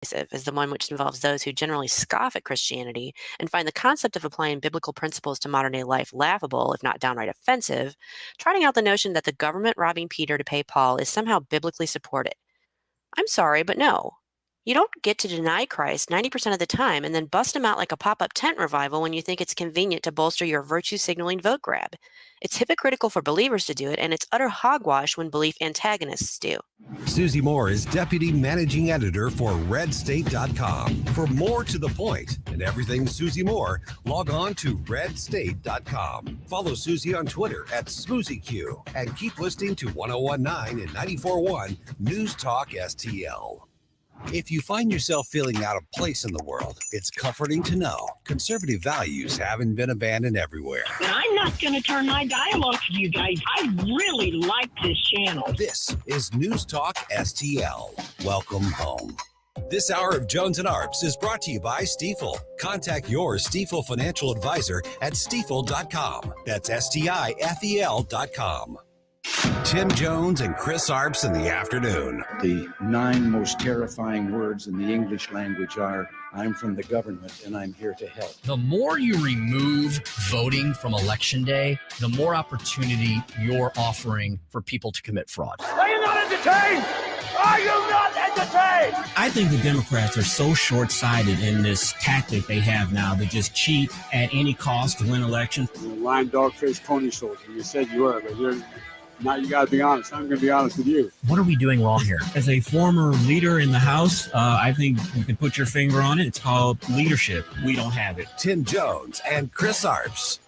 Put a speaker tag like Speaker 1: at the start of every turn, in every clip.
Speaker 1: is the one which involves those who generally scoff at Christianity and find the concept of applying biblical principles to modern day life laughable, if not downright offensive, trotting out the notion that the government robbing Peter to pay Paul is somehow biblically supported. I'm sorry, but no. You don't get to deny Christ 90% of the time and then bust him out like a pop-up tent revival when you think it's convenient to bolster your virtue-signaling vote grab. It's hypocritical for believers to do it, and it's utter hogwash when belief antagonists do.
Speaker 2: Susie Moore is Deputy Managing Editor for RedState.com. For more to the point and everything Susie Moore, log on to RedState.com. Follow Susie on Twitter at SmoozyQ and keep listening to 1019 and 94.1 News Talk STL. If you find yourself feeling out of place in the world, it's comforting to know conservative values haven't been abandoned everywhere.
Speaker 3: And I'm not going to turn my dialogue to you guys. I really like this channel.
Speaker 2: This is News Talk STL. Welcome home. This hour of Jones and Arps is brought to you by Stifel. Contact your Stifel financial advisor at stifel.com. That's STIFEL.com. Tim Jones and Chris Arps in the afternoon.
Speaker 4: The 9 most terrifying words in the English language are, I'm from the government and I'm here to help.
Speaker 5: The more you remove voting from Election Day, the more opportunity you're offering for people to commit fraud.
Speaker 6: Are you not entertained? Are you not entertained?
Speaker 7: I think the Democrats are so short-sighted in this tactic they have now to just cheat at any cost to win elections.
Speaker 8: You're a lying dog-faced pony soldier. You said you were, but now you got to be honest. I'm going to be honest with you.
Speaker 5: What are we doing wrong here?
Speaker 7: As a former leader in the House, I think you can put your finger on it. It's called leadership. We don't have it.
Speaker 2: Tim Jones and Chris Arps.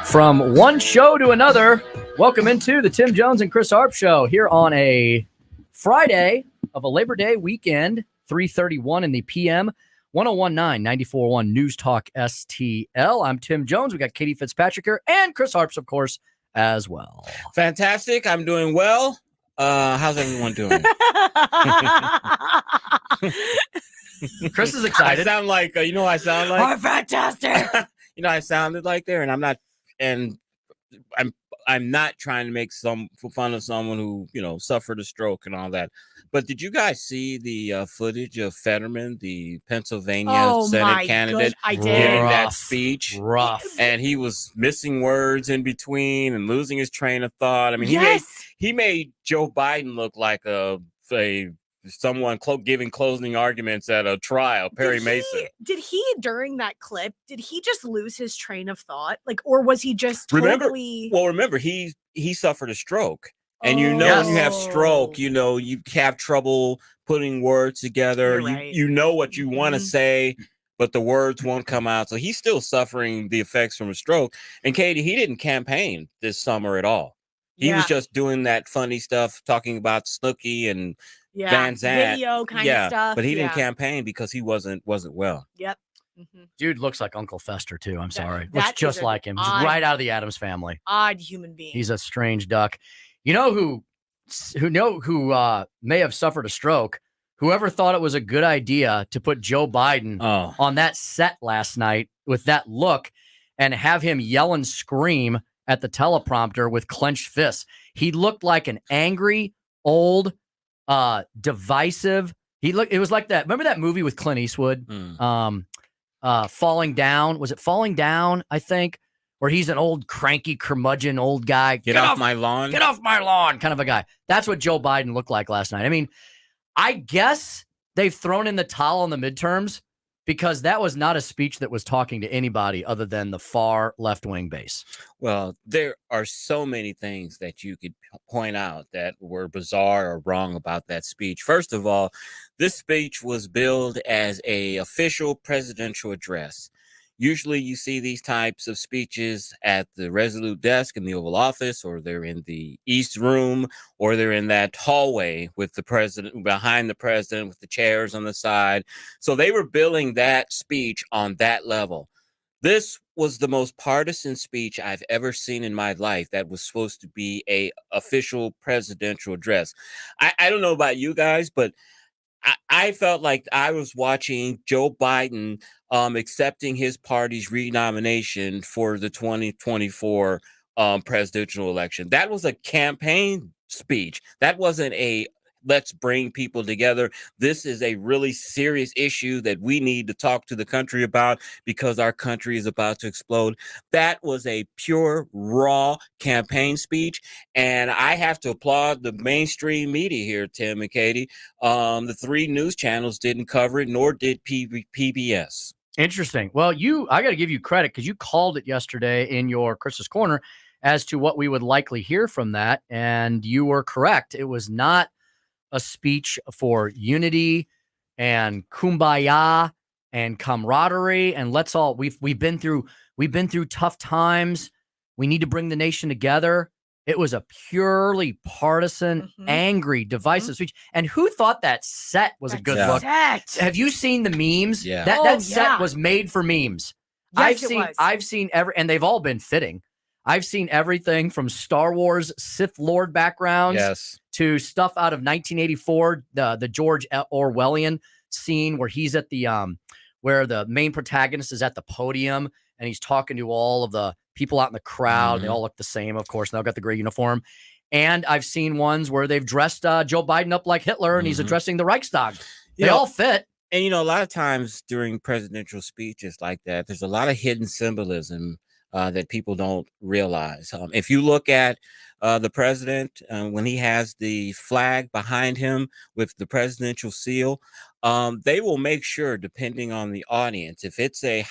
Speaker 9: From one show to another, welcome into the Tim Jones and Chris Arps Show here on a Friday of a Labor Day weekend, 3:31 in the PM, 1019, 94.1 News Talk STL. I'm Tim Jones. We got Katie Fitzpatrick here and Chris Arps, of course, as well.
Speaker 10: Fantastic. I'm doing well. How's everyone doing?
Speaker 9: Chris is excited.
Speaker 10: I sound like, you know what I sound like?
Speaker 9: I'm fantastic.
Speaker 10: You know, I sounded like there, and I'm not. And I'm not trying to make fun of someone who, you know, suffered a stroke and all that. But did you guys see the footage of Fetterman, the Pennsylvania Senate candidate, giving that speech?
Speaker 9: Rough.
Speaker 10: And he was missing words in between and losing his train of thought. I mean, he made Joe Biden look like someone giving closing arguments at a trial, Perry Mason.
Speaker 11: Did he, during that clip, did he just lose his train of thought? Or was he just totally...
Speaker 10: Remember, he suffered a stroke. And when you have stroke, you have trouble putting words together. You know what you want to say, but the words won't come out. So he's still suffering the effects from a stroke. And Katie, he didn't campaign this summer at all. He was just doing that funny stuff, talking about Snooki and Van Zandt,
Speaker 11: video kind of stuff.
Speaker 10: But he didn't campaign because he wasn't well.
Speaker 11: Yep. Mm-hmm.
Speaker 9: Dude looks like Uncle Fester too. I'm sorry. Looks just like him. Just right out of the Addams Family.
Speaker 11: Odd human being.
Speaker 9: He's a strange duck. You know who may have suffered a stroke? Whoever thought it was a good idea to put Joe Biden on that set last night with that look and have him yell and scream at the teleprompter with clenched fists. He looked like an angry, old, divisive. It was like that. Remember that movie with Clint Eastwood? Falling Down. Was it Falling Down? I think, where he's an old cranky curmudgeon old guy.
Speaker 10: Get off my lawn.
Speaker 9: Get off my lawn. Kind of a guy. That's what Joe Biden looked like last night. I mean, I guess they've thrown in the towel on the midterms because that was not a speech that was talking to anybody other than the far left-wing base.
Speaker 10: Well, there are so many things that you could point out that were bizarre or wrong about that speech. First of all, this speech was billed as an official presidential address. Usually you see these types of speeches at the Resolute desk in the Oval Office, or they're in the East Room, or they're in that hallway with the president, behind the president, with the chairs on the side. So they were billing that speech on that level. This was the most partisan speech I've ever seen in my life that was supposed to be a official presidential address. I don't know about you guys, but I felt like I was watching Joe Biden accepting his party's renomination for the 2024 presidential election. That was a campaign speech. That wasn't a let's bring people together. This is a really serious issue that we need to talk to the country about because our country is about to explode. That was a pure, raw campaign speech. And I have to applaud the mainstream media here, Tim and Katie. The 3 news channels didn't cover it, nor did PBS.
Speaker 9: Interesting. Well, I got to give you credit because you called it yesterday in your Chris's Corner as to what we would likely hear from that. And you were correct. It was not a speech for unity and kumbaya and camaraderie. And we've been through tough times. We need to bring the nation together. It was a purely partisan, angry, divisive speech. And who thought that set was a good look? Have you seen the memes?
Speaker 10: Yeah.
Speaker 9: That set was made for memes.
Speaker 11: Yes,
Speaker 9: I've seen and they've all been fitting. I've seen everything from Star Wars Sith Lord backgrounds to stuff out of 1984, the George Orwellian scene where he's at the where the main protagonist is at the podium and he's talking to all of the people out in the crowd. They all look the same, of course, and they've got the gray uniform. And I've seen ones where they've dressed Joe Biden up like Hitler and he's addressing the Reichstag. They all fit.
Speaker 10: And, a lot of times during presidential speeches like that, there's a lot of hidden symbolism that people don't realize. If you look at the president, when he has the flag behind him with the presidential seal, they will make sure, depending on the audience, if it's a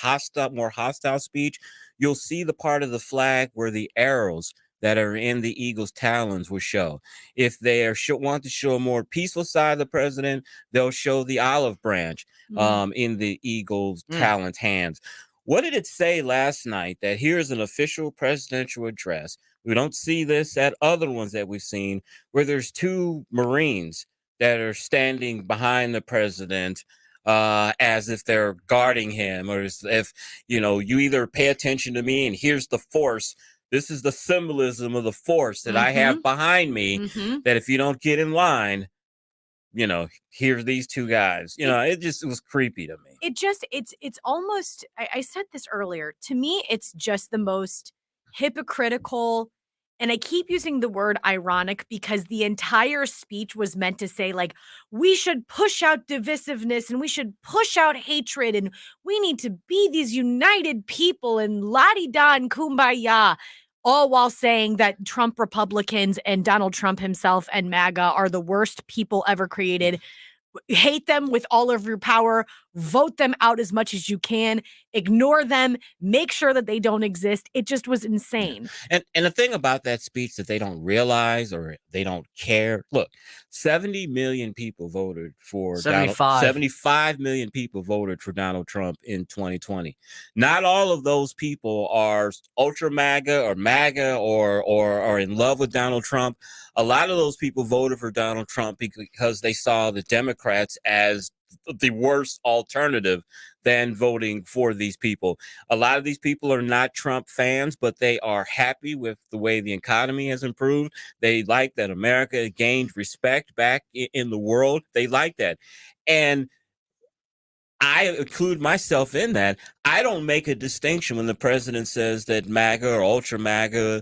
Speaker 10: more hostile speech, you'll see the part of the flag where the arrows that are in the eagle's talons will show. If they want to show a more peaceful side of the president, they'll show the olive branch in the eagle's talons hands. What did it say last night that here's an official presidential address? We don't see this at other ones that we've seen where there's 2 Marines that are standing behind the president as if they're guarding him, or as if, you either pay attention to me and here's the force. This is the symbolism of the force that I have behind me, that if you don't get in line, here's these 2 guys. It was creepy to me.
Speaker 11: It's almost, I said this earlier, to me, it's just the most hypocritical. And I keep using the word ironic because the entire speech was meant to say, like, we should push out divisiveness and we should push out hatred and we need to be these united people and la-di-da and kumbaya, all while saying that Trump Republicans and Donald Trump himself and MAGA are the worst people ever created. Hate them with all of your power, vote them out as much as you can, ignore them, make sure that they don't exist. It just was insane.
Speaker 10: And the thing about that speech that they don't realize or they don't care, look, 70 million people voted for 75 million people voted for Donald Trump in 2020. Not all of those people are ultra MAGA or MAGA or are in love with Donald Trump. A lot of those people voted for Donald Trump because they saw the Democrats as the worst alternative than voting for these people. A lot of these people are not Trump fans, but they are happy with the way the economy has improved. They like that America gained respect back in the world. They like that. And I include myself in that. I don't make a distinction when the president says that MAGA or ultra MAGA,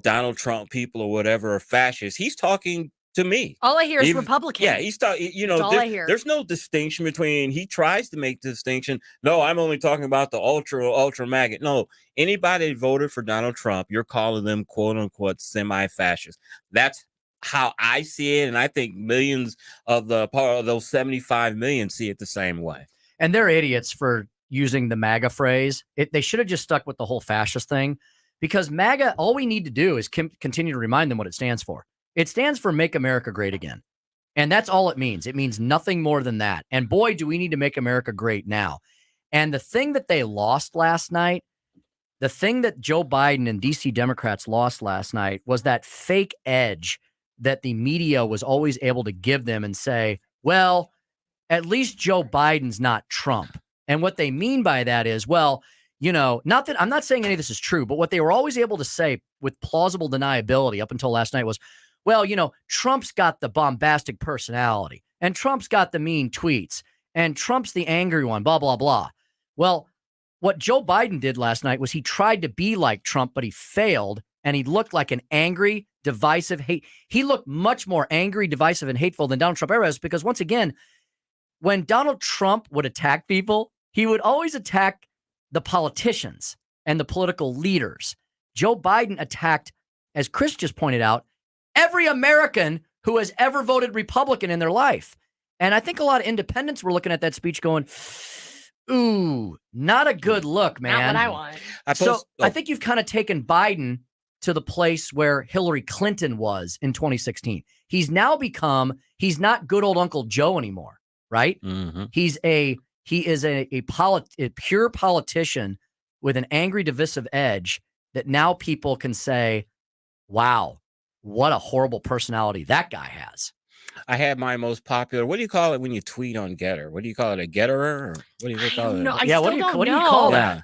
Speaker 10: Donald Trump people or whatever are fascists. He's talking to me.
Speaker 11: All I hear is Republican.
Speaker 10: Yeah, he's talking,
Speaker 11: all I hear.
Speaker 10: There's no distinction between, he tries to make the distinction. No, I'm only talking about the ultra MAGA. No, anybody that voted for Donald Trump, you're calling them quote unquote semi-fascist. That's how I see it. And I think millions of those 75 million see it the same way.
Speaker 9: And they're idiots for using the MAGA phrase. They should have just stuck with the whole fascist thing, because MAGA, all we need to do is continue to remind them what it stands for. It stands for Make America Great Again. And that's all it means. It means nothing more than that. And boy, do we need to make America great now. And the thing that they lost last night, the thing that Joe Biden and DC Democrats lost last night was that fake edge that the media was always able to give them and say, well, at least Joe Biden's not Trump. And what they mean by that is, well, not that I'm not saying any of this is true, but what they were always able to say with plausible deniability up until last night was, well, Trump's got the bombastic personality and Trump's got the mean tweets and Trump's the angry one, blah, blah, blah. Well, what Joe Biden did last night was he tried to be like Trump, but he failed, and he looked like an angry, divisive hate. He looked much more angry, divisive, and hateful than Donald Trump ever has, because once again, when Donald Trump would attack people, he would always attack the politicians and the political leaders. Joe Biden attacked, as Chris just pointed out, every American who has ever voted Republican in their life. And I think a lot of independents were looking at that speech going, ooh, not a good look, man.
Speaker 11: Not what I want.
Speaker 9: I think you've kind of taken Biden to the place where Hillary Clinton was in 2016. He's now become, he's not good old Uncle Joe anymore, right?
Speaker 10: Mm-hmm.
Speaker 9: He is a pure politician with an angry, divisive edge that now people can say, wow, what a horrible personality that guy has.
Speaker 10: I had my most popular. What do you call it when you tweet on Getter? What do you call it? A Getterer? Or what do you call it?
Speaker 11: No, I
Speaker 9: Yeah,
Speaker 11: still
Speaker 9: what do you
Speaker 11: don't
Speaker 9: call
Speaker 11: know.
Speaker 9: that?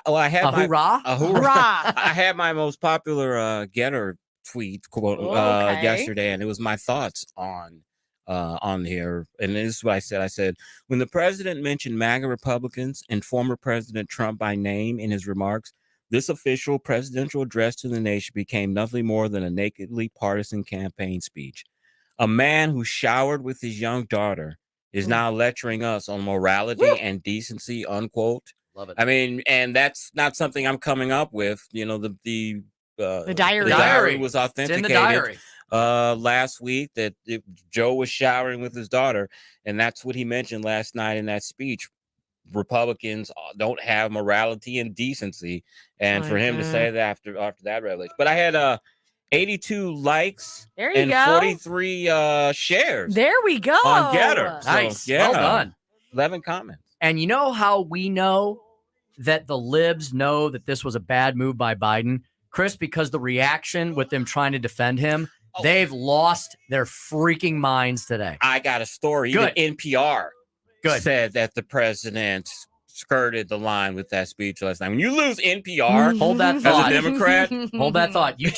Speaker 10: I had
Speaker 9: A hoorah?
Speaker 10: a hoorah.
Speaker 11: Hurrah.
Speaker 10: I had my most popular Getter tweet quote
Speaker 11: Okay.
Speaker 10: yesterday, and it was my thoughts on here. And this is what I said. I said, when the president mentioned MAGA Republicans and former President Trump by name in his remarks, this official presidential address to the nation became nothing more than a nakedly partisan campaign speech. A man who showered with his young daughter is now lecturing us on morality and decency, unquote.
Speaker 9: Love it.
Speaker 10: I mean, and that's not something I'm coming up with. The
Speaker 11: diary.
Speaker 10: The diary was
Speaker 9: It's in
Speaker 10: authenticated
Speaker 9: the diary.
Speaker 10: last week that Joe was showering with his daughter, and that's what he mentioned last night in that speech. Republicans don't have morality and decency, and for him to say that after that revelation. But I had 82 likes
Speaker 11: There you
Speaker 10: and
Speaker 11: go.
Speaker 10: 43 shares
Speaker 11: There we go.
Speaker 10: on Getter. So,
Speaker 9: Nice.
Speaker 10: yeah,
Speaker 9: Well done.
Speaker 10: 11 comments.
Speaker 9: And you know how we know that the libs know that this was a bad move by Biden, Chris? Because the reaction with them trying to defend him, they've lost their freaking minds today.
Speaker 10: I got a story.
Speaker 9: Good.
Speaker 10: Even NPR
Speaker 9: Good.
Speaker 10: said that the president skirted the line with that speech last night. When you lose NPR
Speaker 9: Hold that
Speaker 10: as a
Speaker 9: thought.
Speaker 10: Democrat,
Speaker 9: Hold that thought. You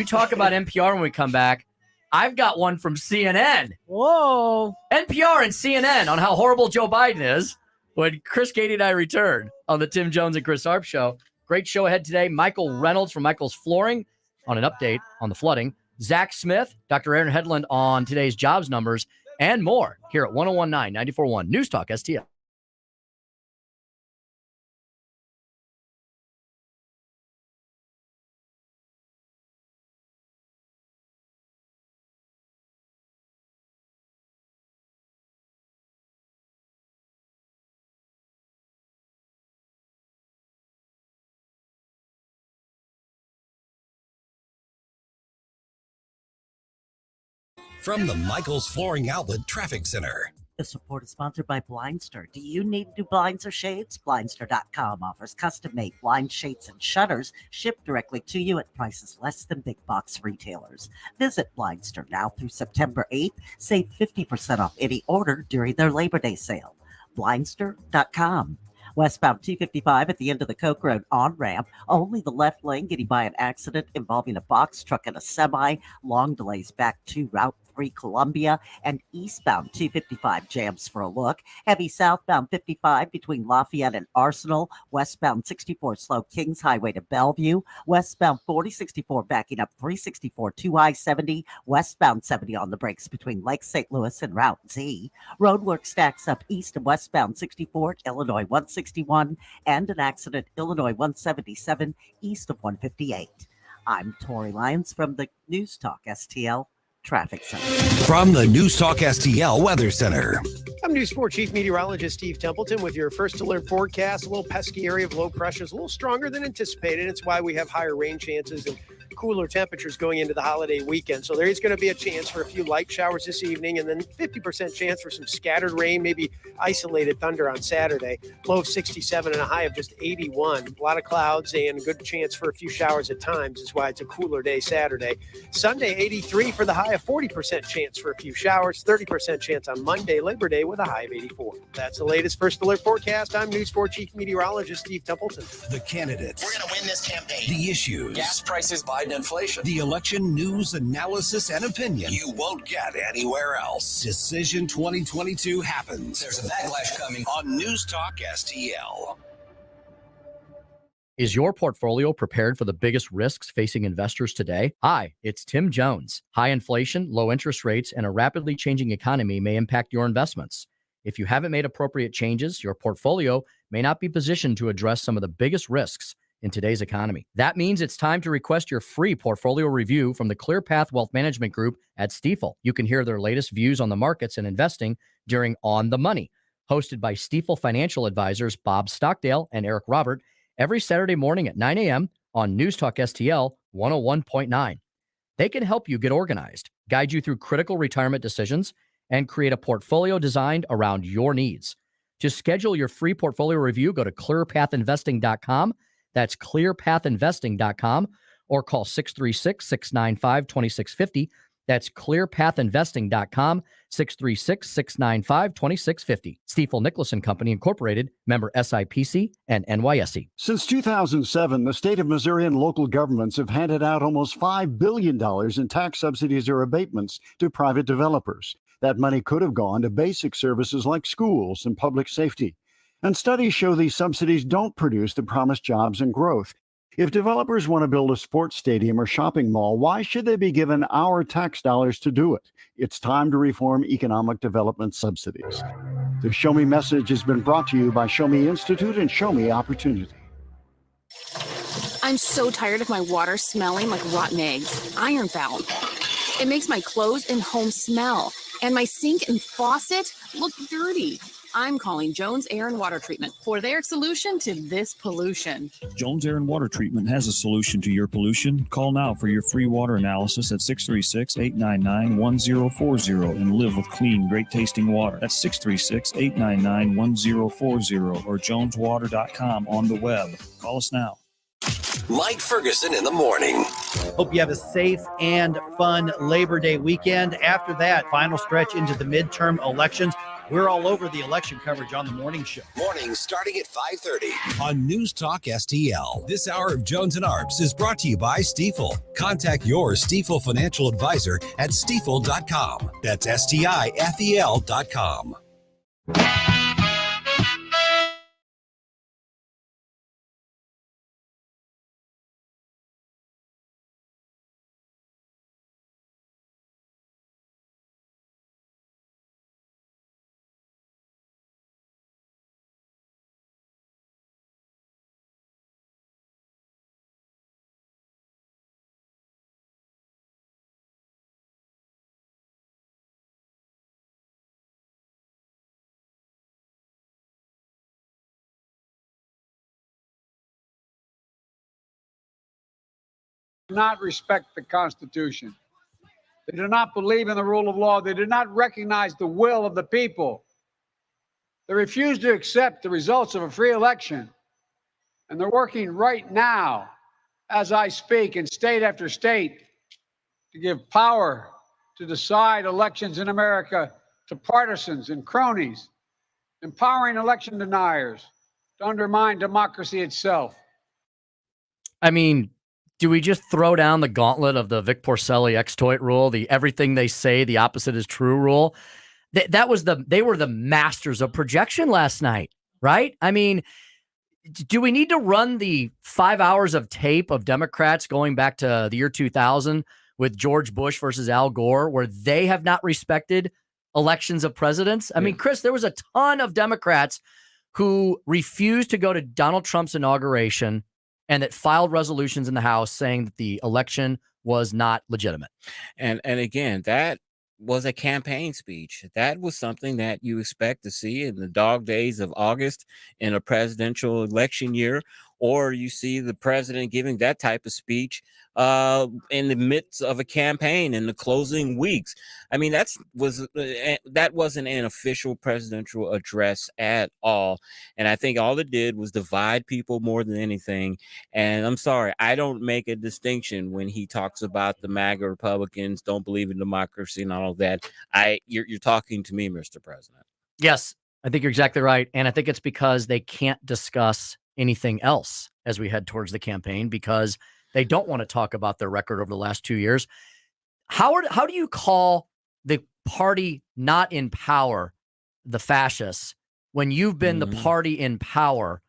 Speaker 9: talk about NPR when we come back. I've got one from CNN.
Speaker 11: Whoa.
Speaker 9: NPR and CNN on how horrible Joe Biden is when Chris, Katie, and I return on the Tim Jones and Chris Arps show. Great show ahead today. Michael Reynolds from Michael's Flooring on an update on the flooding. Zach Smith, Dr. Aaron Hedlund on today's jobs numbers, and more here at 1019 94.1 News Talk STL.
Speaker 2: From the Michael's Flooring Outlet Traffic Center.
Speaker 12: This report is sponsored by Blindster. Do you need new blinds or shades? Blindster.com offers custom-made blind shades and shutters shipped directly to you at prices less than big box retailers. Visit Blindster now through September 8th. Save 50% off any order during their Labor Day sale. Blindster.com. Westbound 255 at the end of the Coke Road on-ramp. Only the left lane getting by an accident involving a box truck and a semi. Long delays back to Route 3 Columbia, and eastbound 255 jams for a look. Heavy southbound 55 between Lafayette and Arsenal. Westbound 64 slow Kings Highway to Bellevue. Westbound 4064 backing up 364 to I-70. Westbound 70 on the brakes between Lake St. Louis and Route Z. Roadwork stacks up east of westbound 64 at Illinois 161, and an accident Illinois 177 east of 158. I'm Tori Lyons from the News Talk STL Traffic Center.
Speaker 2: From the News Talk STL Weather Center.
Speaker 13: I'm News 4 Chief Meteorologist Steve Templeton with your first alert forecast. A little pesky area of low pressure is a little stronger than anticipated. It's why we have higher rain chances and cooler temperatures going into the holiday weekend. So there is going to be a chance for a few light showers this evening, and then 50% chance for some scattered rain, maybe isolated thunder on Saturday. Low of 67 and a high of just 81. A lot of clouds and a good chance for a few showers at times is why it's a cooler day Saturday. Sunday, 83 for the high of 40% chance for a few showers. 30% chance on Monday, Labor Day, with a high of 84. That's the latest First Alert forecast. I'm News 4 Chief Meteorologist Steve Templeton.
Speaker 2: The candidates.
Speaker 14: We're going to win this campaign.
Speaker 2: The issues.
Speaker 14: Gas prices, Biden inflation.
Speaker 2: The election news, analysis, and opinion you won't get anywhere else. Decision 2022 happens.
Speaker 14: There's a backlash coming
Speaker 2: on News Talk STL.
Speaker 9: Is your portfolio prepared for the biggest risks facing investors today? Hi, it's Tim Jones. High inflation, low interest rates, and a rapidly changing economy may impact your investments. If you haven't made appropriate changes, your portfolio may not be positioned to address some of the biggest risks in today's economy. That means it's time to request your free portfolio review from the ClearPath Wealth Management Group at Stifel. You can hear their latest views on the markets and investing during On the Money, hosted by Stifel financial advisors Bob Stockdale and Eric Robert, every Saturday morning at 9 a.m. on News Talk STL 101.9. They can help you get organized, guide you through critical retirement decisions, and create a portfolio designed around your needs. To schedule your free portfolio review, go to clearpathinvesting.com. That's clearpathinvesting.com, or call 636-695-2650. That's clearpathinvesting.com, 636-695-2650. Stifel Nicholas & Company Incorporated, member SIPC and NYSE.
Speaker 15: Since 2007, the state of Missouri and local governments have handed out almost $5 billion in tax subsidies or abatements to private developers. That money could have gone to basic services like schools and public safety. And studies show these subsidies don't produce the promised jobs and growth. If developers want to build a sports stadium or shopping mall, why should they be given our tax dollars to do it? It's time to reform economic development subsidies. The Show Me message has been brought to you by Show Me Institute and Show Me Opportunity.
Speaker 16: I'm so tired of my water smelling like rotten eggs, iron foul. It makes my clothes and home smell, and my sink and faucet look dirty. I'm calling Jones Air and Water Treatment for their solution to this pollution.
Speaker 17: Jones Air and Water Treatment has a solution to your pollution. Call now for your free water analysis at 636-899-1040 and live with clean, great-tasting water. That's 636-899-1040 or joneswater.com on the web. Call us now.
Speaker 2: Mike Ferguson in the morning.
Speaker 18: Hope you have a safe and fun Labor Day weekend. After that, final stretch into the midterm elections. We're all over the election coverage on the morning show.
Speaker 2: Mornings starting at 5:30 on News Talk STL. This hour of Jones and Arps is brought to you by Stifel. Contact your Stifel financial advisor at stifel.com. That's STIFEL.com.
Speaker 8: Not respect the Constitution. They do not believe in the rule of law. They do not recognize the will of the people. They refuse to accept the results of a free election. And they're working right now, as I speak, in state after state, to give power to decide elections in America to partisans and cronies, empowering election deniers to undermine democracy itself.
Speaker 9: I mean, do we just throw down the gauntlet of the Vic Porcelli exploit rule, the everything they say, the opposite is true rule? They were the masters of projection last night, right? I mean, do we need to run the 5 hours of tape of Democrats going back to the year 2000 with George Bush versus Al Gore, where they have not respected elections of presidents? I mean, Chris, there was a ton of Democrats who refused to go to Donald Trump's inauguration and that filed resolutions in the House saying that the election was not legitimate.
Speaker 10: And again, that was a campaign speech. That was something that you expect to see in the dog days of August in a presidential election year, or you see the president giving that type of speech in the midst of a campaign in the closing weeks. I mean, that wasn't an official presidential address at all. And I think all it did was divide people more than anything. And I'm sorry, I don't make a distinction when he talks about the MAGA Republicans don't believe in democracy and all of that. You're talking to me, Mr. President.
Speaker 9: Yes, I think you're exactly right. And I think it's because they can't discuss anything else as we head towards the campaign because they don't want to talk about their record over the last 2 years. Howard, how do you call the party not in power the fascists when you've been the party in power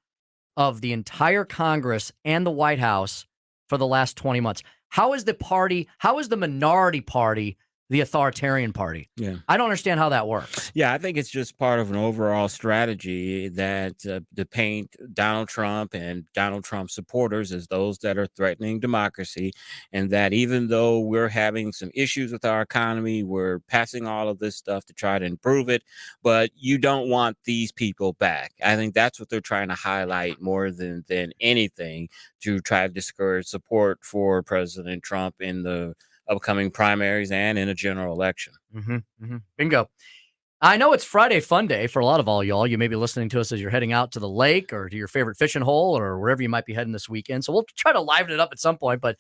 Speaker 9: of the entire Congress and the White House for the last 20 months? How is the minority party the authoritarian party?
Speaker 10: Yeah.
Speaker 9: I don't understand how that works.
Speaker 10: Yeah, I think it's just part of an overall strategy that to paint Donald Trump and Donald Trump supporters as those that are threatening democracy, and that even though we're having some issues with our economy, we're passing all of this stuff to try to improve it, but you don't want these people back. I think that's what they're trying to highlight more than anything, to try to discourage support for President Trump in the upcoming primaries and in a general election.
Speaker 9: Bingo. I know it's Friday Fun Day for a lot of all y'all. You may be listening to us as you're heading out to the lake or to your favorite fishing hole or wherever you might be heading this weekend. So we'll try to liven it up at some point. But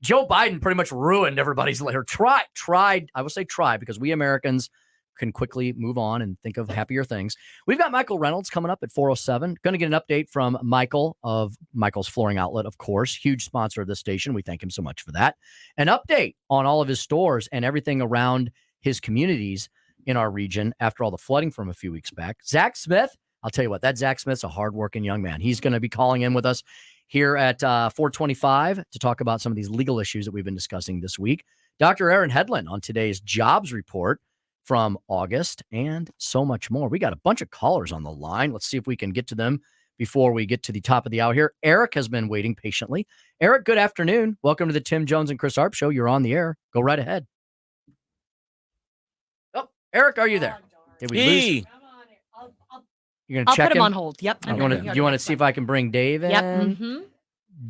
Speaker 9: Joe Biden pretty much ruined everybody's life. Tried. I will say try, because we Americans can quickly move on and think of happier things. We've got Michael Reynolds coming up at 4:07. Going to get an update from Michael of Michael's Flooring Outlet, of course, huge sponsor of this station. We thank him so much for that. An update on all of his stores and everything around his communities in our region after all the flooding from a few weeks back. Zach Smith, I'll tell you what, that Zach Smith's a hardworking young man. He's going to be calling in with us here at 4:25 to talk about some of these legal issues that we've been discussing this week. Dr. Aaron Hedlund on today's jobs report from August, and so much more. We got a bunch of callers on the line. Let's see if we can get to them before we get to the top of the hour here. Eric has been waiting patiently. Eric, good afternoon. Welcome to the Tim Jones and Chris Arps Show. You're on the air. Go right ahead. Oh, Eric, are you there? Did we lose? You're going to check
Speaker 11: I'll put him on hold. Yep.
Speaker 9: You want to see if I can bring Dave in?
Speaker 11: Yep. Mm-hmm.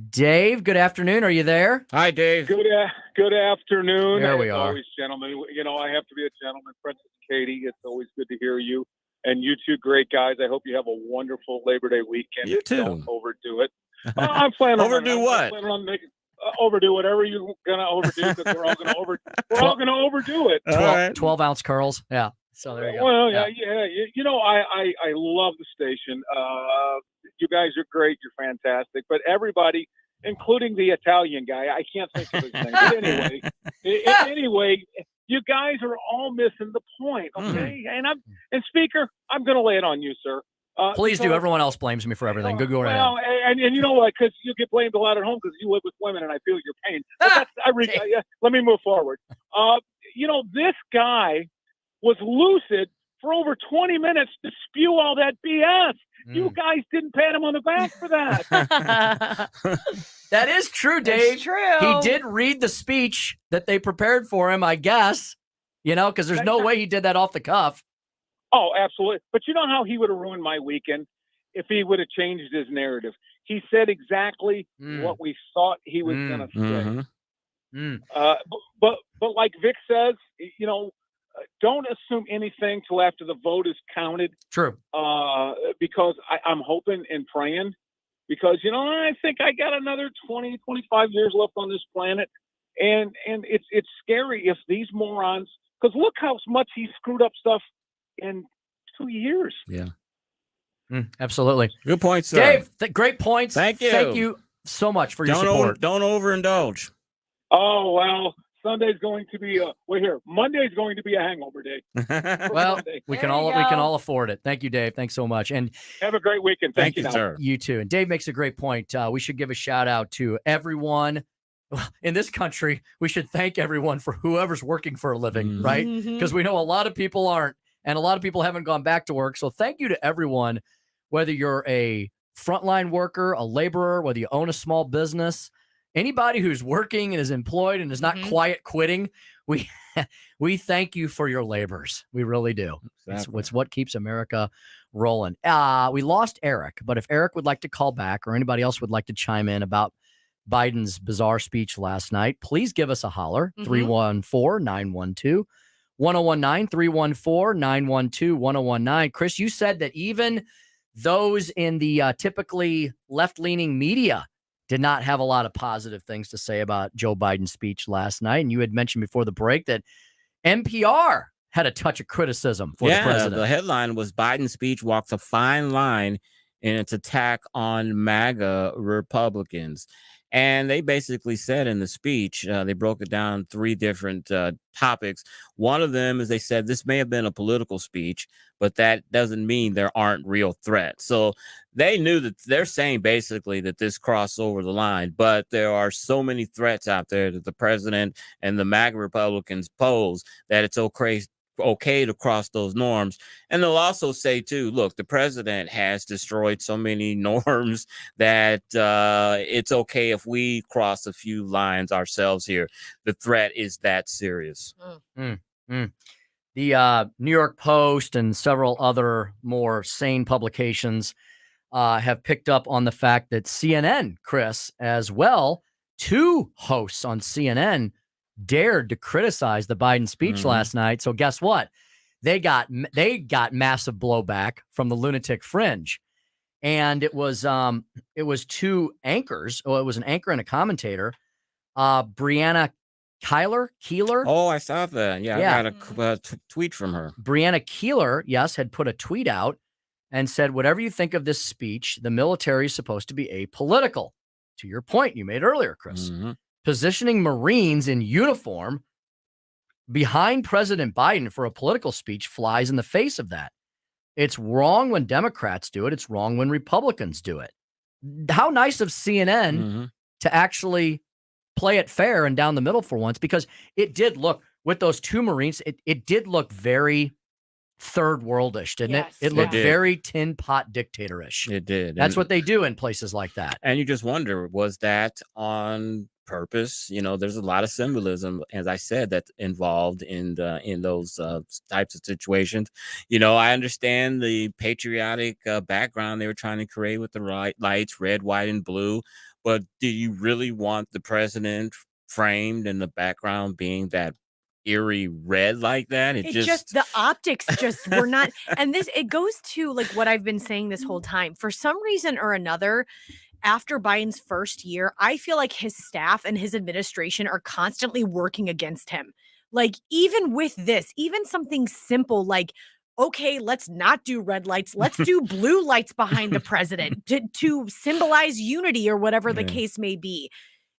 Speaker 9: Dave, good afternoon. Are you there?
Speaker 10: Hi, Dave.
Speaker 19: Good afternoon.
Speaker 9: There we
Speaker 19: As
Speaker 9: are.
Speaker 19: always, gentlemen. You know, I have to be a gentleman. Princess Katie, it's always good to hear you. And you two great guys. I hope you have a wonderful Labor Day weekend.
Speaker 10: You too.
Speaker 19: Don't overdo it. I'm planning on
Speaker 10: Overdo what?
Speaker 19: Overdo whatever you're gonna overdo, because we're all gonna overdo it.
Speaker 9: 12-ounce curls. Yeah. So there you go.
Speaker 19: Well, yeah. You know, I love the station. You guys are great. You're fantastic. But everybody, including the Italian guy, I can't think of his name. But anyway, you guys are all missing the point. Okay, and Speaker, I'm going to lay it on you, sir.
Speaker 9: Please do. Everyone else blames me for everything. Go right
Speaker 19: well,
Speaker 9: ahead.
Speaker 19: and you know what? Because you get blamed a lot at home because you live with women, and I feel your pain. But let me move forward. You know, this guy was lucid for over 20 minutes to spew all that BS. You guys didn't pat him on the back for that.
Speaker 9: That is true, Dave.
Speaker 11: It's true.
Speaker 9: He did read the speech that they prepared for him, I guess, because there's no way he did that off the cuff.
Speaker 19: Oh, absolutely. But you know how he would have ruined my weekend if he would have changed his narrative. He said exactly what we thought he was going to say. But like Vic says, you know, don't assume anything till after the vote is counted.
Speaker 9: True.
Speaker 19: Because I'm hoping and praying, because, you know, I think I got another 20, 25 years left on this planet. And it's scary if these morons, because look how much he screwed up stuff in 2 years.
Speaker 10: Yeah.
Speaker 9: Absolutely.
Speaker 10: Good point, sir.
Speaker 9: Dave, great points.
Speaker 10: Thank you.
Speaker 9: Thank you so much for your support.
Speaker 10: Don't overindulge.
Speaker 19: Oh, well, Sunday's going to be Monday's going to be a hangover day.
Speaker 9: Well, we can all afford it. Thank you, Dave. Thanks so much. And
Speaker 19: have a great weekend. Thank you,
Speaker 10: sir.
Speaker 9: You too. And Dave makes a great point. We should give a shout out to everyone in this country. We should thank everyone for whoever's working for a living, right? Because we know a lot of people aren't, and a lot of people haven't gone back to work. So thank you to everyone, whether you're a frontline worker, a laborer, whether you own a small business. anybody who's working and is employed and is not quiet quitting, we thank you for your labors. We really do.
Speaker 10: Exactly.
Speaker 9: It's what keeps America rolling. We lost Eric, but if Eric would like to call back or anybody else would like to chime in about Biden's bizarre speech last night, please give us a holler. 314-912-1019, 314-912-1019. Chris, you said that even those in the typically left-leaning media did not have a lot of positive things to say about Joe Biden's speech last night. And you had mentioned before the break that NPR had a touch of criticism for the president.
Speaker 10: The headline was Biden's speech walks a fine line in its attack on MAGA Republicans. And they basically said in the speech, they broke it down 3 different topics. One of them is they said this may have been a political speech, but that doesn't mean there aren't real threats. So they knew that they're saying basically that this crossed over the line, but there are so many threats out there that the president and the MAGA Republicans pose that it's okay to cross those norms. And they'll also say too, look, the president has destroyed so many norms that it's okay if we cross a few lines ourselves here. The threat is that serious.
Speaker 9: The New York Post and several other more sane publications have picked up on the fact that CNN, Chris, as well, 2 hosts on CNN dared to criticize the Biden speech last night. So guess what? They got massive blowback from the lunatic fringe. And it was 2 anchors. Well, it was an anchor and a commentator. Brianna Keeler.
Speaker 10: Oh, I saw that. Yeah. I got a tweet from her.
Speaker 9: Brianna Keeler, yes, had put a tweet out and said, whatever you think of this speech, the military is supposed to be apolitical. To your point you made earlier, Chris. Positioning Marines in uniform behind President Biden for a political speech flies in the face of that. It's wrong when Democrats do it. It's wrong when Republicans do it. How nice of CNN to actually play it fair and down the middle for once, because it did look, with those 2 Marines, it did look very third worldish, didn't it? It looked very tin pot dictatorish.
Speaker 10: It did.
Speaker 9: That's what they do in places like that.
Speaker 10: And you just wonder, was that on purpose? You know, there's a lot of symbolism, as I said, that's involved in those types of situations. You know, I understand the patriotic background they were trying to create with the lights, red, white, and blue. But do you really want the president framed in the background being that eerie red like that?
Speaker 11: It just the optics just were not. And it goes to like what I've been saying this whole time. For some reason or another, after Biden's first year, I feel like his staff and his administration are constantly working against him. Like, even with this, even something simple like, okay, let's not do red lights. Let's do blue lights behind the president to symbolize unity or whatever the case may be.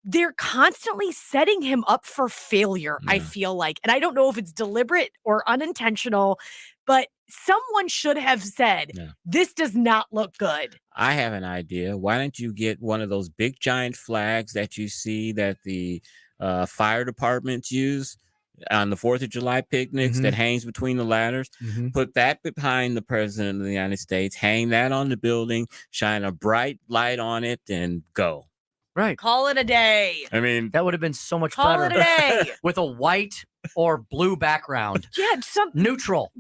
Speaker 11: They're constantly setting him up for failure, I feel like. And I don't know if it's deliberate or unintentional, but someone should have said, this does not look good.
Speaker 10: I have an idea. Why don't you get one of those big giant flags that you see that the fire departments use on the 4th of July picnics that hangs between the ladders? Put that behind the president of the United States, hang that on the building, shine a bright light on it, and go.
Speaker 9: Right.
Speaker 11: Call it a day.
Speaker 10: I mean,
Speaker 9: that would have been so much
Speaker 11: Call
Speaker 9: better.
Speaker 11: it a day.
Speaker 9: With a white or blue background.
Speaker 11: Yeah,
Speaker 9: neutral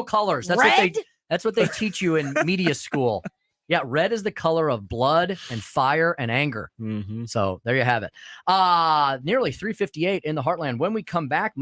Speaker 9: colors. That's what they teach you in media school. Yeah, red is the color of blood and fire and anger. So there you have it. Nearly 3:58 in the Heartland. When we come back,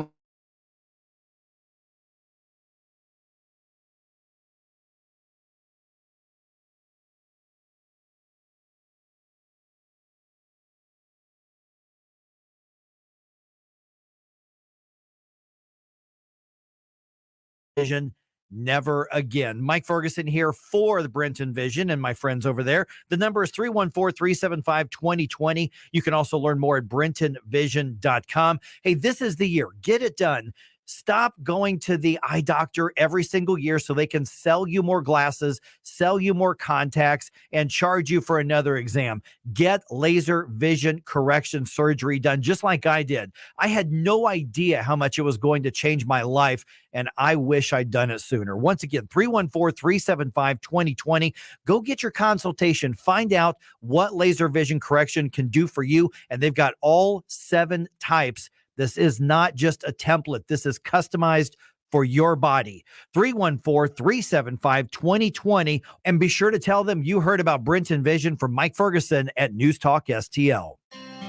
Speaker 18: Vision, never again. Mike Ferguson here for the Brenton Vision and my friends over there. The number is 314-375-2020. You can also learn more at brentonvision.com. Hey, this is the year. Get it done. Stop going to the eye doctor every single year so they can sell you more glasses, sell you more contacts, and charge you for another exam. Get laser vision correction surgery done just like I did. I had no idea how much it was going to change my life, and I wish I'd done it sooner. Once again, 314-375-2020. Go get your consultation. Find out what laser vision correction can do for you, and they've got all 7 types. This is not just a template. This is customized for your body. 314-375-2020. And be sure to tell them you heard about Brenton Vision from Mike Ferguson at News Talk STL.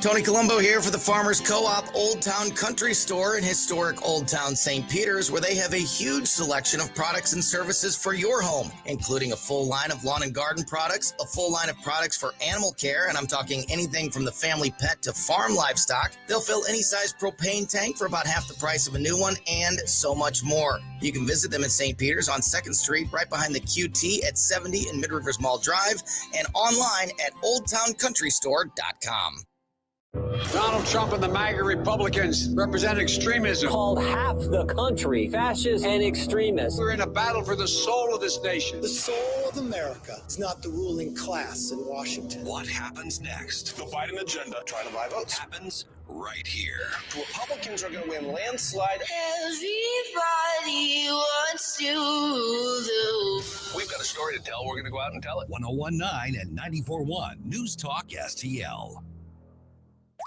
Speaker 14: Tony Colombo here for the Farmers Co-op Old Town Country Store in historic Old Town St. Peters, where they have a huge selection of products and services for your home, including a full line of lawn and garden products, a full line of products for animal care, and I'm talking anything from the family pet to farm livestock. They'll fill any size propane tank for about half the price of a new one, and so much more. You can visit them in St. Peters on 2nd Street, right behind the QT at 70 in Mid-Rivers Mall Drive, and online at oldtowncountrystore.com.
Speaker 8: Donald Trump and the MAGA Republicans represent extremism.
Speaker 20: Called half the country fascists and extremists.
Speaker 8: We're in a battle for the soul of this nation.
Speaker 21: The soul of America is not the ruling class in Washington.
Speaker 2: What happens next?
Speaker 21: The Biden agenda, trying to buy votes.
Speaker 2: Happens right here.
Speaker 21: Republicans are going to win landslide.
Speaker 22: Everybody wants to do.
Speaker 2: We've got a story to tell. We're going to go out and tell it. 101.9 and 94.1 News Talk STL.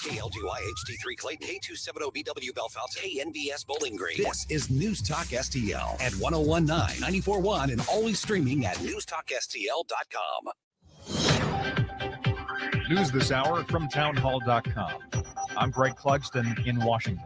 Speaker 2: KLGY HD3 Clayton, K270BW Belfast, KNVS Bowling Green. This is News Talk STL at 101.9, 94.1, and always streaming at newstalkstl.com.
Speaker 23: News this hour from townhall.com. I'm Greg Clugston in Washington.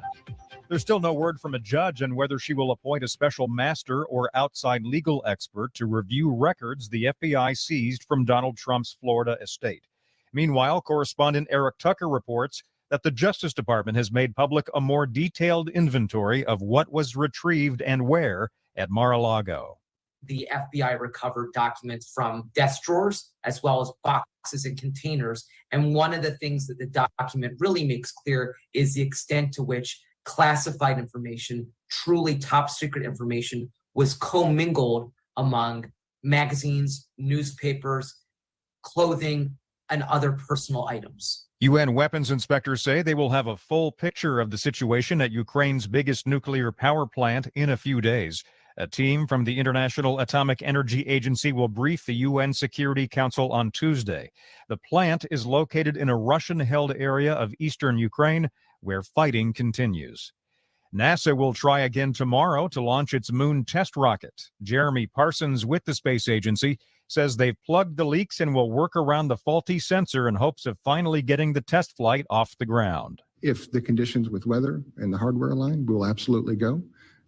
Speaker 23: There's still no word from a judge on whether she will appoint a special master or outside legal expert to review records the FBI seized from Donald Trump's Florida estate. Meanwhile, correspondent Eric Tucker reports that the Justice Department has made public a more detailed inventory of what was retrieved and where at Mar-a-Lago.
Speaker 24: The FBI recovered documents from desk drawers as well as boxes and containers. And one of the things that the document really makes clear is the extent to which classified information, truly top secret information, was commingled among magazines, newspapers, clothing, and other personal items.
Speaker 23: UN weapons inspectors say they will have a full picture of the situation at Ukraine's biggest nuclear power plant in a few days. A team from the International Atomic Energy Agency will brief the UN Security Council on Tuesday. The plant is located in a Russian-held area of eastern Ukraine where fighting continues. NASA will try again tomorrow to launch its moon test rocket. Jeremy Parsons with the space agency says they've plugged the leaks and will work around the faulty sensor in hopes of finally getting the test flight off the ground.
Speaker 25: If the conditions with weather and the hardware align, we'll absolutely go.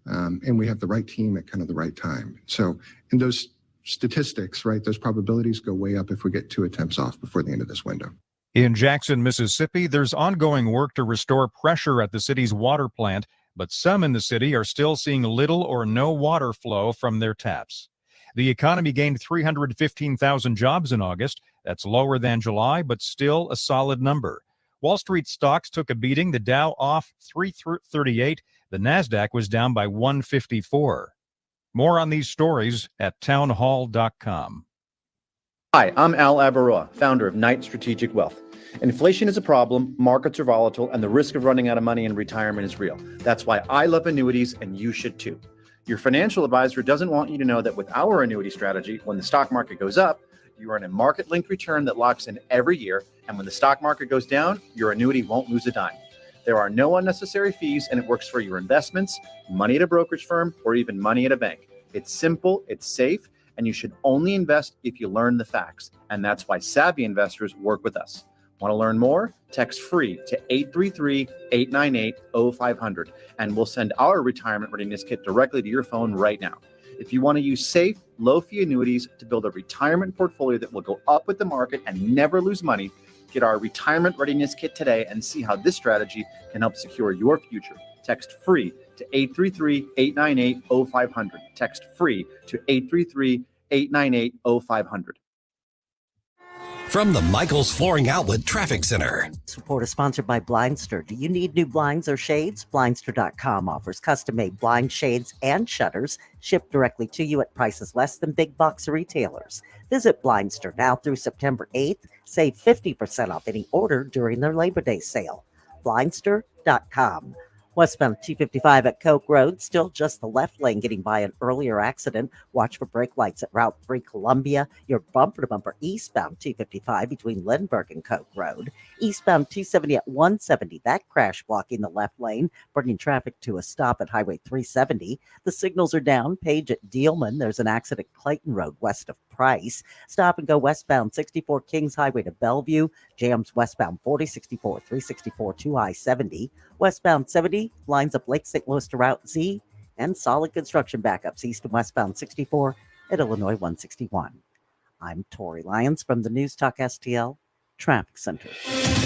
Speaker 25: And we have the right team at kind of the right time. So in those statistics, right, those probabilities go way up if we get 2 attempts off before the end of this window.
Speaker 23: In Jackson, Mississippi, there's ongoing work to restore pressure at the city's water plant, but some in the city are still seeing little or no water flow from their taps. The economy gained 315,000 jobs in August. That's lower than July, but still a solid number. Wall Street stocks took a beating. The Dow off 338. The Nasdaq was down by 154. More on these stories at townhall.com.
Speaker 26: Hi, I'm Al Abaroa, founder of Knight Strategic Wealth. Inflation is a problem, markets are volatile, and the risk of running out of money in retirement is real. That's why I love annuities, and you should too. Your financial advisor doesn't want you to know that with our annuity strategy, when the stock market goes up, you earn a market-linked return that locks in every year, and when the stock market goes down, your annuity won't lose a dime. There are no unnecessary fees, and it works for your investments, money at a brokerage firm, or even money at a bank. It's simple, it's safe, and you should only invest if you learn the facts. And that's why savvy investors work with us. Want to learn more? Text FREE to 833-898-0500, and we'll send our retirement readiness kit directly to your phone right now. If you want to use safe, low-fee annuities to build a retirement portfolio that will go up with the market and never lose money, get our retirement readiness kit today and see how this strategy can help secure your future. Text FREE to 833-898-0500. Text FREE to 833-898-0500.
Speaker 2: From the Michaels Flooring Outlet Traffic Center.
Speaker 12: Support is sponsored by Blindster. Do you need new blinds or shades? Blindster.com offers custom-made blind shades and shutters shipped directly to you at prices less than big box retailers. Visit Blindster now through September 8th. Save 50% off any order during their Labor Day sale. Blindster.com. Westbound 255 at Coke Road, still just the left lane getting by an earlier accident. Watch for brake lights at Route 3 Columbia. Your bumper-to-bumper eastbound 255 between Lindbergh and Coke Road. Eastbound 270 at 170, that crash blocking the left lane, bringing traffic to a stop at Highway 370. The signals are down. Page at Dealman. There's an accident Clayton Road west of Price. Stop and go westbound 64 Kings Highway to Bellevue. Jams westbound 40, 64, 364 to I-70. Westbound 70 lines up Lake St. Louis to Route Z, and solid construction backups east and westbound 64 at Illinois 161. I'm Tori Lyons from the News Talk STL Traffic Center.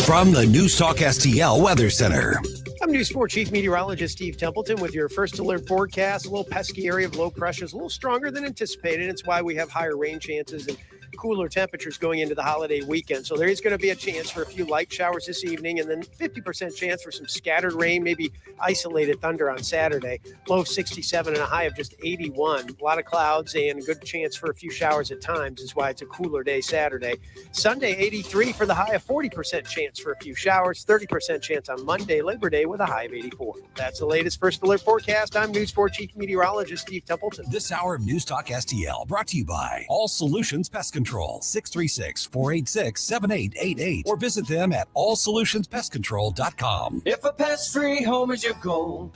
Speaker 2: From the News Talk STL Weather Center.
Speaker 13: I'm News 4 Chief Meteorologist Steve Templeton with your first alert forecast. A little pesky area of low pressure is a little stronger than anticipated. It's why we have higher rain chances and cooler temperatures going into the holiday weekend. So there is going to be a chance for a few light showers this evening and then 50% chance for some scattered rain, maybe isolated thunder on Saturday. Low of 67 and a high of just 81. A lot of clouds and a good chance for a few showers at times is why it's a cooler day Saturday. Sunday, 83 for the high of 40% chance for a few showers, 30% chance on Monday, Labor Day, with a high of 84. That's the latest first alert forecast. I'm News 4 Chief Meteorologist Steve Templeton.
Speaker 2: This hour of News Talk STL brought to you by All Solutions Pest Control, 636-486-7888, or visit them at allsolutionspestcontrol.com.
Speaker 20: If a pest-free home is your goal,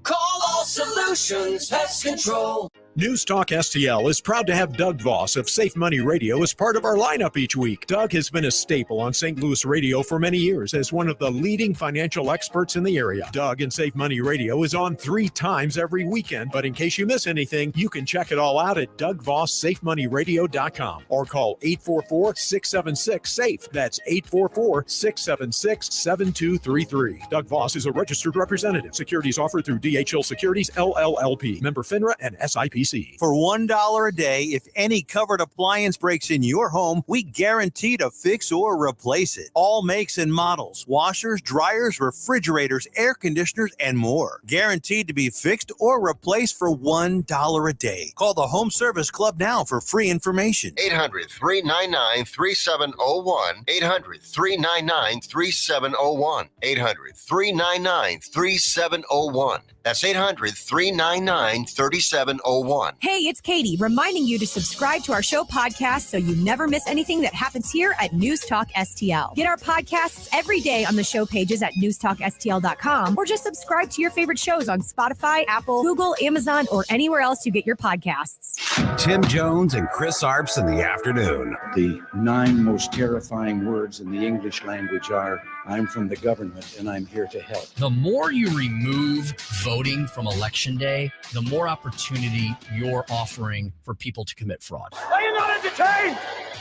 Speaker 20: call All Solutions Pest Control.
Speaker 1: News Talk STL is proud to have Doug Voss of Safe Money Radio as part of our lineup each week. Doug has been a staple on St. Louis radio for many years as one of the leading financial experts in the area. Doug and Safe Money Radio is on 3 times every weekend, but in case you miss anything, you can check it all out at DougVossSafeMoneyRadio.com or call 844-676-SAFE. That's 844-676-7233. Doug Voss is a registered representative. Securities offered through DHL Securities, LLLP. Member FINRA and SIPC.
Speaker 3: For $1 a day, if any covered appliance breaks in your home, we guarantee to fix or replace it. All makes and models, washers, dryers, refrigerators, air conditioners, and more. Guaranteed to be fixed or replaced for $1 a day. Call the Home Service Club now for free information.
Speaker 4: 800-399-3701. 800-399-3701. 800-399-3701. That's 800-399-3701.
Speaker 5: Hey, it's Katie reminding you to subscribe to our show podcast so you never miss anything that happens here at News Talk STL. Get our podcasts every day on the show pages at newstalkstl.com, or just subscribe to your favorite shows on Spotify, Apple, Google, Amazon, or anywhere else you get your podcasts.
Speaker 2: Tim Jones and Chris Arps in the afternoon.
Speaker 6: The 9 most terrifying words in the English language are, I'm from the government and I'm here to help.
Speaker 9: The more you remove voting from Election Day, the more opportunity you're offering for people to commit fraud.
Speaker 7: Are you not entertained?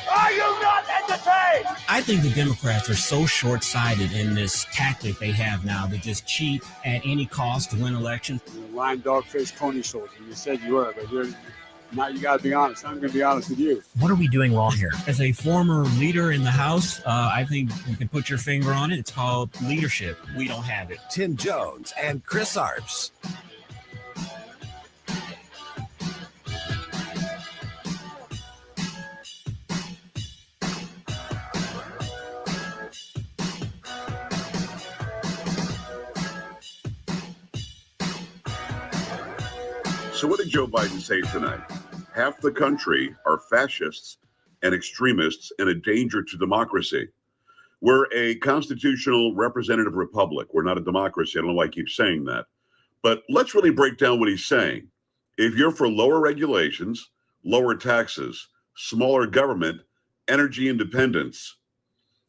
Speaker 7: Are you not entertained?
Speaker 27: I think the Democrats are so short-sighted in this tactic they have now to just cheat at any cost to win elections.
Speaker 28: You're a lying dog-faced pony soldier. You said you were, but now you got to be honest. I'm going to be honest with you.
Speaker 9: What are we doing wrong here?
Speaker 27: As a former leader in the House, I think you can put your finger on it. It's called leadership. We don't have it.
Speaker 2: Tim Jones and Chris Arps.
Speaker 29: So what did Joe Biden say tonight? Half the country are fascists and extremists and a danger to democracy. We're a constitutional representative republic. We're not a democracy. I don't know why I keep saying that. But let's really break down what he's saying. If you're for lower regulations, lower taxes, smaller government, energy independence,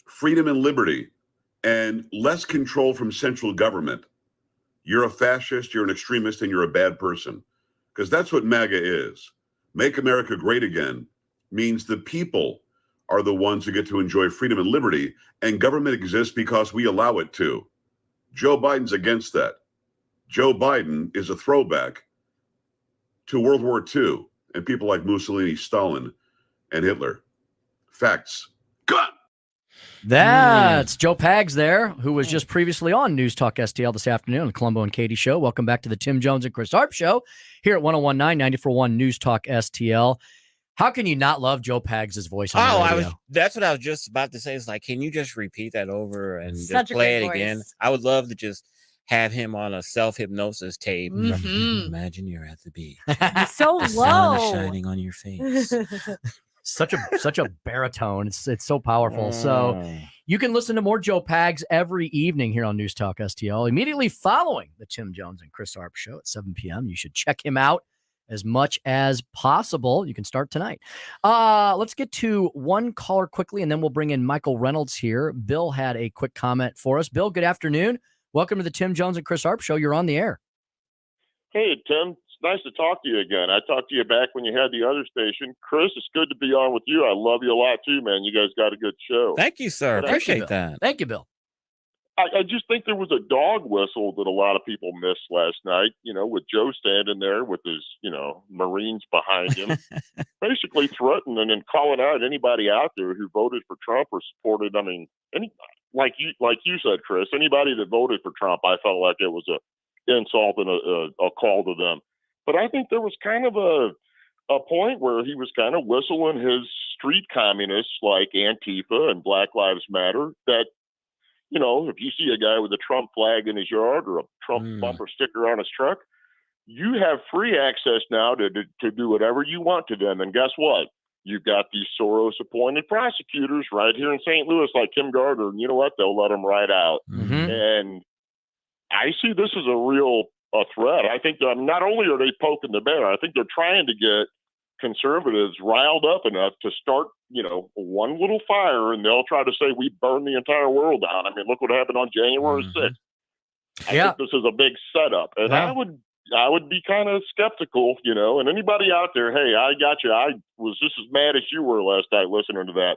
Speaker 29: freedom and liberty, and less control from central government, you're a fascist, you're an extremist, and you're a bad person. Because that's what MAGA is. Make America Great Again means the people are the ones who get to enjoy freedom and liberty, and government exists because we allow it to. Joe Biden's against that. Joe Biden is a throwback to World War II and people like Mussolini, Stalin, and Hitler. Facts.
Speaker 9: That's Joe Pags there, who was just previously on News Talk STL this afternoon on the Columbo and Katie Show. Welcome back to the Tim Jones and Chris Arps Show here at 101.9 94.1 News Talk STL. How can you not love Joe Pags' voice on the radio?
Speaker 8: That's what I was just about to say. It's like, can you just repeat that over and
Speaker 10: Such
Speaker 8: just
Speaker 10: a
Speaker 8: play
Speaker 10: good
Speaker 8: it again?
Speaker 10: voice.
Speaker 8: I would love to just have him on a self-hypnosis tape.
Speaker 10: Mhm.
Speaker 8: Imagine you're at the beach.
Speaker 10: He's so
Speaker 8: The sun is
Speaker 10: low.
Speaker 8: shining on your face.
Speaker 9: Such a baritone. It's so powerful. So you can listen to more Joe Pags every evening here on News Talk STL immediately following the Tim Jones and Chris Arps Show at 7 p.m. You should check him out as much as possible. You can start tonight. Let's get to one caller quickly, and then we'll bring in Michael Reynolds here. Bill had a quick comment for us. Bill, good afternoon. Welcome to the Tim Jones and Chris Arps Show. You're on the air.
Speaker 11: Hey, Tim. It's nice to talk to you again. I talked to you back when you had the other station. Chris, it's good to be on with you. I love you a lot, too, man. You guys got a good show.
Speaker 8: Thank you, sir.
Speaker 11: But
Speaker 8: Appreciate that.
Speaker 9: Thank you, Bill.
Speaker 11: I just think there was a dog whistle that a lot of people missed last night, with Joe standing there with his, Marines behind him, basically threatening and calling out anybody out there who voted for Trump or supported, like you said, Chris, anybody that voted for Trump, I felt like it was a insult and a call to them. But I think there was kind of a point where he was kind of whistling his street communists like Antifa and Black Lives Matter that, if you see a guy with a Trump flag in his yard or a Trump bumper sticker on his truck, you have free access now to do whatever you want to them. And guess what? You've got these Soros-appointed prosecutors right here in St. Louis like Kim Gardner, and you know what? They'll let them right out. And I see this as a threat. I think not only are they poking the bear, I think they're trying to get conservatives riled up enough to start, one little fire, and they'll try to say we burned the entire world down. I mean, look what happened on January 6th. I think this is a big setup, and I would be kind of skeptical, and anybody out there, hey, I got you. I was just as mad as you were last night listening to that,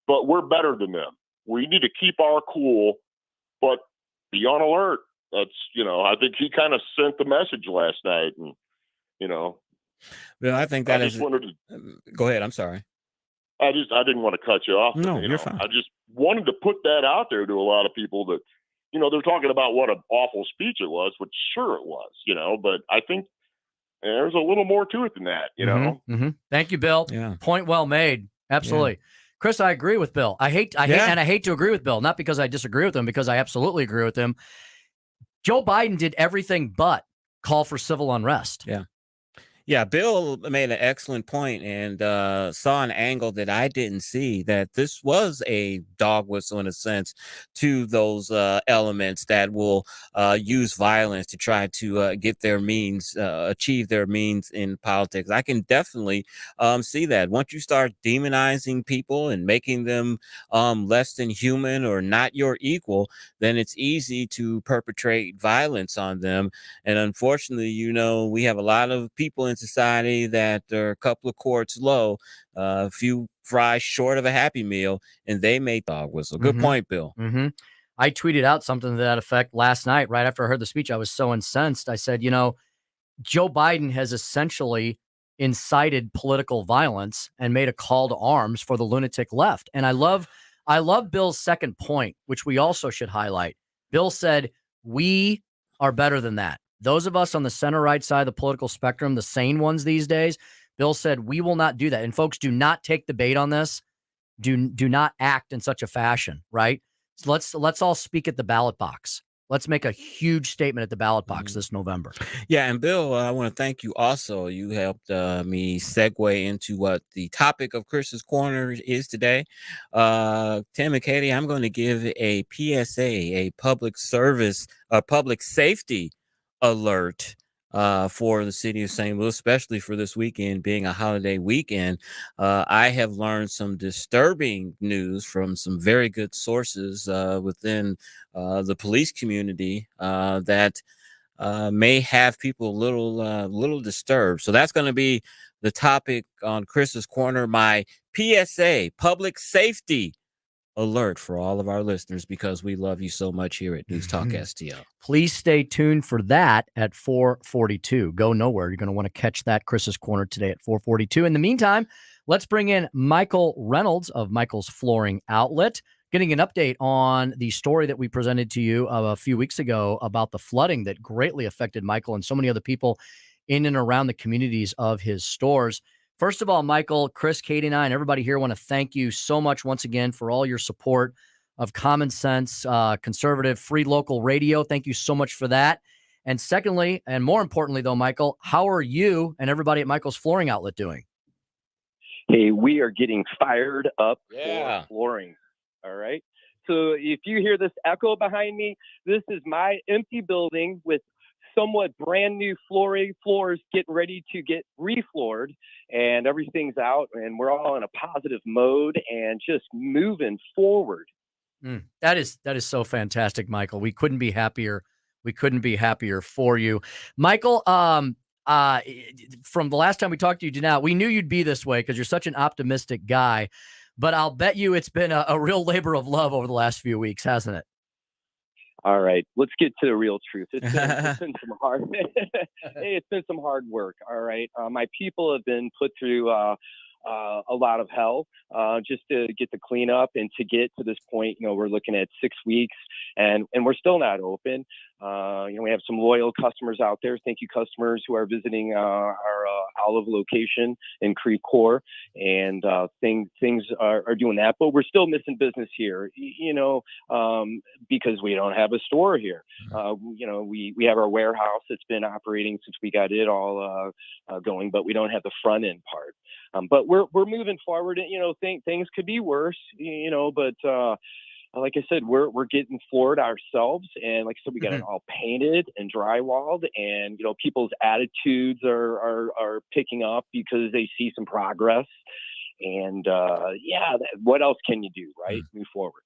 Speaker 11: but we're better than them. We need to keep our cool, but be on alert. That's, I think he kind of sent the message last night, and,
Speaker 8: Well, I think that is. Go ahead. I'm sorry.
Speaker 11: I didn't want to cut you off.
Speaker 8: No, you're fine.
Speaker 11: I just wanted to put that out there to a lot of people that, they're talking about what an awful speech it was, which sure it was, but I think there's a little more to it than that,
Speaker 9: Thank you, Bill.
Speaker 8: Yeah.
Speaker 9: Point well made. Absolutely. Yeah. Chris, I agree with Bill. I hate to agree with Bill, not because I disagree with him, because I absolutely agree with him. Joe Biden did everything but call for civil unrest.
Speaker 8: Yeah, Bill made an excellent point and saw an angle that I didn't see, that this was a dog whistle in a sense to those elements that will use violence to try to get their means, achieve their means in politics. I can definitely see that. Once you start demonizing people and making them less than human or not your equal, then it's easy to perpetrate violence on them. And unfortunately, we have a lot of people in society that are a couple of quarts low, a few fries short of a Happy Meal, and they make dog whistle. Good point, Bill.
Speaker 9: I tweeted out something to that effect last night. Right after I heard the speech, I was so incensed. I said, Joe Biden has essentially incited political violence and made a call to arms for the lunatic left. And I love Bill's second point, which we also should highlight. Bill said, we are better than that. Those of us on the center-right side of the political spectrum, the sane ones these days, Bill said, we will not do that. And folks, do not take the bait on this. Do not act in such a fashion, right? So let's all speak at the ballot box. Let's make a huge statement at the ballot box this November.
Speaker 8: Yeah, and Bill, I want to thank you also. You helped me segue into what the topic of Chris's Corner is today. Tim and Katie, I'm going to give a PSA, a public service, a public safety alert for the city of St. Louis, especially for this weekend being a holiday weekend. I have learned some disturbing news from some very good sources within the police community that may have people a little disturbed. So that's going to be the topic on Chris's Corner. My PSA, public safety alert for all of our listeners, because we love you so much here at News Talk STL.
Speaker 9: Please stay tuned for that at 4:42. Go nowhere. You're going to want to catch that Chris's Corner today at 4:42. In the meantime, Let's bring in Michael Reynolds of Michael's Flooring Outlet, getting an update on the story that we presented to you a few weeks ago about the flooding that greatly affected Michael and so many other people in and around the communities of his stores. First of all, Michael, Chris, Katie, and I, and everybody here want to thank you so much once again for all your support of common sense, conservative, free local radio. Thank you so much for that. And secondly, and more importantly, though, Michael, how are you and everybody at Michael's Flooring Outlet doing?
Speaker 10: Hey, we are getting fired up
Speaker 8: Yeah.
Speaker 10: for flooring. All right. So if you hear this echo behind me, this is my empty building with somewhat brand new floors getting ready to get refloored, and everything's out, and we're all in a positive mode and just moving forward.
Speaker 9: That is so fantastic, Michael. We couldn't be happier. We couldn't be happier for you, Michael. From the last time we talked to you to now, we knew you'd be this way because you're such an optimistic guy. But I'll bet you it's been a real labor of love over the last few weeks, hasn't it?
Speaker 10: All right, let's get to the real truth. It's been some hard. Hey, it's been some hard work. All right, my people have been put through a lot of hell just to get the cleanup and to get to this point. We're looking at 6 weeks, and we're still not open. We have some loyal customers out there. Thank you, customers who are visiting our Olive location in Creve Coeur, and things are doing that. But we're still missing business here, because we don't have a store here. We have our warehouse that's been operating since we got it all going, but we don't have the front end part. But we're moving forward. Things could be worse, but like I said, we're getting floored ourselves, and like I said, we got it all painted and drywalled, and people's attitudes are picking up because they see some progress, and what else can you do, right? Move forward.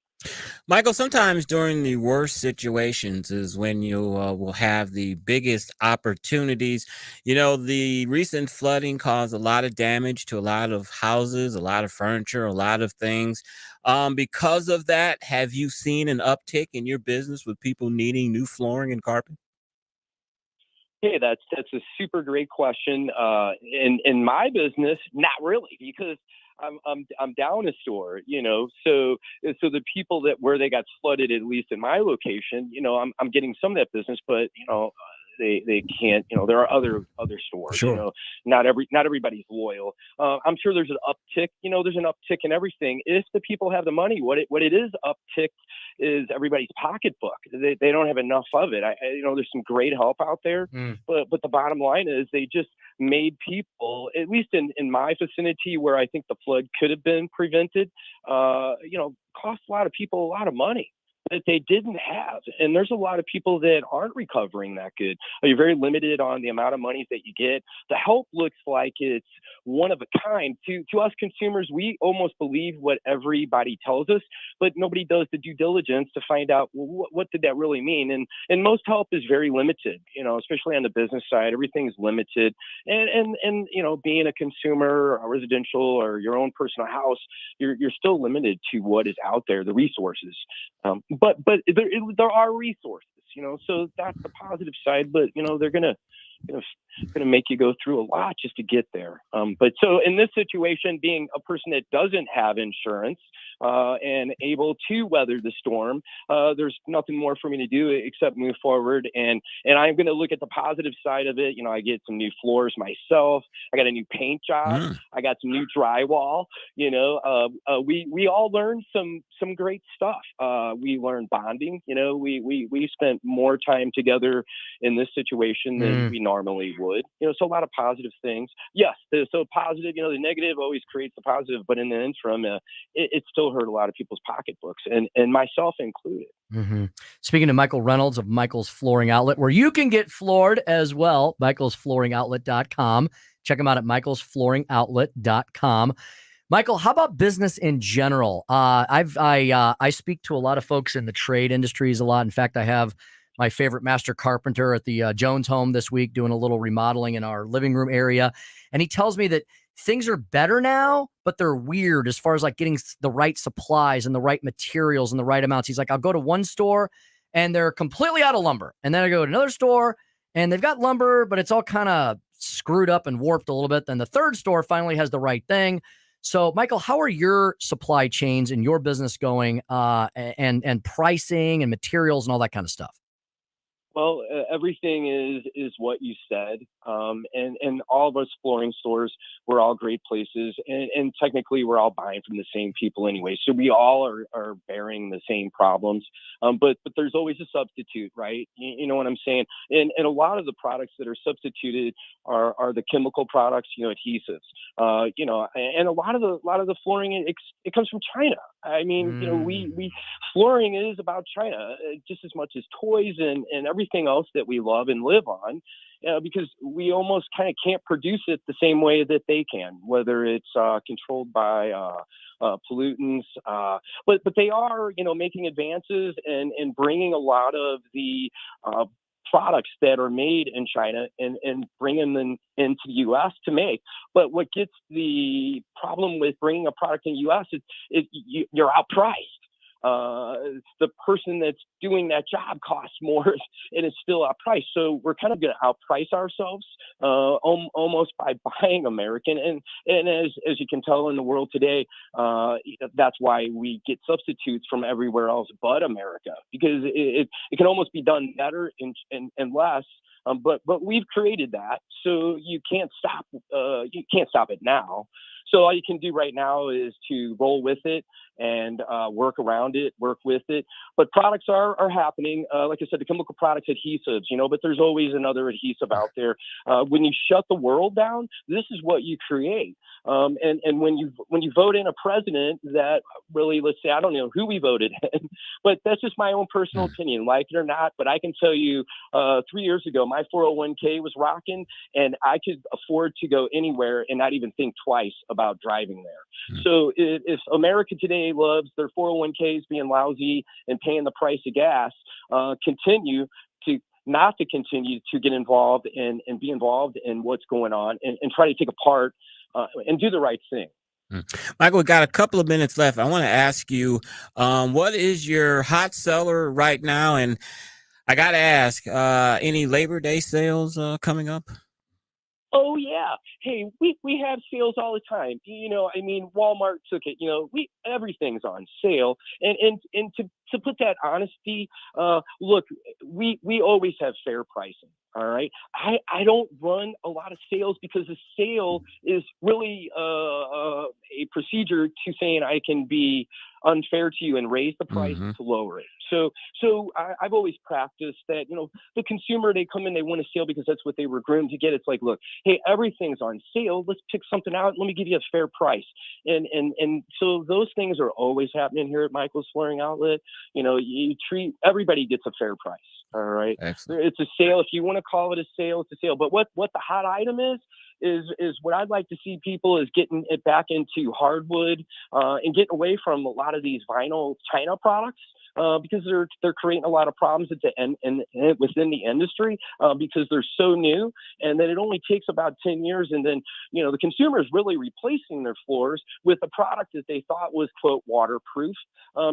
Speaker 8: Michael, sometimes during the worst situations is when you will have the biggest opportunities. The recent flooding caused a lot of damage to a lot of houses, a lot of furniture, a lot of things. Because of that, have you seen an uptick in your business with people needing new flooring and carpet?
Speaker 10: Hey, that's a super great question. In my business, not really, because I'm down a store, so the people where they got flooded, at least in my location, I'm getting some of that business, but they can't, there are other stores,
Speaker 8: Sure.
Speaker 10: Not everybody's loyal. I'm sure there's an uptick, there's an uptick in everything. If the people have the money, what it is upticked is everybody's pocketbook. They don't have enough of it. There's some great help out there, but the bottom line is they just made people, at least in my vicinity where I think the flood could have been prevented, cost a lot of people a lot of money that they didn't have. And there's a lot of people that aren't recovering that good. You're very limited on the amount of money that you get. The help looks like it's one of a kind. To us consumers, we almost believe what everybody tells us, but nobody does the due diligence to find out, well, what did that really mean? And most help is very limited, especially on the business side. Everything's limited. And being a consumer, a residential, or your own personal house, you're still limited to what is out there, the resources. But there are resources, so that's the positive side. But they're gonna make you go through a lot just to get there. But so in this situation, being a person that doesn't have insurance and able to weather the storm, there's nothing more for me to do except move forward. And I'm going to look at the positive side of it. I get some new floors myself. I got a new paint job. I got some new drywall. We all learned some great stuff. We learned bonding. We spent more time together in this situation than we normally would. So a lot of positive things. Yes, so positive. The negative always creates the positive, but in the interim, it still hurt a lot of people's pocketbooks, and myself included.
Speaker 9: Speaking to Michael Reynolds of Michael's Flooring Outlet, where you can get floored as well, michaelsflooringoutlet.com. Check them out at michaelsflooringoutlet.com. Michael, how about business in general? I speak to a lot of folks in the trade industries a lot. In fact, I have my favorite master carpenter at the Jones home this week doing a little remodeling in our living room area. And he tells me that things are better now, but they're weird as far as like getting the right supplies and the right materials and the right amounts. He's like, I'll go to one store and they're completely out of lumber. And then I go to another store and they've got lumber, but it's all kind of screwed up and warped a little bit. Then the third store finally has the right thing. So, Michael, how are your supply chains and your business going, and pricing and materials and all that kind of stuff?
Speaker 10: Well, everything is what you said, and all of us flooring stores, we're all great places, and technically we're all buying from the same people anyway, so we all are bearing the same problems. But there's always a substitute, right? You know what I'm saying? And a lot of the products that are substituted are the chemical products, adhesives, and a lot of the flooring it comes from China. I mean, we flooring is about China just as much as toys and everything else that we love and live on, because we almost kind of can't produce it the same way that they can, whether it's controlled by pollutants, but they are, making advances and bringing a lot of the products that are made in China and bringing them into the U.S. to make. But what gets the problem with bringing a product in the U.S. is you're outpriced. The person that's doing that job costs more and it's still outpriced. So we're kind of going to outprice ourselves almost by buying American. And as you can tell in the world today, that's why we get substitutes from everywhere else but America, because it can almost be done better and less. But we've created that, so you can't stop it now. So all you can do right now is to roll with it and work around it, work with it. But products are happening. Like I said, the chemical products, adhesives, but there's always another adhesive out there. When you shut the world down, this is what you create. And when you vote in a president that really, let's say, I don't know who we voted in, but that's just my own personal opinion, like it or not. But I can tell you 3 years ago, my 401k was rocking and I could afford to go anywhere and not even think twice about driving there. So if America today loves their 401ks being lousy and paying the price of gas, continue to get involved and be involved in what's going on and try to take a part and do the right thing.
Speaker 8: Michael, we got a couple of minutes left. I want to ask you, what is your hot seller right now? And I got to ask, any Labor Day sales coming up?
Speaker 10: Oh yeah. Hey, we have sales all the time. Walmart took it, everything's on sale. And to put that honesty, look, we always have fair pricing. All right. I don't run a lot of sales because the sale is really a procedure to saying I can be unfair to you and raise the price to lower it. So I've always practiced that, the consumer, they come in, they want a sale because that's what they were groomed to get. It's like, look, hey, everything's on sale. Let's pick something out. Let me give you a fair price. And so those things are always happening here at Michael's Flooring Outlet. You treat everybody gets a fair price. All right. Excellent. It's a sale. If you want to call it a sale, it's a sale. But what the hot item is what I'd like to see people is getting it back into hardwood and getting away from a lot of these vinyl China products. Because they're creating a lot of problems at the end and within the industry because they're so new, and then it only takes about 10 years, and then the consumer is really replacing their floors with a product that they thought was quote waterproof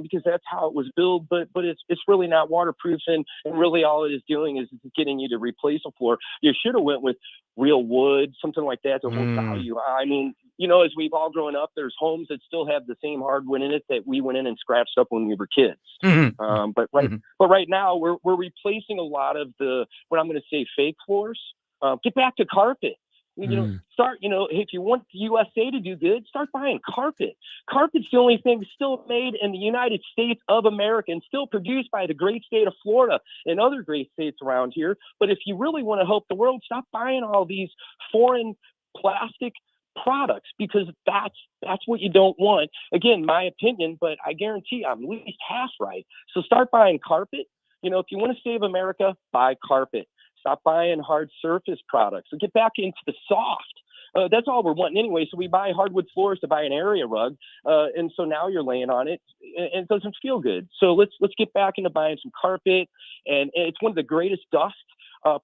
Speaker 10: because that's how it was built, but it's really not waterproof, and really all it is doing is getting you to replace a floor. You should have went with real wood, something like that to hold value. I mean, as we've all grown up, there's homes that still have the same hardwood in it that we went in and scratched up when we were kids. But right now we're replacing a lot of the, what I'm going to say, fake floors. Get back to carpet. Start, if you want the USA to do good, start buying carpet. Carpet's the only thing still made in the United States of America and still produced by the great state of Florida and other great states around here. But if you really want to help the world, stop buying all these foreign plastic products, because that's what you don't want. Again, my opinion, but I guarantee I'm at least half right. So start buying carpet. If you want to save America, buy carpet. Stop buying hard surface products and get back into the soft. That's all we're wanting anyway. So we buy hardwood floors to buy an area rug, and so now you're laying on it, and it doesn't feel good. So let's get back into buying some carpet, and it's one of the greatest dust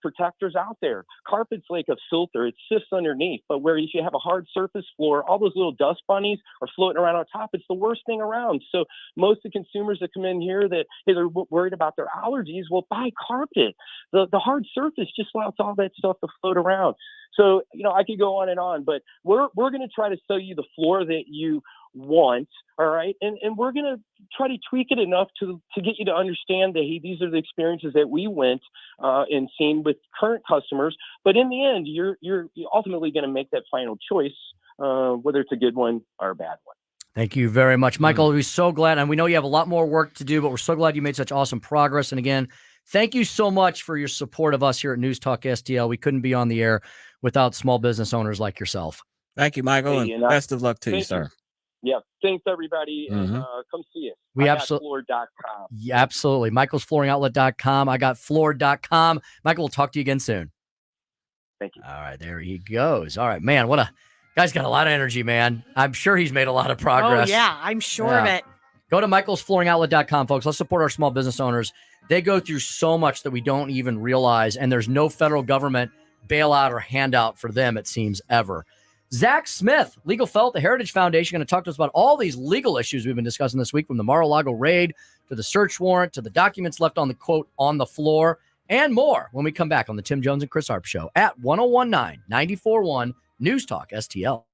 Speaker 10: protectors out there. Carpet's like a filter; it sifts underneath. But where if you have a hard surface floor, all those little dust bunnies are floating around on top. It's the worst thing around. So most of the consumers that come in here that they're worried about their allergies, will buy carpet. The hard surface just allows all that stuff to float around. So, I could go on, but we're going to try to sell you the floor that you want. All right. And we're going to try to tweak it enough to get you to understand that, hey, these are the experiences that we went and seen with current customers. But in the end, you're ultimately going to make that final choice, whether it's a good one or a bad one.
Speaker 9: Thank you very much, Michael. We're so glad. And we know you have a lot more work to do, but we're so glad you made such awesome progress. And again, thank you so much for your support of us here at News Talk STL. We couldn't be on the air without small business owners like yourself.
Speaker 8: Thank you, Michael, and best of luck to you, sir.
Speaker 10: Yeah, thanks everybody, and come see us.
Speaker 9: We
Speaker 10: floor.com.
Speaker 9: Yeah, absolutely. michaelsflooringoutlet.com. I got floor.com. Michael, we'll talk to you again soon.
Speaker 10: Thank you.
Speaker 9: All right, there he goes. All right, man, guy's got a lot of energy, man. I'm sure he's made a lot of progress.
Speaker 14: Oh, yeah, I'm sure of it.
Speaker 9: Go to michaelsflooringoutlet.com, folks. Let's support our small business owners. They go through so much that we don't even realize, and there's no federal government bailout or handout for them, it seems, ever. Zach Smith, legal fellow at the Heritage Foundation, going to talk to us about all these legal issues we've been discussing this week, from the Mar-a-Lago raid to the search warrant to the documents left on the, quote, on the floor, and more when we come back on the Tim Jones and Chris Arps Show at 1019 94.1 News Talk STL.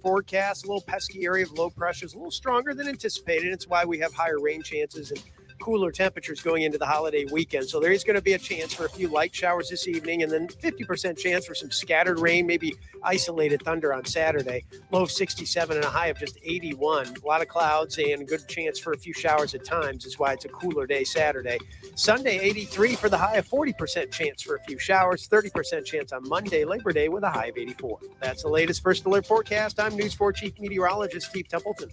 Speaker 13: Forecast, a little pesky area of low pressure is a little stronger than anticipated. It's why we have higher rain chances and cooler temperatures going into the holiday weekend. So there is going to be a chance for a few light showers this evening, and then 50% chance for some scattered rain, maybe isolated thunder on Saturday. Low of 67 and a high of just 81. A lot of clouds and a good chance for a few showers at times is why it's a cooler day Saturday. Sunday, 83 for the high of 40% chance for a few showers, 30% chance on Monday, Labor Day, with a high of 84. That's the latest First Alert forecast. I'm News 4 Chief Meteorologist Steve Templeton.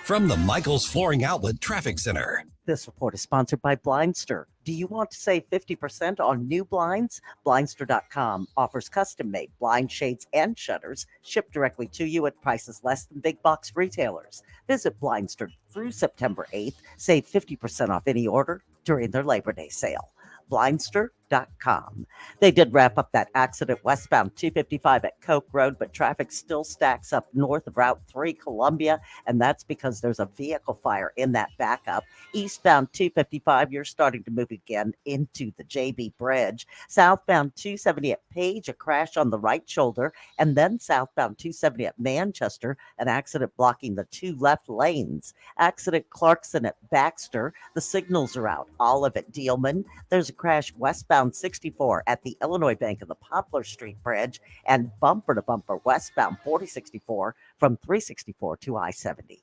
Speaker 2: From the Michaels Flooring Outlet Traffic Center.
Speaker 12: This report is sponsored by Blindster. Do you want to save 50% on new blinds? Blindster.com offers custom-made blind shades and shutters shipped directly to you at prices less than big box retailers. Visit Blindster through September 8th. Save 50% off any order during their Labor Day sale. Blindster.com. They did wrap up that accident westbound 255 at Coke Road, but traffic still stacks up north of Route 3 Columbia, and that's because there's a vehicle fire in that backup. Eastbound 255, you're starting to move again into the JB Bridge. Southbound 270 at Page, a crash on the right shoulder, and then southbound 270 at Manchester, an accident blocking the two left lanes. Accident Clarkson at Baxter, the signals are out. Olive at Dealman. There's a crash westbound 64 at the Illinois Bank of the Poplar Street Bridge, and bumper to bumper westbound 4064 from 364 to I-70.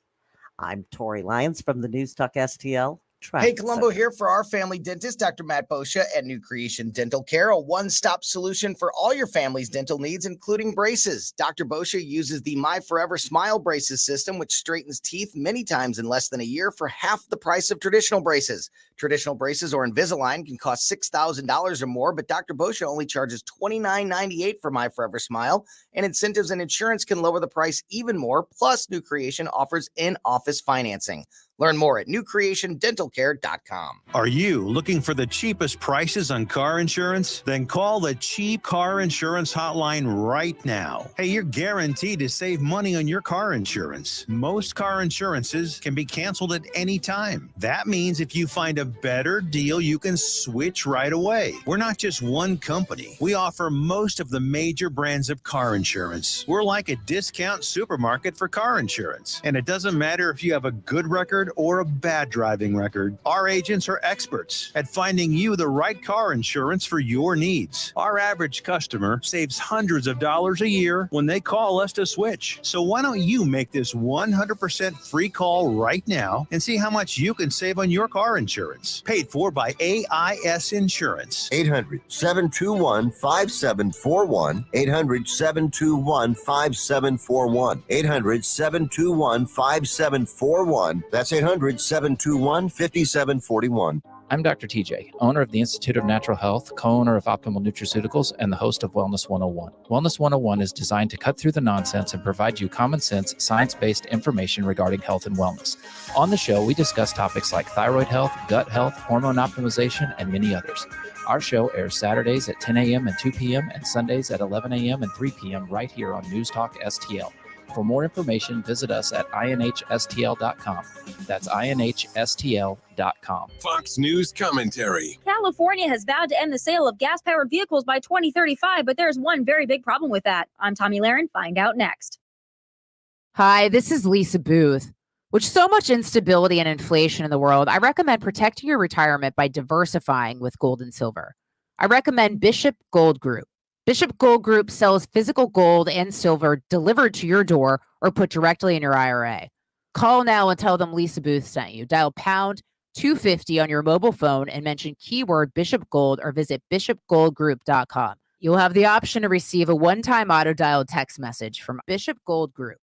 Speaker 12: I'm Tori Lyons from the News Talk STL.
Speaker 15: Hey, Columbo here for our family dentist, Dr. Matt Boscia at New Creation Dental Care, a one-stop solution for all your family's dental needs, including braces. Dr. Boscia uses the My Forever Smile Braces system, which straightens teeth many times in less than a year for half the price of traditional braces. Traditional braces or Invisalign can cost $6,000 or more, but Dr. Boscia only charges $29.98 for My Forever Smile, and incentives and insurance can lower the price even more. Plus, New Creation offers in-office financing. Learn more at newcreationdentalcare.com.
Speaker 3: Are you looking for the cheapest prices on car insurance? Then call the Cheap Car Insurance Hotline right now. Hey, you're guaranteed to save money on your car insurance. Most car insurances can be canceled at any time. That means if you find a better deal, you can switch right away. We're not just one company. We offer most of the major brands of car insurance. We're like a discount supermarket for car insurance. And it doesn't matter if you have a good record or a bad driving record. Our agents are experts at finding you the right car insurance for your needs. Our average customer saves hundreds of dollars a year when they call us to switch. So why don't you make this 100% free call right now and see how much you can save on your car insurance. Paid for by AIS Insurance.
Speaker 4: 800-721-5741. 800-721-5741. 800-721-5741. That's 800-721-5741.
Speaker 14: I'm Dr. TJ, owner of the Institute of Natural Health, co-owner of Optimal Nutraceuticals, and the host of Wellness 101. Wellness 101 is designed to cut through the nonsense and provide you common sense, science-based information regarding health and wellness. On the show, we discuss topics like thyroid health, gut health, hormone optimization, and many others. Our show airs Saturdays at 10 a.m. and 2 p.m. and Sundays at 11 a.m. and 3 p.m. right here on News Talk STL. For more information, visit us at inhstl.com. That's inhstl.com.
Speaker 16: Fox News commentary.
Speaker 17: California has vowed to end the sale of gas-powered vehicles by 2035, but there's one very big problem with that. I'm Tommy Lahren. Find out next.
Speaker 18: Hi, this is Lisa Booth. With so much instability and inflation in the world, I recommend protecting your retirement by diversifying with gold and silver. I recommend Bishop Gold Group. Bishop Gold Group sells physical gold and silver delivered to your door or put directly in your IRA. Call now and tell them Lisa Booth sent you. Dial pound 250 on your mobile phone and mention keyword Bishop Gold or visit bishopgoldgroup.com. You'll have the option to receive a one-time auto-dialed text message from Bishop Gold Group.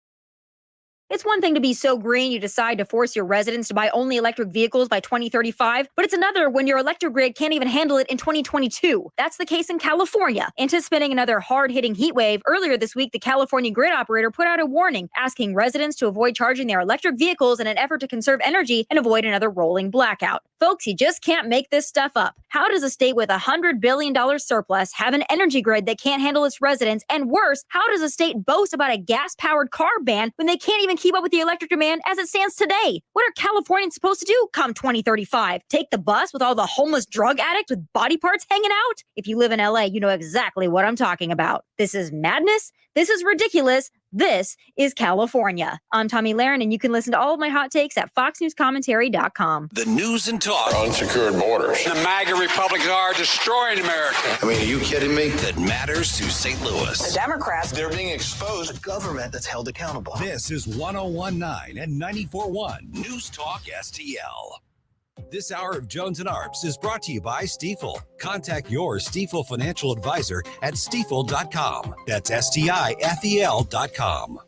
Speaker 17: It's one thing to be so green you decide to force your residents to buy only electric vehicles by 2035, but it's another when your electric grid can't even handle it in 2022. That's the case in California. Anticipating another hard-hitting heat wave, earlier this week, the California grid operator put out a warning asking residents to avoid charging their electric vehicles in an effort to conserve energy and avoid another rolling blackout. Folks, you just can't make this stuff up. How does a state with a $100 billion surplus have an energy grid that can't handle its residents? And worse, how does a state boast about a gas-powered car ban when they can't even keep up with the electric demand as it stands today? What are Californians supposed to do come 2035? Take the bus with all the homeless drug addicts with body parts hanging out? If you live in LA, you know exactly what I'm talking about. This is madness. This is ridiculous. This is California. I'm Tommy Lahren, and you can listen to all of my hot takes at foxnewscommentary.com.
Speaker 16: The news and talk.
Speaker 19: Unsecured borders.
Speaker 21: The MAGA Republicans are destroying America.
Speaker 19: I mean, are you kidding me? That matters to St. Louis.
Speaker 22: The Democrats,
Speaker 19: they're being exposed. A government that's held accountable.
Speaker 2: This is 101.9 and 94.1 News Talk STL. This hour of Jones and Arps is brought to you by Stifel. Contact your Stifel financial advisor at stifel.com. That's STIFEL.com.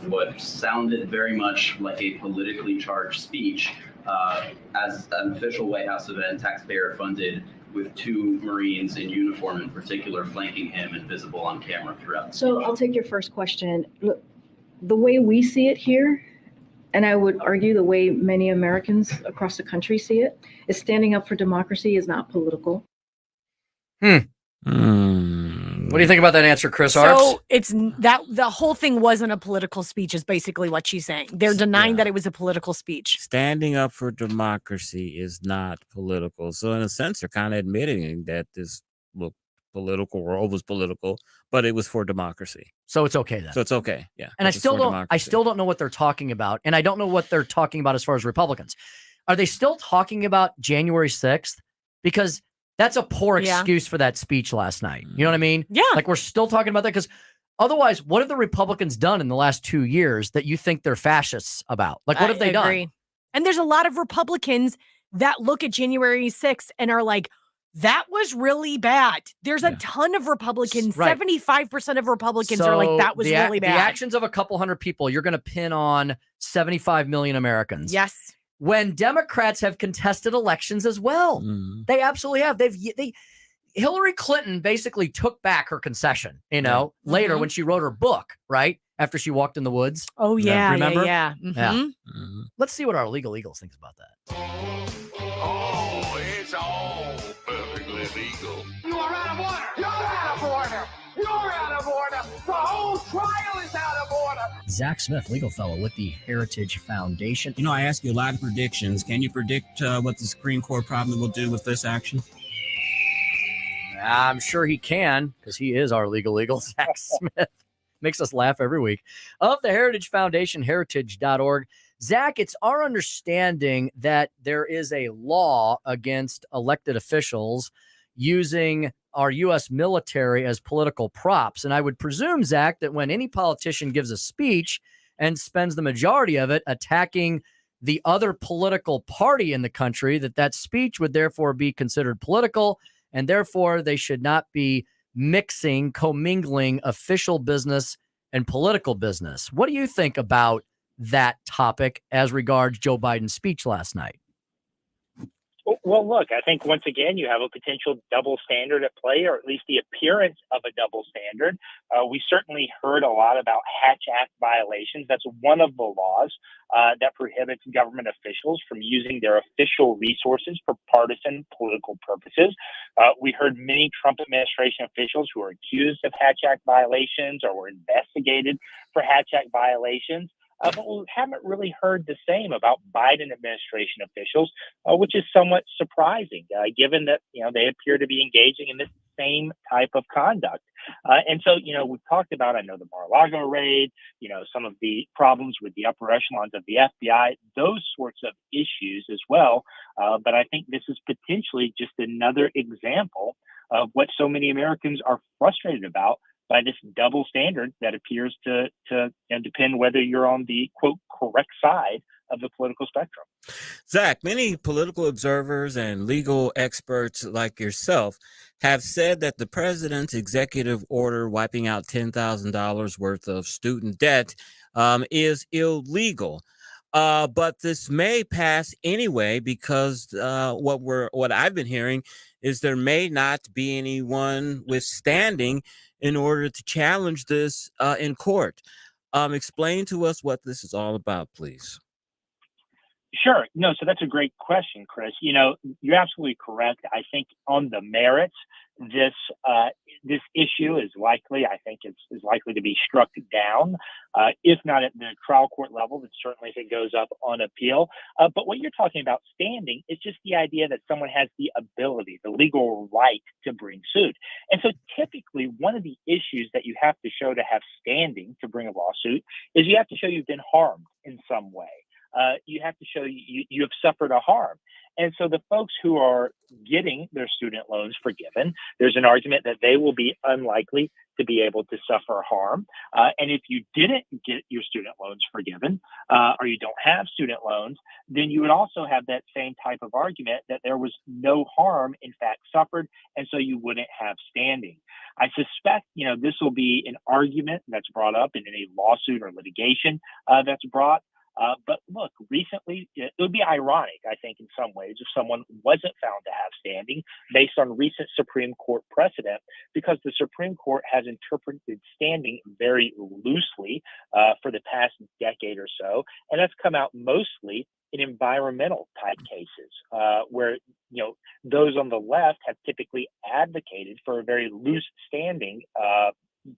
Speaker 24: What sounded very much like a politically charged speech as an official White House event, taxpayer funded, with two Marines in uniform in particular flanking him and visible on camera throughout.
Speaker 25: So I'll take your first question. Look, the way we see it here, and I would argue the way many Americans across the country see it, is standing up for democracy is not political.
Speaker 9: What do you think about that answer, Chris Arps?
Speaker 30: So it's that the whole thing wasn't a political speech is basically what she's saying. They're denying that it was a political speech.
Speaker 8: Standing up for democracy is not political. So in a sense, they're kind of admitting that this political world was political, but it was for democracy.
Speaker 9: So it's okay then.
Speaker 8: So it's okay. Yeah.
Speaker 9: And I still don't know what they're talking about. And I don't know what they're talking about as far as Republicans. Are they still talking about January 6th? Because that's a poor excuse for that speech last night. You know what I mean?
Speaker 30: Yeah.
Speaker 9: Like we're still talking about that because otherwise, what have the Republicans done in the last 2 years that you think they're fascists about? Like, what have they done?
Speaker 30: And there's a lot of Republicans that look at January 6th and are like, that was really bad. There's a ton of Republicans.
Speaker 9: Right.
Speaker 30: 75% of Republicans are like, that was really bad.
Speaker 9: The actions of a couple hundred people, you're going to pin on 75 million Americans.
Speaker 30: Yes.
Speaker 9: When Democrats have contested elections as well. They absolutely have. Hillary Clinton basically took back her concession, later when she wrote her book, right? After she walked in the woods.
Speaker 30: Oh, yeah.
Speaker 9: Remember?
Speaker 30: Yeah.
Speaker 9: Let's see what our legal eagles thinks about that.
Speaker 19: Oh, it's all perfectly legal.
Speaker 7: You are out of order. You're out of order. You're out of order. The whole trial is out of order.
Speaker 27: Zach Smith, legal fellow with the Heritage Foundation. You know, I ask you a lot of predictions. Can you predict what the Supreme Court probably will do with this action?
Speaker 9: I'm sure he can, because he is our legal eagle, Zach Smith. makes us laugh every week, of the Heritage Foundation, heritage.org. Zach, it's our understanding that there is a law against elected officials using our U.S. military as political props. And I would presume, Zach, that when any politician gives a speech and spends the majority of it attacking the other political party in the country, that speech would therefore be considered political, and therefore they should not be commingling official business and political business. What do you think about that topic as regards Joe Biden's speech last night?
Speaker 1: Well, look, I think once again, you have a potential double standard at play, or at least the appearance of a double standard. We certainly heard a lot about Hatch Act violations. That's one of the laws that prohibits government officials from using their official resources for partisan political purposes. We heard many Trump administration officials who are accused of Hatch Act violations or were investigated for Hatch Act violations. But we haven't really heard the same about Biden administration officials, which is somewhat surprising, given that they appear to be engaging in this same type of conduct. And so, we've talked about, I know, the Mar-a-Lago raid, some of the problems with the upper echelons of the FBI, those sorts of issues as well. But I think this is potentially just another example of what so many Americans are frustrated about by this double standard that appears to depend whether you're on the, quote, correct side of the political spectrum.
Speaker 8: Zach, many political observers and legal experts like yourself have said that the president's executive order wiping out $10,000 worth of student debt is illegal. But this may pass anyway because what I've been hearing is there may not be anyone withstanding in order to challenge this in court. Explain to us what this is all about, please.
Speaker 1: Sure. No, so that's a great question, Chris. You're absolutely correct. I think on the merits, this issue is likely, is likely to be struck down, if not at the trial court level, then certainly if it goes up on appeal. But what you're talking about standing is just the idea that someone has the ability, the legal right to bring suit. And so typically one of the issues that you have to show to have standing to bring a lawsuit is you have to show you've been harmed in some way. You have to show you have suffered a harm. And so the folks who are getting their student loans forgiven, there's an argument that they will be unlikely to be able to suffer harm. And if you didn't get your student loans forgiven, or you don't have student loans, then you would also have that same type of argument that there was no harm, in fact, suffered, and so you wouldn't have standing. I suspect, this will be an argument that's brought up in any lawsuit or litigation that's brought. But look, recently, it would be ironic, I think, in some ways, if someone wasn't found to have standing based on recent Supreme Court precedent, because the Supreme Court has interpreted standing very loosely for the past decade or so. And that's come out mostly in environmental type cases where, those on the left have typically advocated for a very loose standing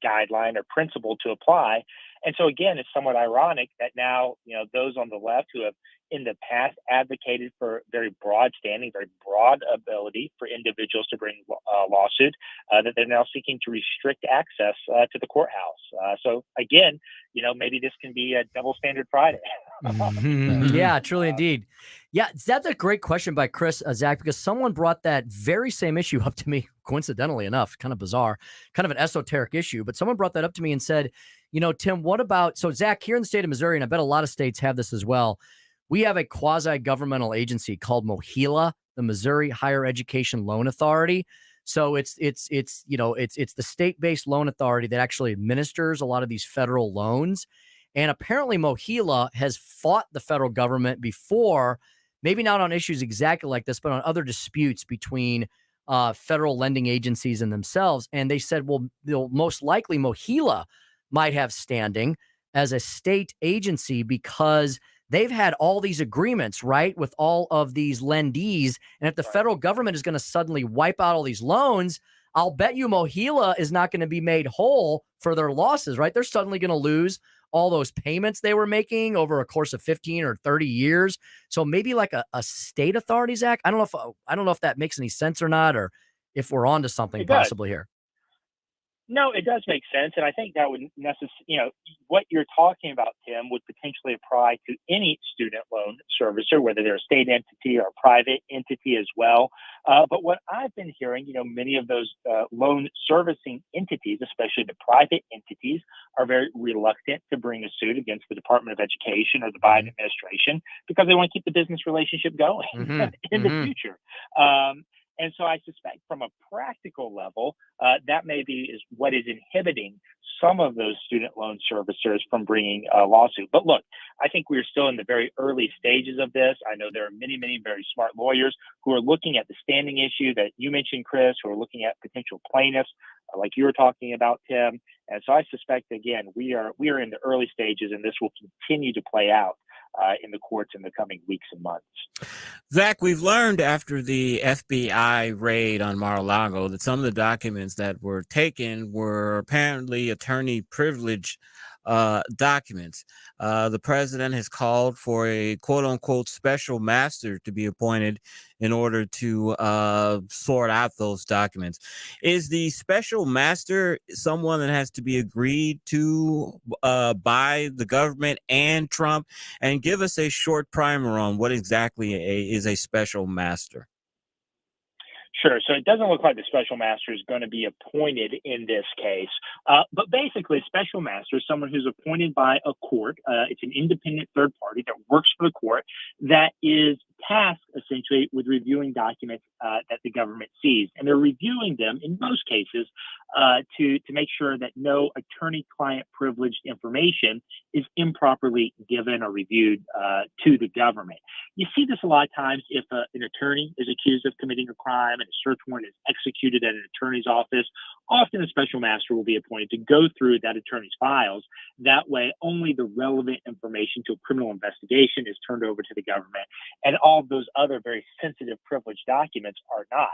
Speaker 1: guideline or principle to apply. And so again, it's somewhat ironic that now, those on the left who have in the past advocated for very broad standing, very broad ability for individuals to bring a lawsuit, that they're now seeking to restrict access to the courthouse. So again, maybe this can be a double standard Friday.
Speaker 9: Yeah, truly indeed. Yeah, that's a great question by Chris, Zach, because someone brought that very same issue up to me, coincidentally enough, kind of bizarre, kind of an esoteric issue, but someone brought that up to me and said, Tim, what about, so Zach, here in the state of Missouri, and I bet a lot of states have this as well, we have a quasi-governmental agency called MOHELA, the Missouri Higher Education Loan Authority. So it's the state-based loan authority that actually administers a lot of these federal loans. And apparently MOHELA has fought the federal government before, maybe not on issues exactly like this, but on other disputes between federal lending agencies and themselves. And they said, well, most likely MOHELA might have standing as a state agency because they've had all these agreements, right, with all of these lendees. And if the federal government is going to suddenly wipe out all these loans, I'll bet you MOHELA is not going to be made whole for their losses, right? They're suddenly going to lose all those payments they were making over a course of 15 or 30 years. So maybe like a state authority, Zach. I don't know if that makes any sense or not, or if we're onto something possibly here.
Speaker 1: No, it does make sense, and I think that would what you're talking about, Tim, would potentially apply to any student loan servicer, whether they're a state entity or a private entity as well. But what I've been hearing, many of those loan servicing entities, especially the private entities, are very reluctant to bring a suit against the Department of Education or the Biden administration because they want to keep the business relationship going in the future. And so I suspect from a practical level, that maybe is what is inhibiting some of those student loan servicers from bringing a lawsuit. But look, I think we're still in the very early stages of this. I know there are many, many very smart lawyers who are looking at the standing issue that you mentioned, Chris, who are looking at potential plaintiffs like you were talking about, Tim. And so I suspect, again, we are in the early stages, and this will continue to play out in the courts in the coming weeks and months.
Speaker 8: Zach, we've learned after the FBI raid on Mar-a-Lago that some of the documents that were taken were apparently attorney privilege documents. The president has called for a quote unquote special master to be appointed in order to sort out those documents. Is the special master someone that has to be agreed to by the government and Trump? And give us a short primer on what exactly is a special master.
Speaker 1: Sure. So it doesn't look like the special master is going to be appointed in this case. But basically, a special master is someone who's appointed by a court. It's an independent third party that works for the court that is tasked essentially with reviewing documents that the government sees. And they're reviewing them in most cases to make sure that no attorney-client privileged information is improperly given or reviewed to the government. You see this a lot of times if an attorney is accused of committing a crime and a search warrant is executed at an attorney's office. Often a special master will be appointed to go through that attorney's files. That way, only the relevant information to a criminal investigation is turned over to the government, and all of those other very sensitive privileged documents are not.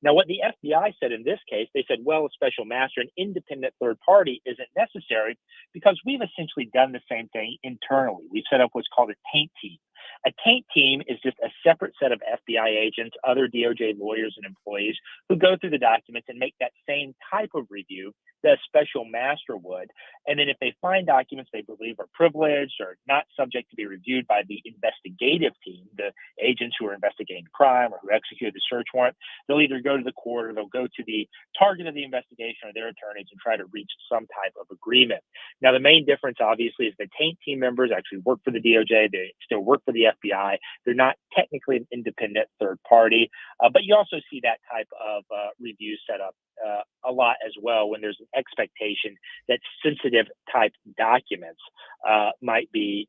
Speaker 1: Now, what the FBI said in this case, they said, well, a special master, an independent third party, isn't necessary because we've essentially done the same thing internally. We've set up what's called a taint team. A taint team is just a separate set of FBI agents, other DOJ lawyers and employees who go through the documents and make that same type of review that a special master would. And then if they find documents they believe are privileged or not subject to be reviewed by the investigative team, the agents who are investigating the crime or who executed the search warrant, they'll either go to the court or they'll go to the target of the investigation or their attorneys and try to reach some type of agreement. Now, the main difference, obviously, is the taint team members actually work for the DOJ. They still work for the FBI. They're not technically an independent third party, but you also see that type of review set up a lot as well when there's an expectation that sensitive type documents might be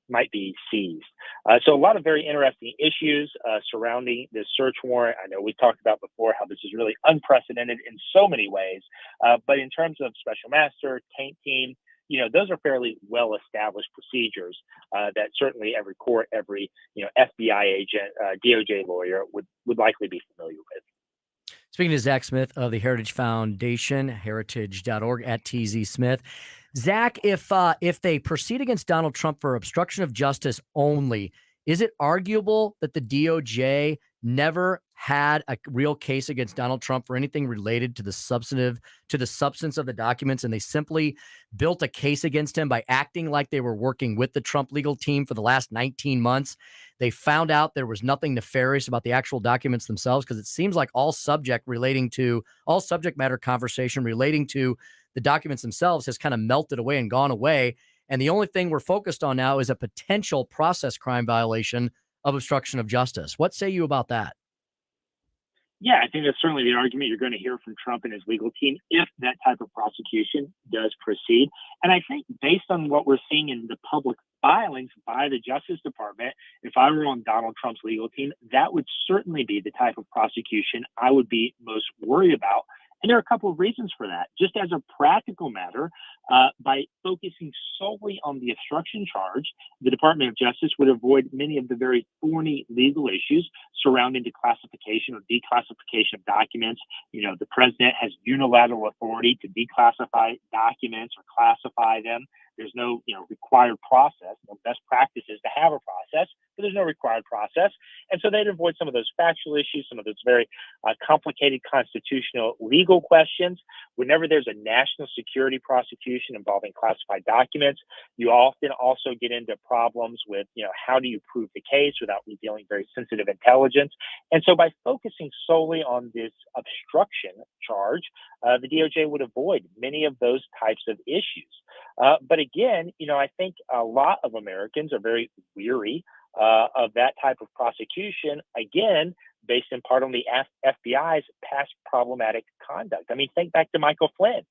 Speaker 1: seized. So a lot of very interesting issues surrounding this search warrant. I know we've talked about before how this is really unprecedented in so many ways, but in terms of special master, taint team, those are fairly well-established procedures that certainly every court, every FBI agent, DOJ lawyer would likely be familiar with.
Speaker 9: Speaking to Zach Smith of the Heritage Foundation, heritage.org at TZ Smith. Zach, if they proceed against Donald Trump for obstruction of justice only, is it arguable that the DOJ never had a real case against Donald Trump for anything related to the substance of the documents, and they simply built a case against him by acting like they were working with the Trump legal team for the last 19 months? They found out there was nothing nefarious about the actual documents themselves, because it seems like all subject matter conversation relating to the documents themselves has kind of melted away and gone away. And the only thing we're focused on now is a potential process crime violation of obstruction of justice. What say you about that?
Speaker 1: Yeah, I think that's certainly the argument you're going to hear from Trump and his legal team if that type of prosecution does proceed. And I think based on what we're seeing in the public filings by the Justice Department, if I were on Donald Trump's legal team, that would certainly be the type of prosecution I would be most worried about. And there are a couple of reasons for that. Just as a practical matter, by focusing solely on the obstruction charge, the Department of Justice would avoid many of the very thorny legal issues surrounding declassification or declassification of documents. The president has unilateral authority to declassify documents or classify them. There's no, required process. The best practice is to have a process, but there's no required process. And so they'd avoid some of those factual issues, some of those very complicated constitutional legal questions. Whenever there's a national security prosecution involving classified documents, you often also get into problems with, how do you prove the case without revealing very sensitive intelligence? And so by focusing solely on this obstruction charge, the DOJ would avoid many of those types of issues. But again, I think a lot of Americans are very weary of that type of prosecution, again, based in part on the FBI's past problematic conduct. I mean, think back to Michael Flynn.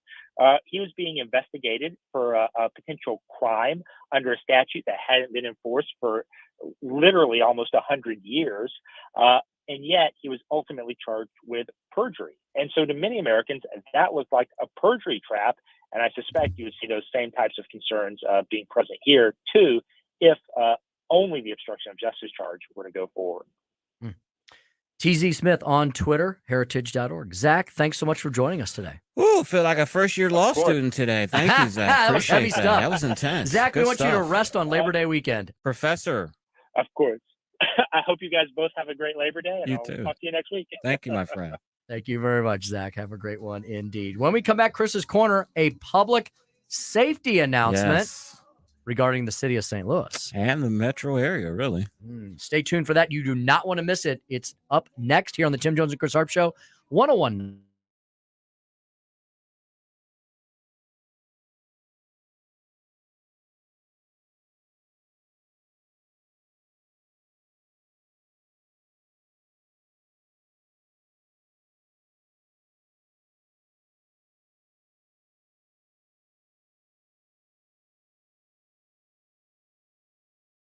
Speaker 1: He was being investigated for a potential crime under a statute that hadn't been enforced for literally almost 100 years. And yet he was ultimately charged with perjury. And so to many Americans, that was like a perjury trap. And I suspect you would see those same types of concerns being present here, too, if only the obstruction of justice charge were to go forward.
Speaker 9: TZ Smith on Twitter, heritage.org. Zach, thanks so much for joining us today.
Speaker 8: Ooh, feel like a first-year law student today. Thank you, Zach.
Speaker 9: That was heavy
Speaker 8: Appreciate that.
Speaker 9: stuff.
Speaker 8: That was intense.
Speaker 9: Zach,
Speaker 8: Good
Speaker 9: we want
Speaker 8: stuff.
Speaker 9: you to rest on Labor Day weekend.
Speaker 8: Professor.
Speaker 1: Of course. I hope you guys both have a great Labor Day, and
Speaker 8: You
Speaker 1: I'll
Speaker 8: too.
Speaker 1: talk to you next week.
Speaker 8: Thank you, my friend.
Speaker 9: Thank you very much, Zach. Have a great one indeed. When we come back, Chris's Corner, a public safety announcement
Speaker 8: Yes.
Speaker 9: regarding the city of St. Louis.
Speaker 8: And the metro area, really.
Speaker 9: Stay tuned for that. You do not want to miss it. It's up next here on the Tim Jones and Chris Arps Show, 101.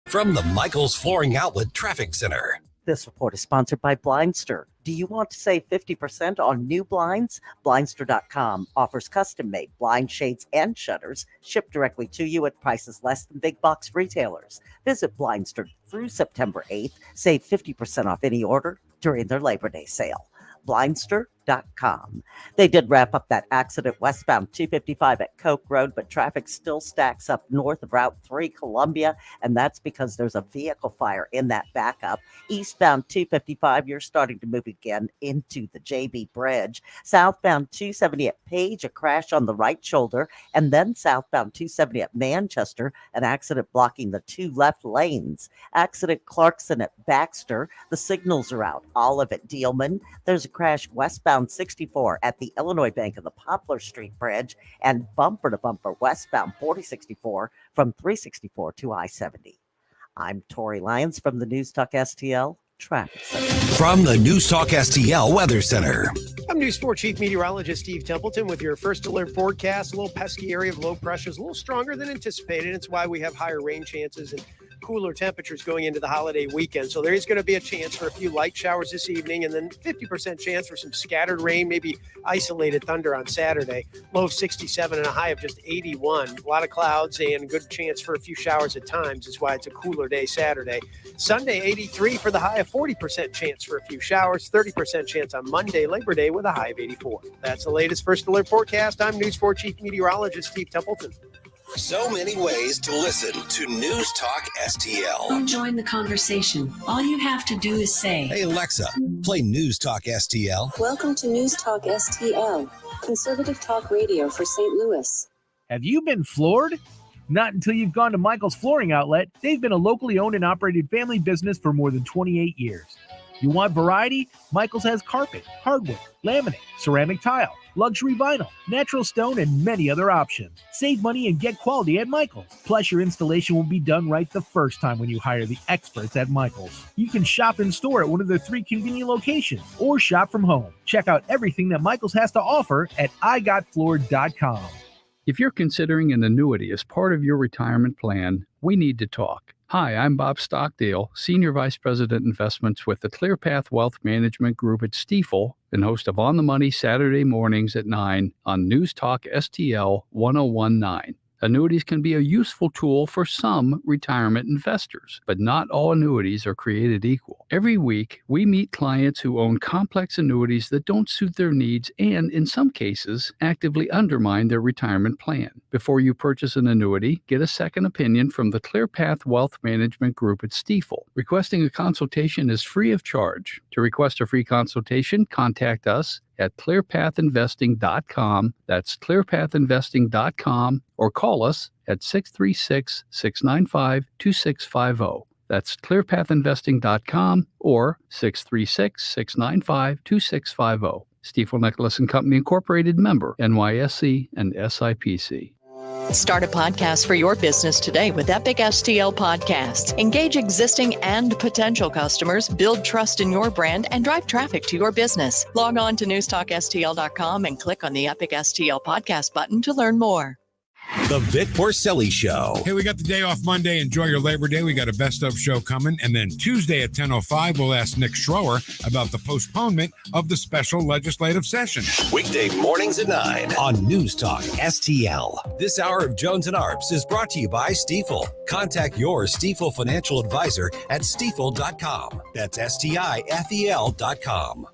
Speaker 2: From the Michaels Flooring Outlet Traffic Center.
Speaker 12: This report is sponsored by Blindster. Do you want to save 50% on new blinds? Blindster.com offers custom-made blind shades and shutters shipped directly to you at prices less than big box retailers. Visit Blindster through September 8th. Save 50% off any order during their Labor Day sale. Blindster.com. They did wrap up that accident westbound 255 at Coke Road, but traffic still stacks up north of Route 3 Columbia, and that's because there's a vehicle fire in that backup. Eastbound 255, you're starting to move again into the JB Bridge. Southbound 270 at Page, a crash on the right shoulder, and then southbound 270 at Manchester, an accident blocking the two left lanes. Accident Clarkson at Baxter, the signals are out. Olive at Dealman. There's a crash westbound 64 at the Illinois Bank of the Poplar Street Bridge, and bumper to bumper westbound 4064 from 364 to I-70. I'm Tori Lyons from the News Talk STL Traffic Center.
Speaker 2: From the News Talk STL Weather Center.
Speaker 13: I'm News 4 Chief Meteorologist Steve Templeton with your first alert forecast. A little pesky area of low pressure is a little stronger than anticipated. It's why we have higher rain chances and cooler temperatures going into the holiday weekend. So there is going to be a chance for a few light showers this evening, and then 50% chance for some scattered rain, maybe isolated thunder on Saturday. Low of 67 and a high of just 81. A lot of clouds and good chance for a few showers at times. That's why it's a cooler day Saturday. Sunday, 83 for the high of 40% chance for a few showers. 30% chance on Monday, Labor Day, with a high of 84. That's the latest first alert forecast. I'm News 4 Chief Meteorologist Steve Templeton.
Speaker 2: So many ways to listen to News Talk STL.
Speaker 5: Join the conversation. All you have to do is say,
Speaker 2: Hey Alexa, play News Talk STL.
Speaker 5: Welcome to News Talk STL, conservative talk radio for St. Louis.
Speaker 6: Have you been floored? Not until you've gone to Michael's Flooring Outlet. They've been a locally owned and operated family business for more than 28 years. You want variety? Michael's has carpet, hardwood, laminate, ceramic tile, luxury vinyl, natural stone, and many other options. Save money and get quality at Michael's. Plus, your installation will be done right the first time when you hire the experts at Michael's. You can shop in store at one of their 3 convenient locations or shop from home. Check out everything that Michael's has to offer at igotfloored.com.
Speaker 10: If you're considering an annuity as part of your retirement plan, we need to talk. Hi, I'm Bob Stockdale, Senior Vice President Investments with the ClearPath Wealth Management Group at Stifel, and host of On the Money Saturday mornings at 9 on News Talk STL 1019. Annuities can be a useful tool for some retirement investors, but not all annuities are created equal. Every week, we meet clients who own complex annuities that don't suit their needs and, in some cases, actively undermine their retirement plan. Before you purchase an annuity, get a second opinion from the ClearPath Wealth Management Group at Stifel. Requesting a consultation is free of charge. To request a free consultation, contact us at clearpathinvesting.com. That's clearpathinvesting.com, or call us at 636-695-2650. That's clearpathinvesting.com or 636-695-2650. Stifel Nicholas and Company Incorporated, member NYSE and SIPC.
Speaker 3: Start a podcast for your business today with Epic STL Podcasts. Engage existing and potential customers, build trust in your brand, and drive traffic to your business. Log on to newstalkstl.com and click on the Epic STL Podcast button to learn more.
Speaker 2: The Vic Porcelli Show.
Speaker 4: Hey, we got the day off Monday. Enjoy your Labor Day. We got a best of show coming. And then Tuesday at 10:05, we'll ask Nick Schroer about the postponement of the special legislative session.
Speaker 2: Weekday mornings at 9 on News Talk STL. This hour of Jones and Arps is brought to you by Stifel. Contact your Stifel financial advisor at stifel.com. That's STIFEL.com.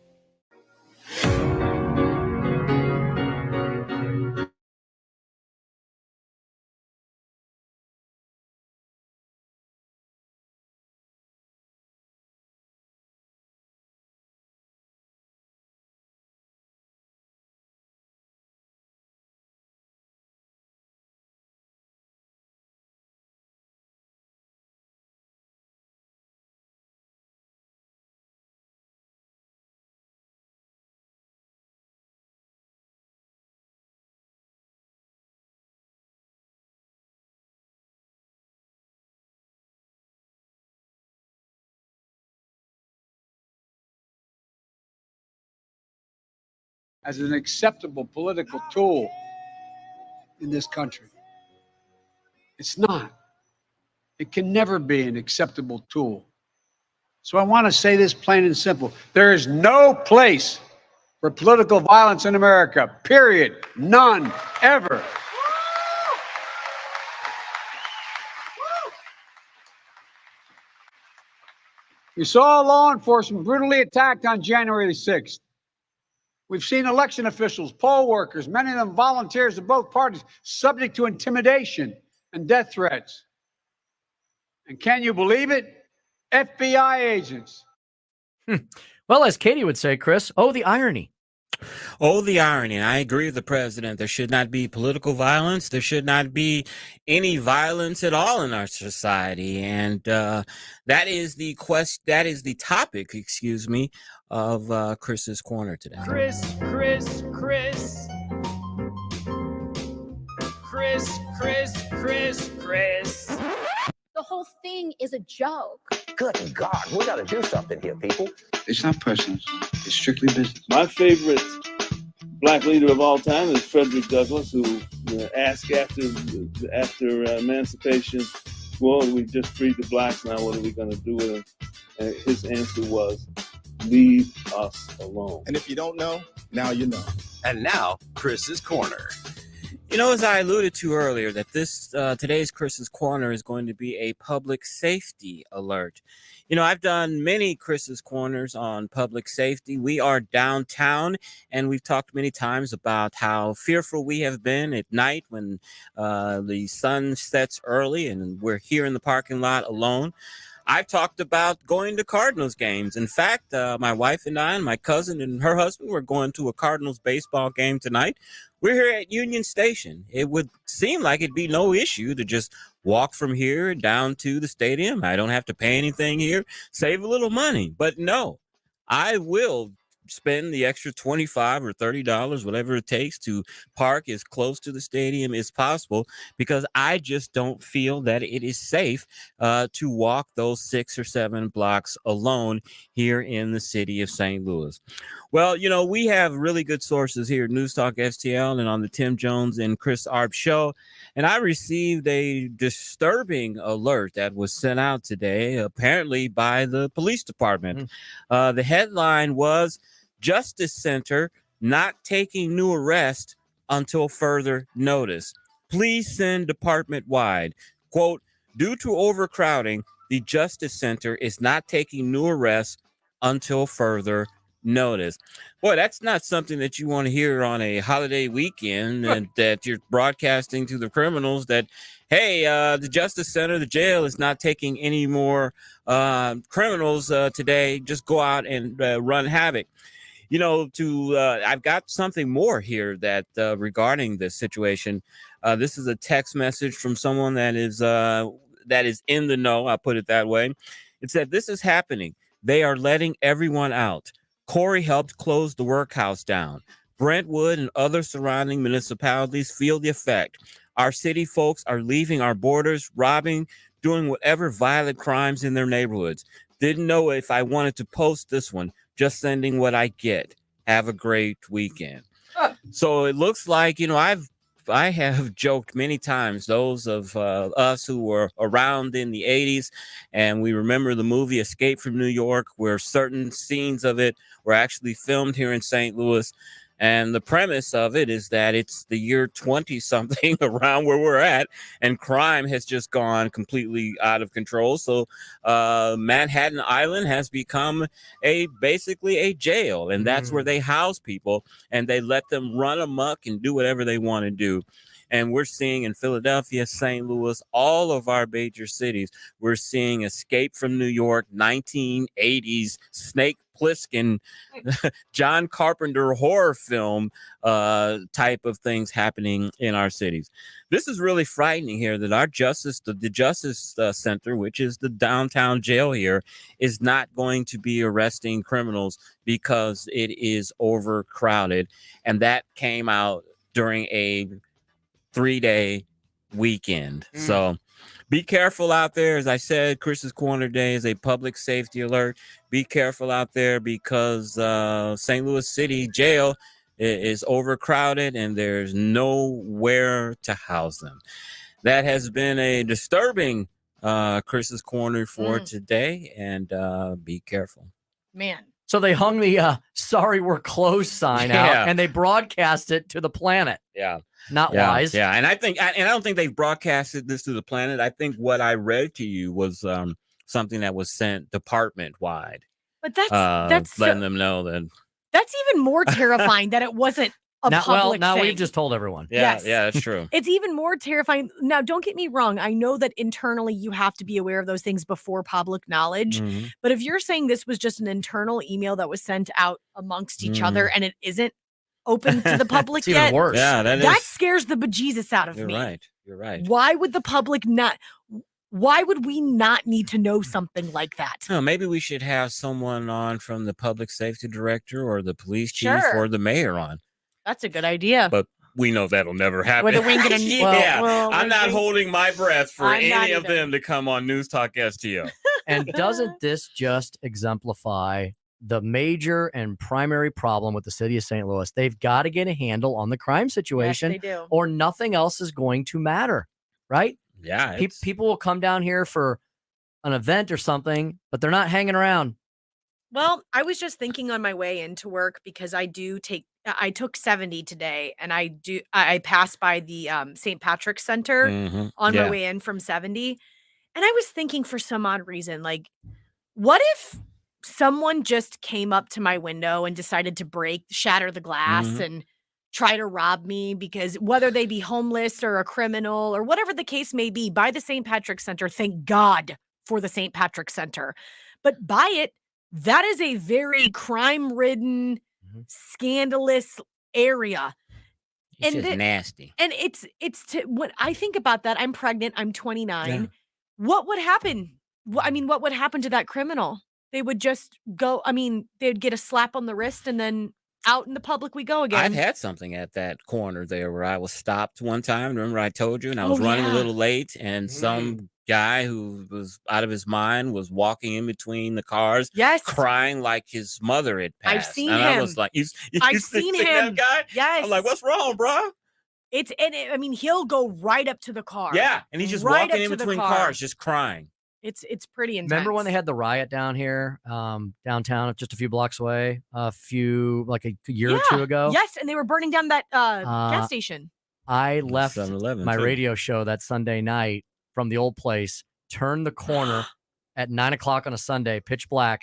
Speaker 11: As an acceptable political tool in this country. It's not. It can never be an acceptable tool. So I want to say this plain and simple. There is no place for political violence in America, period. None, ever. We saw law enforcement brutally attacked on January the 6th. We've seen election officials, poll workers, many of them volunteers of both parties, subject to intimidation and death threats. And can you believe it? FBI agents.
Speaker 9: Well, as Katie would say, Chris, oh, the irony.
Speaker 8: Oh, the irony. I agree with the president. There should not be political violence. There should not be any violence at all in our society. And that is the topic, of Chris's Corner today.
Speaker 15: Chris.
Speaker 20: The whole thing is a joke.
Speaker 19: Good God, we got to do something here, people.
Speaker 22: It's not personal. It's strictly business.
Speaker 23: My favorite black leader of all time is Frederick Douglass, who asked after emancipation, well, we just freed the blacks, now what are we going to do with them? And his answer was, leave us alone.
Speaker 21: And if you don't know, now you know.
Speaker 2: And now, Chris's Corner.
Speaker 8: You know, as I alluded to earlier, that today's Chris's Corner is going to be a public safety alert. You know, I've done many Chris's Corners on public safety. We are downtown, and we've talked many times about how fearful we have been at night when the sun sets early and we're here in the parking lot alone. I've talked about going to Cardinals games. In fact, my wife and I and my cousin and her husband were going to a Cardinals baseball game tonight. We're here at Union Station. It would seem like it'd be no issue to just walk from here down to the stadium. I don't have to pay anything here, save a little money. But no, I will spend the extra $25 or $30, whatever it takes, to park as close to the stadium as possible, because I just don't feel that it is safe to walk those 6 or 7 blocks alone here in the city of St. Louis. Well, you know, we have really good sources here at News Talk STL and on the Tim Jones and Chris Arps show. And I received a disturbing alert that was sent out today, apparently by the police department. The headline was, Justice Center not taking new arrest until further notice. Please send department-wide. Quote, due to overcrowding, the Justice Center is not taking new arrests until further notice. Boy, that's not something that you want to hear on a holiday weekend, and that you're broadcasting to the criminals that, hey, the Justice Center, the jail is not taking any more criminals today. Just go out and run havoc. You know, I've got something more here that regarding this situation. This is a text message from someone that is in the know. I'll put it that way. It said, this is happening. They are letting everyone out. Corey helped close the workhouse down. Brentwood and other surrounding municipalities feel the effect. Our city folks are leaving our borders, robbing, doing whatever violent crimes in their neighborhoods. Didn't know if I wanted to post this one. Just sending what I get. Have a great weekend. So it looks like, you know, I have joked many times, those of us who were around in the 80s, and we remember the movie Escape from New York, where certain scenes of it were actually filmed here in St. Louis. And the premise of it is that it's the year 20-something around where we're at, and crime has just gone completely out of control. So Manhattan Island has become basically a jail, and that's where they house people, and they let them run amok and do whatever they want to do. And we're seeing in Philadelphia, St. Louis, all of our major cities, we're seeing Escape from New York, 1980s Snake Plissken, John Carpenter horror film type of things happening in our cities. This is really frightening here that our the Justice Center, which is the downtown jail here, is not going to be arresting criminals because it is overcrowded. And that came out during a 3-day weekend. So be careful out there. As I said, Chris's Corner Day is a public safety alert. Be careful out there because St. Louis City Jail is overcrowded and there's nowhere to house them. That has been a disturbing Chris's Corner for today, and be careful.
Speaker 30: Man.
Speaker 9: So they hung the sorry we're closed sign out, and they broadcast it to the planet.
Speaker 8: Yeah.
Speaker 9: Not wise.
Speaker 8: Yeah. And I don't think they've broadcasted this to the planet. I think what I read to you was something that was sent department wide.
Speaker 30: But that's
Speaker 8: letting them know that.
Speaker 30: That's even more terrifying that it wasn't a public
Speaker 9: now
Speaker 30: thing.
Speaker 9: we've just told everyone.
Speaker 8: Yeah,
Speaker 30: Yes.
Speaker 8: yeah, that's true.
Speaker 30: It's even more terrifying. Now, don't get me wrong. I know that internally you have to be aware of those things before public knowledge.
Speaker 8: Mm-hmm.
Speaker 30: But if you're saying this was just an internal email that was sent out amongst each other and it isn't open to the public
Speaker 9: It's even
Speaker 30: yet,
Speaker 9: worse.
Speaker 8: Yeah,
Speaker 30: that scares the bejesus out of
Speaker 8: You're
Speaker 30: me.
Speaker 8: right. You're right.
Speaker 30: Why would the public not? Why would we not need to know something like that?
Speaker 8: No, maybe we should have someone on from the public safety director or the police chief
Speaker 30: Sure.
Speaker 8: or the mayor on.
Speaker 30: That's a good idea.
Speaker 8: But we know that'll never happen.
Speaker 30: Whether we get a
Speaker 8: I'm not holding my breath for
Speaker 30: I'm not
Speaker 8: any of
Speaker 30: either.
Speaker 8: them to come on News Talk STO.
Speaker 9: And doesn't this just exemplify the major and primary problem with the city of St. Louis? They've got to get a handle on the crime situation,
Speaker 30: they do.
Speaker 9: or nothing else is going to matter, right?
Speaker 8: Yeah.
Speaker 9: People will come down here for an event or something, but they're not hanging around.
Speaker 30: Well, I was just thinking on my way into work because I took 70 today, and I passed by the St. Patrick's Center on my way in from 70. And I was thinking, for some odd reason, like, what if someone just came up to my window and decided to shatter the glass and try to rob me, because whether they be homeless or a criminal or whatever the case may be, by the St. Patrick's Center, thank God for the St. Patrick's Center. But by it, that is a very crime-ridden, scandalous area.
Speaker 8: It's just nasty.
Speaker 30: And when I think about that, I'm pregnant, I'm 29.
Speaker 8: Yeah.
Speaker 30: What would happen? What would happen to that criminal? They would just go, they'd get a slap on the wrist and then out in the public we go again.
Speaker 8: I've had something at that corner there where I was stopped one time. Remember I told you, and I was running a little late, and some guy who was out of his mind was walking in between the cars, crying like his mother had passed.
Speaker 30: I've seen
Speaker 8: and
Speaker 30: him.
Speaker 8: I was like,
Speaker 30: I've seen him.
Speaker 8: That guy?
Speaker 30: Yes.
Speaker 8: I'm like, what's wrong, bro?
Speaker 30: He'll go right up to the car.
Speaker 8: Yeah, and he's just
Speaker 30: right
Speaker 8: walking
Speaker 30: up
Speaker 8: in
Speaker 30: to the
Speaker 8: between
Speaker 30: car.
Speaker 8: cars, just crying.
Speaker 30: It's pretty intense.
Speaker 9: Remember when they had the riot down here, downtown, just a few blocks away, a year or two ago?
Speaker 30: Yes, and they were burning down that gas station.
Speaker 9: I left
Speaker 8: 7-Eleven,
Speaker 9: my
Speaker 8: too.
Speaker 9: radio show that Sunday night from the old place, turned the corner at 9:00 on a Sunday, pitch black,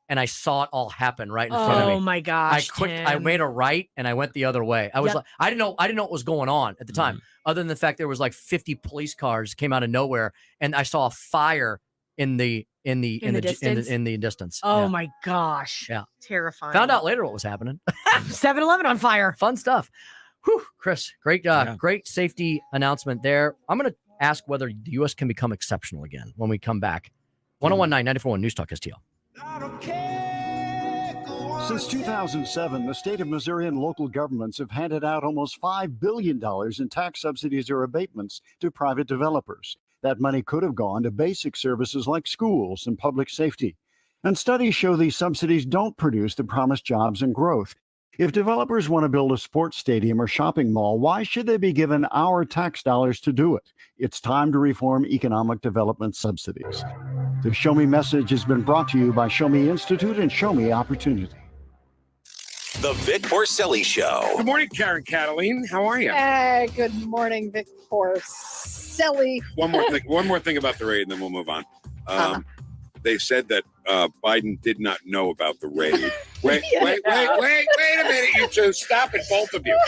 Speaker 9: and I saw it all happen right in front of me.
Speaker 30: Oh my gosh,
Speaker 9: I
Speaker 30: Tim.
Speaker 9: made a right and I went the other way. I was
Speaker 30: Yep.
Speaker 9: like, I didn't know what was going on at the time,
Speaker 8: Mm.
Speaker 9: other than the fact there was like 50 police cars came out of nowhere, and I saw a fire in the distance.
Speaker 30: Oh
Speaker 9: Yeah.
Speaker 30: my gosh.
Speaker 9: Yeah.
Speaker 30: Terrifying.
Speaker 9: Found out later what was happening.
Speaker 30: 7-Eleven on fire.
Speaker 9: Fun stuff. Whew, Chris, great great safety announcement there. I'm going to ask whether the U.S. can become exceptional again when we come back. 1019-941 News Talk STL.
Speaker 14: Since 2007, the state of Missouri and local governments have handed out almost $5 billion in tax subsidies or abatements to private developers. That money could have gone to basic services like schools and public safety. And studies show these subsidies don't produce the promised jobs and growth. If developers want to build a sports stadium or shopping mall, why should they be given our tax dollars to do it? It's time to reform economic development subsidies. The Show Me message has been brought to you by Show Me Institute and Show Me Opportunity.
Speaker 2: The Vic Porcelli Show.
Speaker 4: Good morning, Karen Cataline. How are you?
Speaker 15: Hey, good morning, Vic Porcelli.
Speaker 4: One more thing about the raid, and then we'll move on. They said that Biden did not know about the raid. Wait a minute, you two. Stop it, both of you.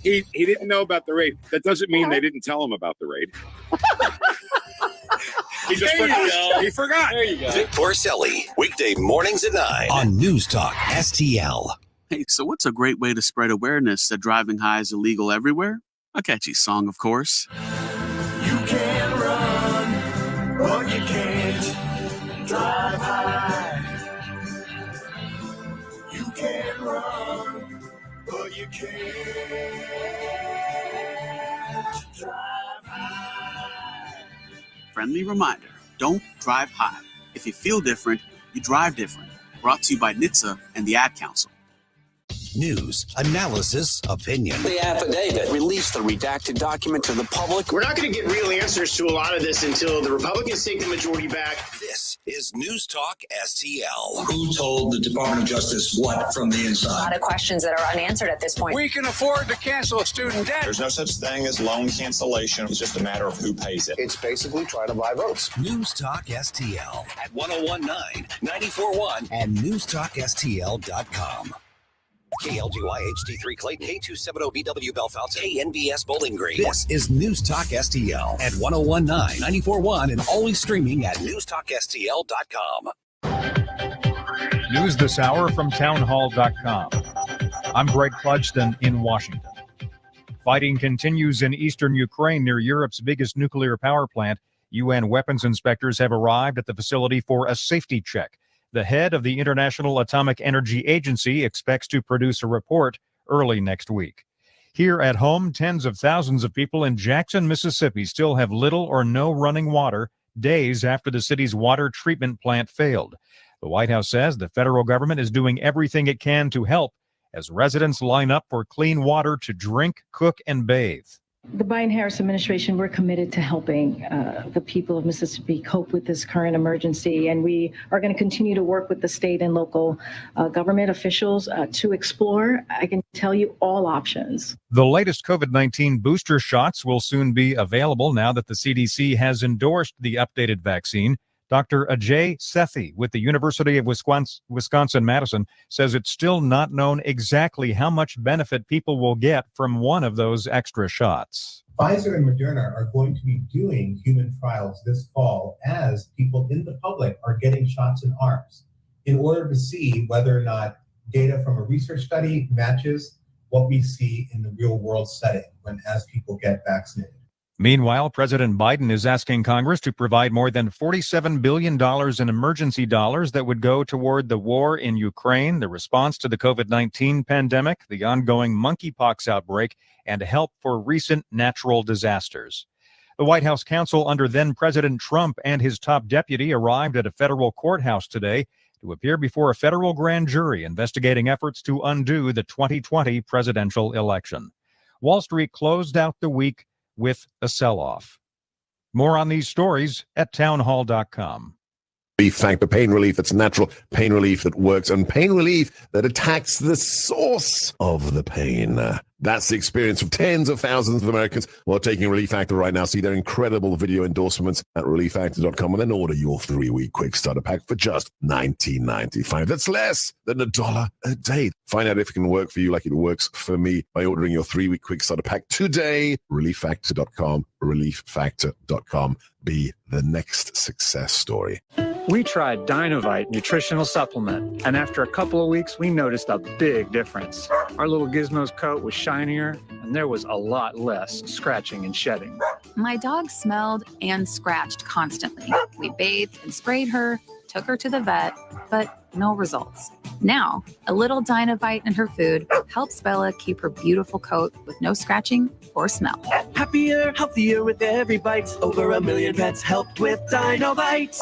Speaker 4: He didn't know about the raid. That doesn't mean they didn't tell him about the raid. He just forgot. He forgot. There you go.
Speaker 2: Vic Porcelli, weekday mornings at 9 on News Talk STL.
Speaker 16: Hey, so what's a great way to spread awareness that driving high is illegal everywhere? A catchy song, of course.
Speaker 7: You can run, but you can't drive high. You can run, but you can't drive high.
Speaker 16: Friendly reminder, don't drive high. If you feel different, you drive different. Brought to you by NHTSA and the Ad Council.
Speaker 2: News, analysis, opinion.
Speaker 19: The affidavit. Release the redacted document to the public.
Speaker 17: We're not going to get real answers to a lot of this until the Republicans take the majority back.
Speaker 2: This is News Talk STL.
Speaker 18: Who told the Department of Justice what from the inside?
Speaker 24: A lot of questions that are unanswered at this point.
Speaker 18: We can afford to cancel a student debt.
Speaker 21: There's no such thing as loan cancellation. It's just a matter of who pays it.
Speaker 19: It's basically trying to buy votes.
Speaker 2: News Talk STL at 1019, 94.1 and newstalkstl.com. KLGY HD3 Clayton, K270BW Belfast, KNBS Bowling Green. This is News Talk STL at 1019, 94.1 and always streaming at newstalkstl.com.
Speaker 25: News this hour from townhall.com. I'm Greg Clugston in Washington. Fighting continues in eastern Ukraine near Europe's biggest nuclear power plant. UN weapons inspectors have arrived at the facility for a safety check. The head of the International Atomic Energy Agency expects to produce a report early next week. Here at home, tens of thousands of people in Jackson, Mississippi still have little or no running water days after the city's water treatment plant failed. The White House says the federal government is doing everything it can to help as residents line up for clean water to drink, cook, and bathe.
Speaker 26: The Biden-Harris administration, we're committed to helping the people of Mississippi cope with this current emergency, and we are going to continue to work with the state and local government officials to explore, I can tell you, all options.
Speaker 25: The latest COVID-19 booster shots will soon be available now that the CDC has endorsed the updated vaccine. Dr. Ajay Sethi with the University of Wisconsin-Madison says it's still not known exactly how much benefit people will get from one of those extra shots.
Speaker 28: Pfizer and Moderna are going to be doing human trials this fall as people in the public are getting shots in Arps in order to see whether or not data from a research study matches what we see in the real world setting as people get vaccinated.
Speaker 25: Meanwhile, President Biden is asking Congress to provide more than $47 billion in emergency dollars that would go toward the war in Ukraine, the response to the COVID-19 pandemic, the ongoing monkeypox outbreak, and help for recent natural disasters. The White House counsel under then-President Trump and his top deputy arrived at a federal courthouse today to appear before a federal grand jury investigating efforts to undo the 2020 presidential election. Wall Street closed out the week with a sell-off. More on these stories at townhall.com.
Speaker 1: Relief Factor, pain relief that's natural, pain relief that works, and pain relief that attacks the source of the pain. That's the experience of tens of thousands of Americans who are taking Relief Factor right now. See their incredible video endorsements at relieffactor.com and then order your 3-week quick starter pack for just $19.95. That's less than $1 a day. Find out if it can work for you like it works for me by ordering your 3-week quick starter pack today. relieffactor.com, relieffactor.com. Be the next success story.
Speaker 3: We tried Dynovite nutritional supplement, and after a couple of weeks, we noticed a big difference. Our little Gizmo's coat was shinier, and there was a lot less scratching and shedding.
Speaker 5: My dog smelled and scratched constantly. We bathed and sprayed her, took her to the vet, but no results. Now, a little Dynovite in her food helps Bella keep her beautiful coat with no scratching or smell.
Speaker 6: Happier, healthier with every bite. Over 1 million pets helped with Dynovite.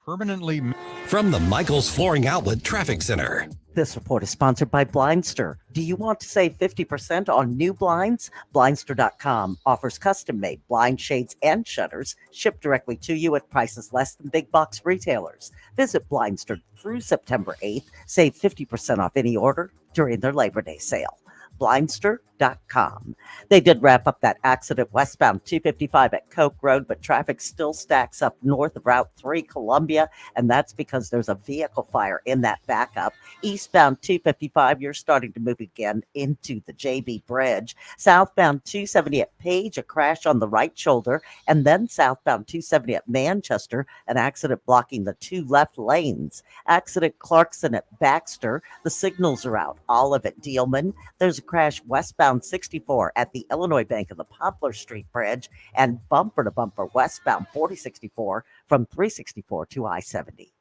Speaker 25: Permanently.
Speaker 2: From the Michaels Flooring Outlet Traffic Center.
Speaker 10: This report is sponsored by Blindster. Do you want to save 50% on new blinds? Blindster.com offers custom-made blind shades and shutters shipped directly to you at prices less than big box retailers. Visit Blindster through September 8th. Save 50% off any order during their Labor Day sale. Blindster.com. They did wrap up that accident westbound 255 at Coke Road, but traffic still stacks up north of Route 3 Columbia, and that's because there's a vehicle fire in that backup. Eastbound 255, you're starting to move again into the JB Bridge. Southbound 270 at Page, a crash on the right shoulder, and then southbound 270 at Manchester, an accident blocking the two left lanes. Accident Clarkson at Baxter, the signals are out. Olive at Dealman. There's a crash westbound 64 at the Illinois Bank of the Poplar Street Bridge, and bumper to bumper westbound 4064 from 364 to I-70.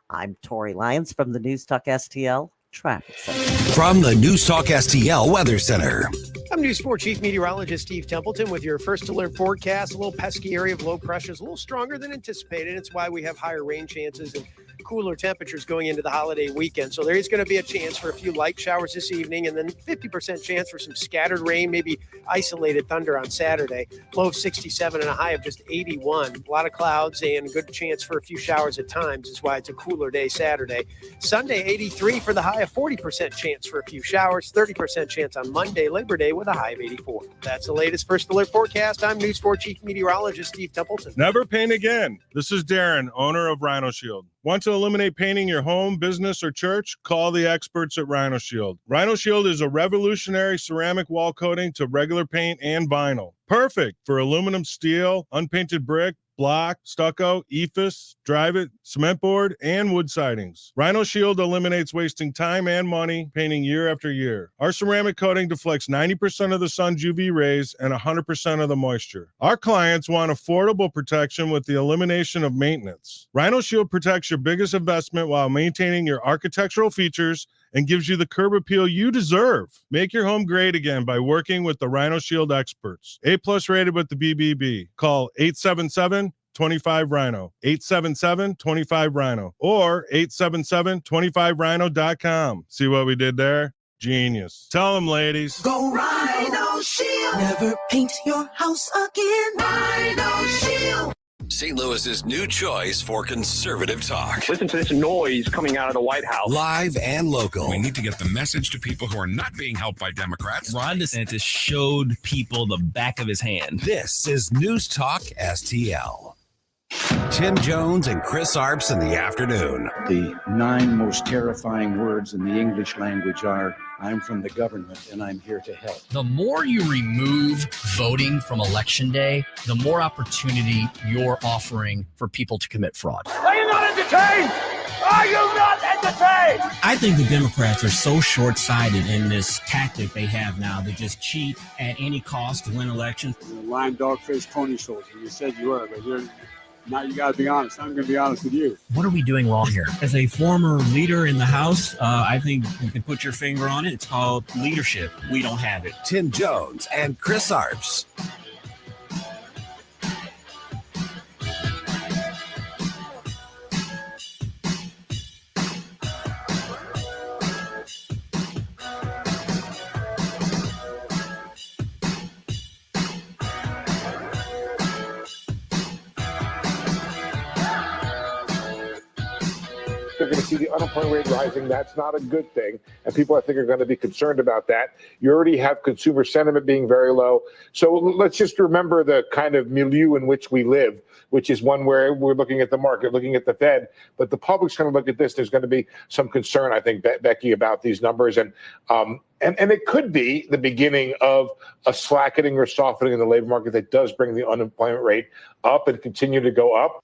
Speaker 10: I'm Tori Lyons from the News Talk STL Traffic Center.
Speaker 2: From the News Talk STL Weather Center.
Speaker 11: I'm News 4 Chief Meteorologist Steve Templeton with your first alert forecast. A little pesky area of low pressure is a little stronger than anticipated. It's why we have higher rain chances and cooler temperatures going into the holiday weekend. So there is going to be a chance for a few light showers this evening, and then 50% chance for some scattered rain, maybe isolated thunder on Saturday. Low of 67 and a high of just 81. A lot of clouds and a good chance for a few showers at times is why it's a cooler day Saturday. Sunday, 83 for the high of 40% chance for a few showers, 30% chance on Monday, Labor Day, with a high of 84. That's the latest first alert forecast. I'm News 4 Chief Meteorologist Steve Templeton.
Speaker 12: Never paint again. This is Darren, owner of Rhino Shield. Want to eliminate painting your home, business, or church? Call the experts at Rhino Shield. Rhino Shield is a revolutionary ceramic wall coating to regular paint and vinyl. Perfect for aluminum, steel, unpainted brick, block, stucco, EIFS, drive-it, cement board, and wood sidings. Rhino Shield eliminates wasting time and money painting year after year. Our ceramic coating deflects 90% of the sun's UV rays and 100% of the moisture. Our clients want affordable protection with the elimination of maintenance. Rhino Shield protects your biggest investment while maintaining your architectural features and gives you the curb appeal you deserve. Make your home great again by working with the Rhino Shield experts. A+ rated with the BBB. Call 877-25-RHINO, 877-25-RHINO, or 877-25rhino.com. See what we did there? Genius. Tell them, ladies.
Speaker 6: Go Rhino Shield. Never paint your house again. Rhino Shield.
Speaker 2: St. Louis's new choice for conservative talk.
Speaker 13: Listen to this noise coming out of the White House.
Speaker 2: Live and local.
Speaker 27: We need to get the message to people who are not being helped by Democrats.
Speaker 29: Ron DeSantis showed people the back of his hand.
Speaker 2: This is News Talk STL. Tim Jones and Chris Arps in the afternoon.
Speaker 22: The 9 most terrifying words in the English language are, I'm from the government and I'm here to help.
Speaker 9: The more you remove voting from Election Day, the more opportunity you're offering for people to commit fraud.
Speaker 7: Are you not entertained? Are you not entertained?
Speaker 29: I think the Democrats are so short-sighted in this tactic they have now to just cheat at any cost to win elections.
Speaker 22: Lying dog-faced pony soldier. You said you were, but now you got to be honest. I'm going to be honest with you.
Speaker 9: What are we doing wrong here?
Speaker 29: As a former leader in the House, I think you can put your finger on it. It's called leadership. We don't have it.
Speaker 2: Tim Jones and Chris Arps.
Speaker 4: they're going to see the unemployment rate rising. That's not a good thing. And people, I think, are going to be concerned about that. You already have consumer sentiment being very low. So let's just remember the kind of milieu in which we live, which is one where we're looking at the market, looking at the Fed. But the public's going to look at this. There's going to be some concern, I think, Becky, about these numbers. And it could be the beginning of a slackening or softening in the labor market that does bring the unemployment rate up and continue to go up.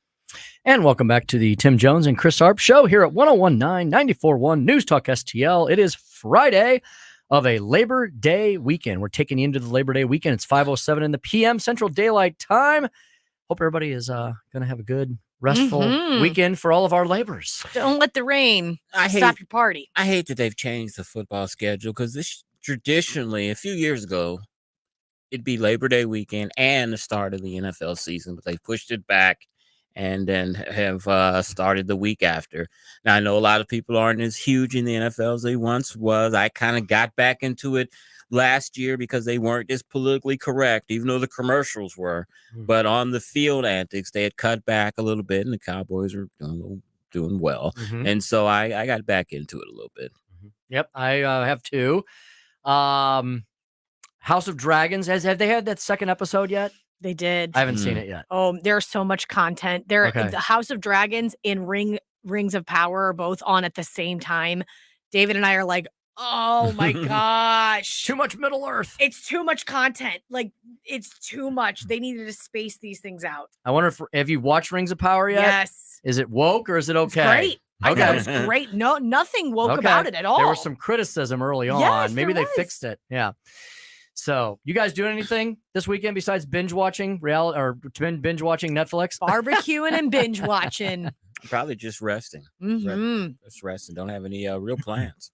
Speaker 9: And welcome back to the Tim Jones and Chris Arps show here at 101.9 94.1 News Talk STL. It is Friday of a Labor Day weekend. We're taking you into the Labor Day weekend. It's 5:07 in the PM Central Daylight Time. Hope everybody is going to have a good, restful weekend for all of our laborers.
Speaker 8: Don't let the rain stop your party.
Speaker 14: I hate that they've changed the football schedule because this traditionally, a few years ago, it'd be Labor Day weekend and the start of the NFL season, but they pushed it back and then have started the week after. Now, I know a lot of people aren't as huge in the NFL as they once was. I kind of got back into it last year because they weren't as politically correct, even though the commercials were. But on the field antics, they had cut back a little bit, and the Cowboys were doing well. And so I got back into it a little bit.
Speaker 9: Yep, I have too. House of Dragons, have they had that second episode yet?
Speaker 8: They did.
Speaker 9: I haven't seen it yet.
Speaker 8: Oh, there's so much content. The House of Dragons and Rings of Power are both on at the same time. David and I are like, oh my gosh.
Speaker 9: Too much Middle Earth.
Speaker 8: It's too much content. Like, it's too much. They needed to space these things out.
Speaker 9: I wonder have you watched Rings of Power yet?
Speaker 8: Yes.
Speaker 9: Is it woke or is it okay?
Speaker 8: Great. I thought it was great. No, nothing woke about it at all.
Speaker 9: There was some criticism early on.
Speaker 8: Yes,
Speaker 9: Maybe
Speaker 8: there
Speaker 9: they fixed it. Yeah. So, you guys doing anything this weekend besides binge watching binge watching Netflix?
Speaker 8: Barbecuing and binge watching.
Speaker 14: Probably just resting. Just resting. Don't have any real plans.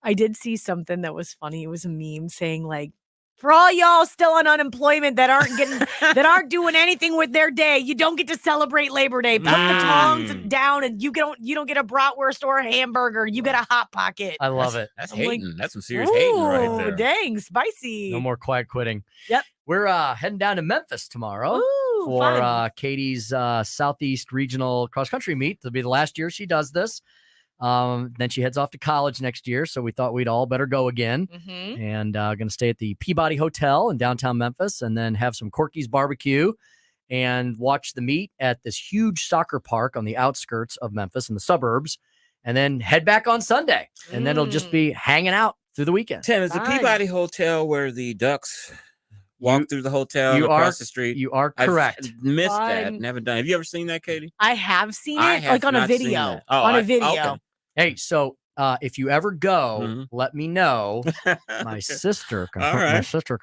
Speaker 8: I did see something that was funny. It was a meme saying, like, for all y'all still on unemployment that aren't doing anything with their day, you don't get to celebrate Labor Day. Put the tongs down, and you don't get a bratwurst or a hamburger. You get a hot pocket.
Speaker 9: I love it.
Speaker 14: That's hating. That's some serious hating right there.
Speaker 8: Dang, spicy.
Speaker 9: No more quiet quitting.
Speaker 8: Yep.
Speaker 9: We're heading down to Memphis tomorrow for Katie's Southeast Regional Cross Country Meet. It'll be the last year she does this. Then she heads off to college next year, so we thought we'd all better go again. And going to stay at the Peabody Hotel in downtown Memphis, and then have some Corky's barbecue and watch the meet at this huge soccer park on the outskirts of Memphis in the suburbs, and then head back on Sunday. And then it'll just be hanging out through the weekend.
Speaker 14: Tim, is the Peabody Hotel where the Ducks walk through the hotel across the street?
Speaker 9: You are correct.
Speaker 14: I've missed that. Never done. Have you ever seen that, Katie?
Speaker 8: I have seen it, like on a video. On a video.
Speaker 14: Okay.
Speaker 9: Hey, so if you ever go, let me know. My sister can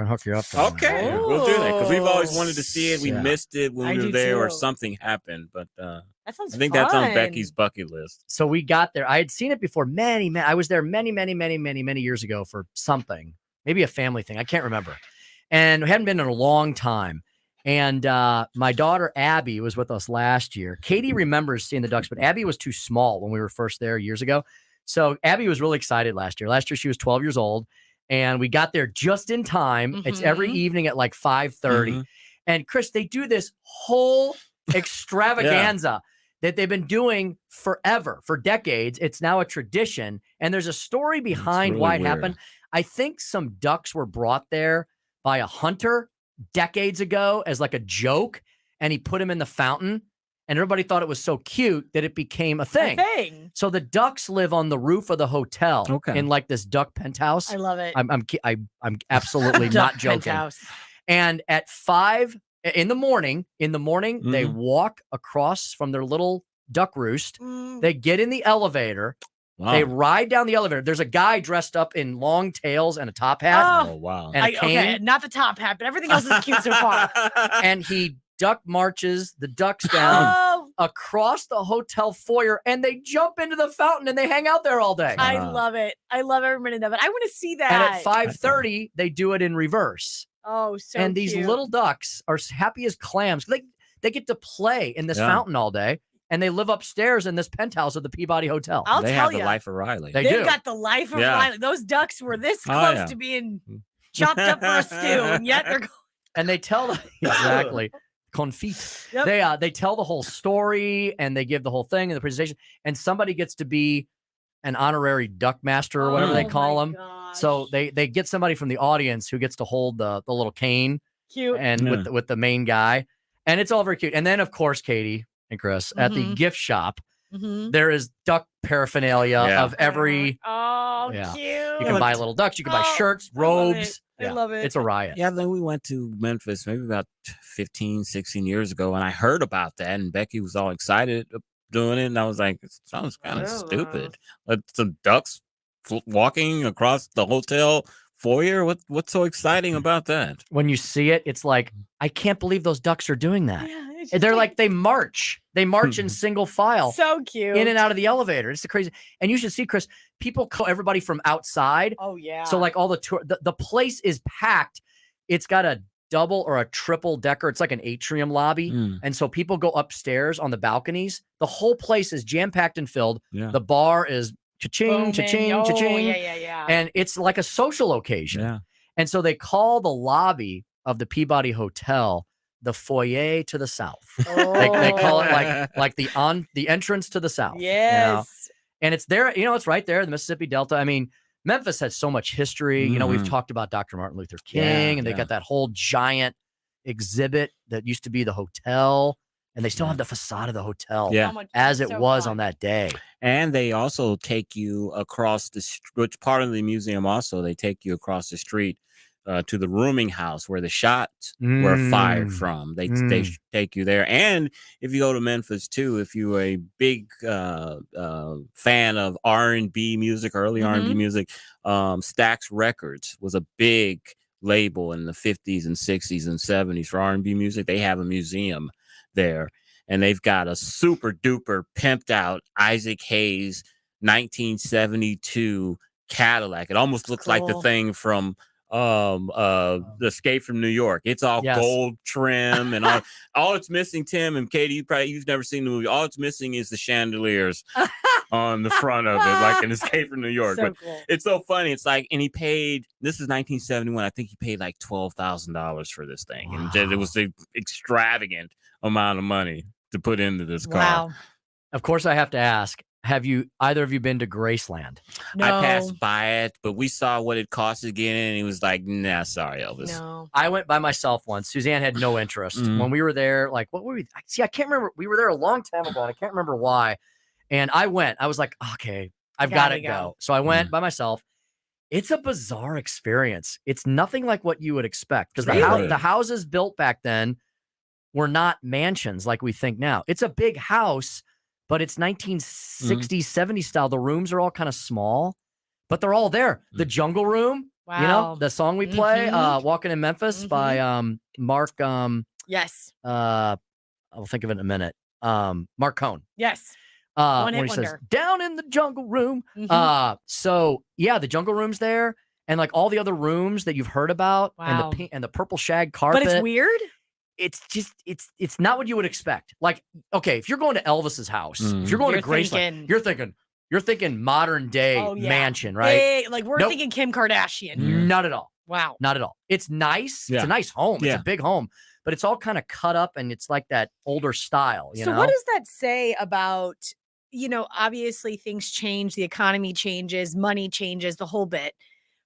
Speaker 9: hook you up.
Speaker 14: Okay, we'll do that because we've always wanted to see it. We missed it when we were there, or something happened. But
Speaker 8: that sounds
Speaker 14: I think that's on Becky's bucket list.
Speaker 9: So we got there. I had seen it before. I was there many years ago for something, maybe a family thing. I can't remember, and we hadn't been in a long time. And my daughter, Abby, was with us last year. Katie remembers seeing the Ducks, but Abby was too small when we were first there years ago. So Abby was really excited last year. Last year, she was 12 years old, and we got there just in time. It's every evening at like 5:30. And Chris, they do this whole extravaganza that they've been doing forever, for decades. It's now a tradition. And there's a story behind why it happened. I think some ducks were brought there by a hunter decades ago as like a joke, and he put him in the fountain, and everybody thought it was so cute that it became a thing. So the ducks live on the roof of the hotel in like this duck penthouse.
Speaker 8: I love it.
Speaker 9: I'm absolutely not joking. Penthouse. And at 5 in the morning, they walk across from their little duck roost. They get in the elevator. Wow. They ride down the elevator. There's a guy dressed up in long tails and a top hat.
Speaker 14: Oh wow.
Speaker 9: And a cane.
Speaker 8: Okay, not the top hat, but everything else is cute so far.
Speaker 9: And he duck marches the ducks down across the hotel foyer, and they jump into the fountain and they hang out there all day.
Speaker 8: I love it. I love every minute of it. I want to see that.
Speaker 9: And at 5:30, they do it in reverse.
Speaker 8: Oh, so
Speaker 9: And these
Speaker 8: cute.
Speaker 9: little ducks are happy as clams. They get to play in this fountain all day. And they live upstairs in this penthouse of the Peabody Hotel.
Speaker 8: I'll
Speaker 14: they
Speaker 8: tell
Speaker 14: have
Speaker 8: you.
Speaker 14: the life of Riley.
Speaker 8: They've got the life of Riley. Those ducks were this close to being chopped up for a stew, and yet they're
Speaker 9: And they tell them exactly. confit.
Speaker 8: Yep.
Speaker 9: They tell the whole story and they give the whole thing in the presentation, and somebody gets to be an honorary duck master or whatever they call them. So they get somebody from the audience who gets to hold the little cane,
Speaker 8: Cute.
Speaker 9: and with the main guy, and it's all very cute. And then of course, Katie and Chris at the gift shop, there is duck paraphernalia of every.
Speaker 8: Oh,
Speaker 9: Yeah.
Speaker 8: cute.
Speaker 9: You can buy little ducks. You can buy shirts, robes.
Speaker 8: I love it.
Speaker 9: It's a riot.
Speaker 14: Yeah, then we went to Memphis maybe about 15, 16 years ago, and I heard about that, and Becky was all excited doing it, and I was like, it sounds kind of stupid. Like some ducks walking across the hotel foyer. What's so exciting about that?
Speaker 9: When you see it, it's like, I can't believe those ducks are doing that. They're like they march in single file.
Speaker 8: So cute.
Speaker 9: In and out of the elevator. It's the crazy. And you should see, Chris, people call everybody from outside.
Speaker 8: Oh, yeah.
Speaker 9: So like all the tour, the place is packed. It's got a double or a triple decker. It's like an atrium lobby. And so people go upstairs on the balconies. The whole place is jam-packed and filled.
Speaker 14: Yeah.
Speaker 9: The bar is cha-ching, cha-ching,
Speaker 8: Oh,
Speaker 9: cha-ching.
Speaker 8: yeah.
Speaker 9: And it's like a social occasion.
Speaker 14: Yeah.
Speaker 9: And so they call the lobby of the Peabody Hotel the foyer to the south. They call it like the entrance to the south.
Speaker 8: Yes.
Speaker 9: And it's there, it's right there, the Mississippi Delta. I mean, Memphis has so much history. We've talked about Dr. Martin Luther King, and they got that whole giant exhibit that used to be the hotel, and they still have the facade of the hotel as it was on that day.
Speaker 14: And they also take you across which part of the museum also, they take you across the street to the rooming house where the shots were fired from. They take you there. And if you go to Memphis too, if you're a big fan of R&B music, early R&B music, Stax Records was a big label in the 50s and 60s and 70s for R&B music. They have a museum there, and they've got a super duper pimped out Isaac Hayes 1972 Cadillac. It almost looks like the thing from the Escape from New York. It's all gold trim and all it's missing, Tim and Katie, you've never seen the movie. All it's missing is the chandeliers on the front of it, like an Escape from New York.
Speaker 8: So
Speaker 14: but
Speaker 8: cool.
Speaker 14: It's so funny. It's like, and he paid, this is 1971. I think he paid like $12,000 for this thing.
Speaker 9: Wow.
Speaker 14: And it was an extravagant amount of money to put into this car.
Speaker 8: Wow.
Speaker 9: Of course, I have to ask, have either of you been to Graceland?
Speaker 8: No.
Speaker 14: I passed by it, but we saw what it cost to get in, and he was like, nah, sorry, Elvis.
Speaker 8: No.
Speaker 9: I went by myself once. Suzanne had no interest. When we were there, like, what were we? See, I can't remember. We were there a long time ago, and I can't remember why. And I went. I was like, okay, I've got to go. So I went by myself. It's a bizarre experience. It's nothing like what you would expect, because the houses built back then were not mansions like we think now. It's a big house, but it's 1960s, 70s style. The rooms are all kind of small, but they're all there. The Jungle Room,
Speaker 8: Wow.
Speaker 9: the song we play, Walking in Memphis by Mark.
Speaker 8: Yes.
Speaker 9: I'll think of it in a minute. Mark Cohn.
Speaker 8: Yes.
Speaker 9: When he says, down in the jungle room. So yeah, the jungle room's there, and like all the other rooms that you've heard about, and the pink and the purple shag carpet.
Speaker 8: But it's weird.
Speaker 9: It's just it's not what you would expect. Like, okay, if you're going to Elvis's house, if you're going to Graceland, you're thinking modern day mansion, right?
Speaker 8: Hey, like we're thinking Kim Kardashian here.
Speaker 9: Not at all.
Speaker 8: Wow.
Speaker 9: Not at all. It's nice. It's a nice home. It's a big home, but it's all kind of cut up, and it's like that older style. You know?
Speaker 8: What does that say about, obviously things change, the economy changes, money changes, the whole bit.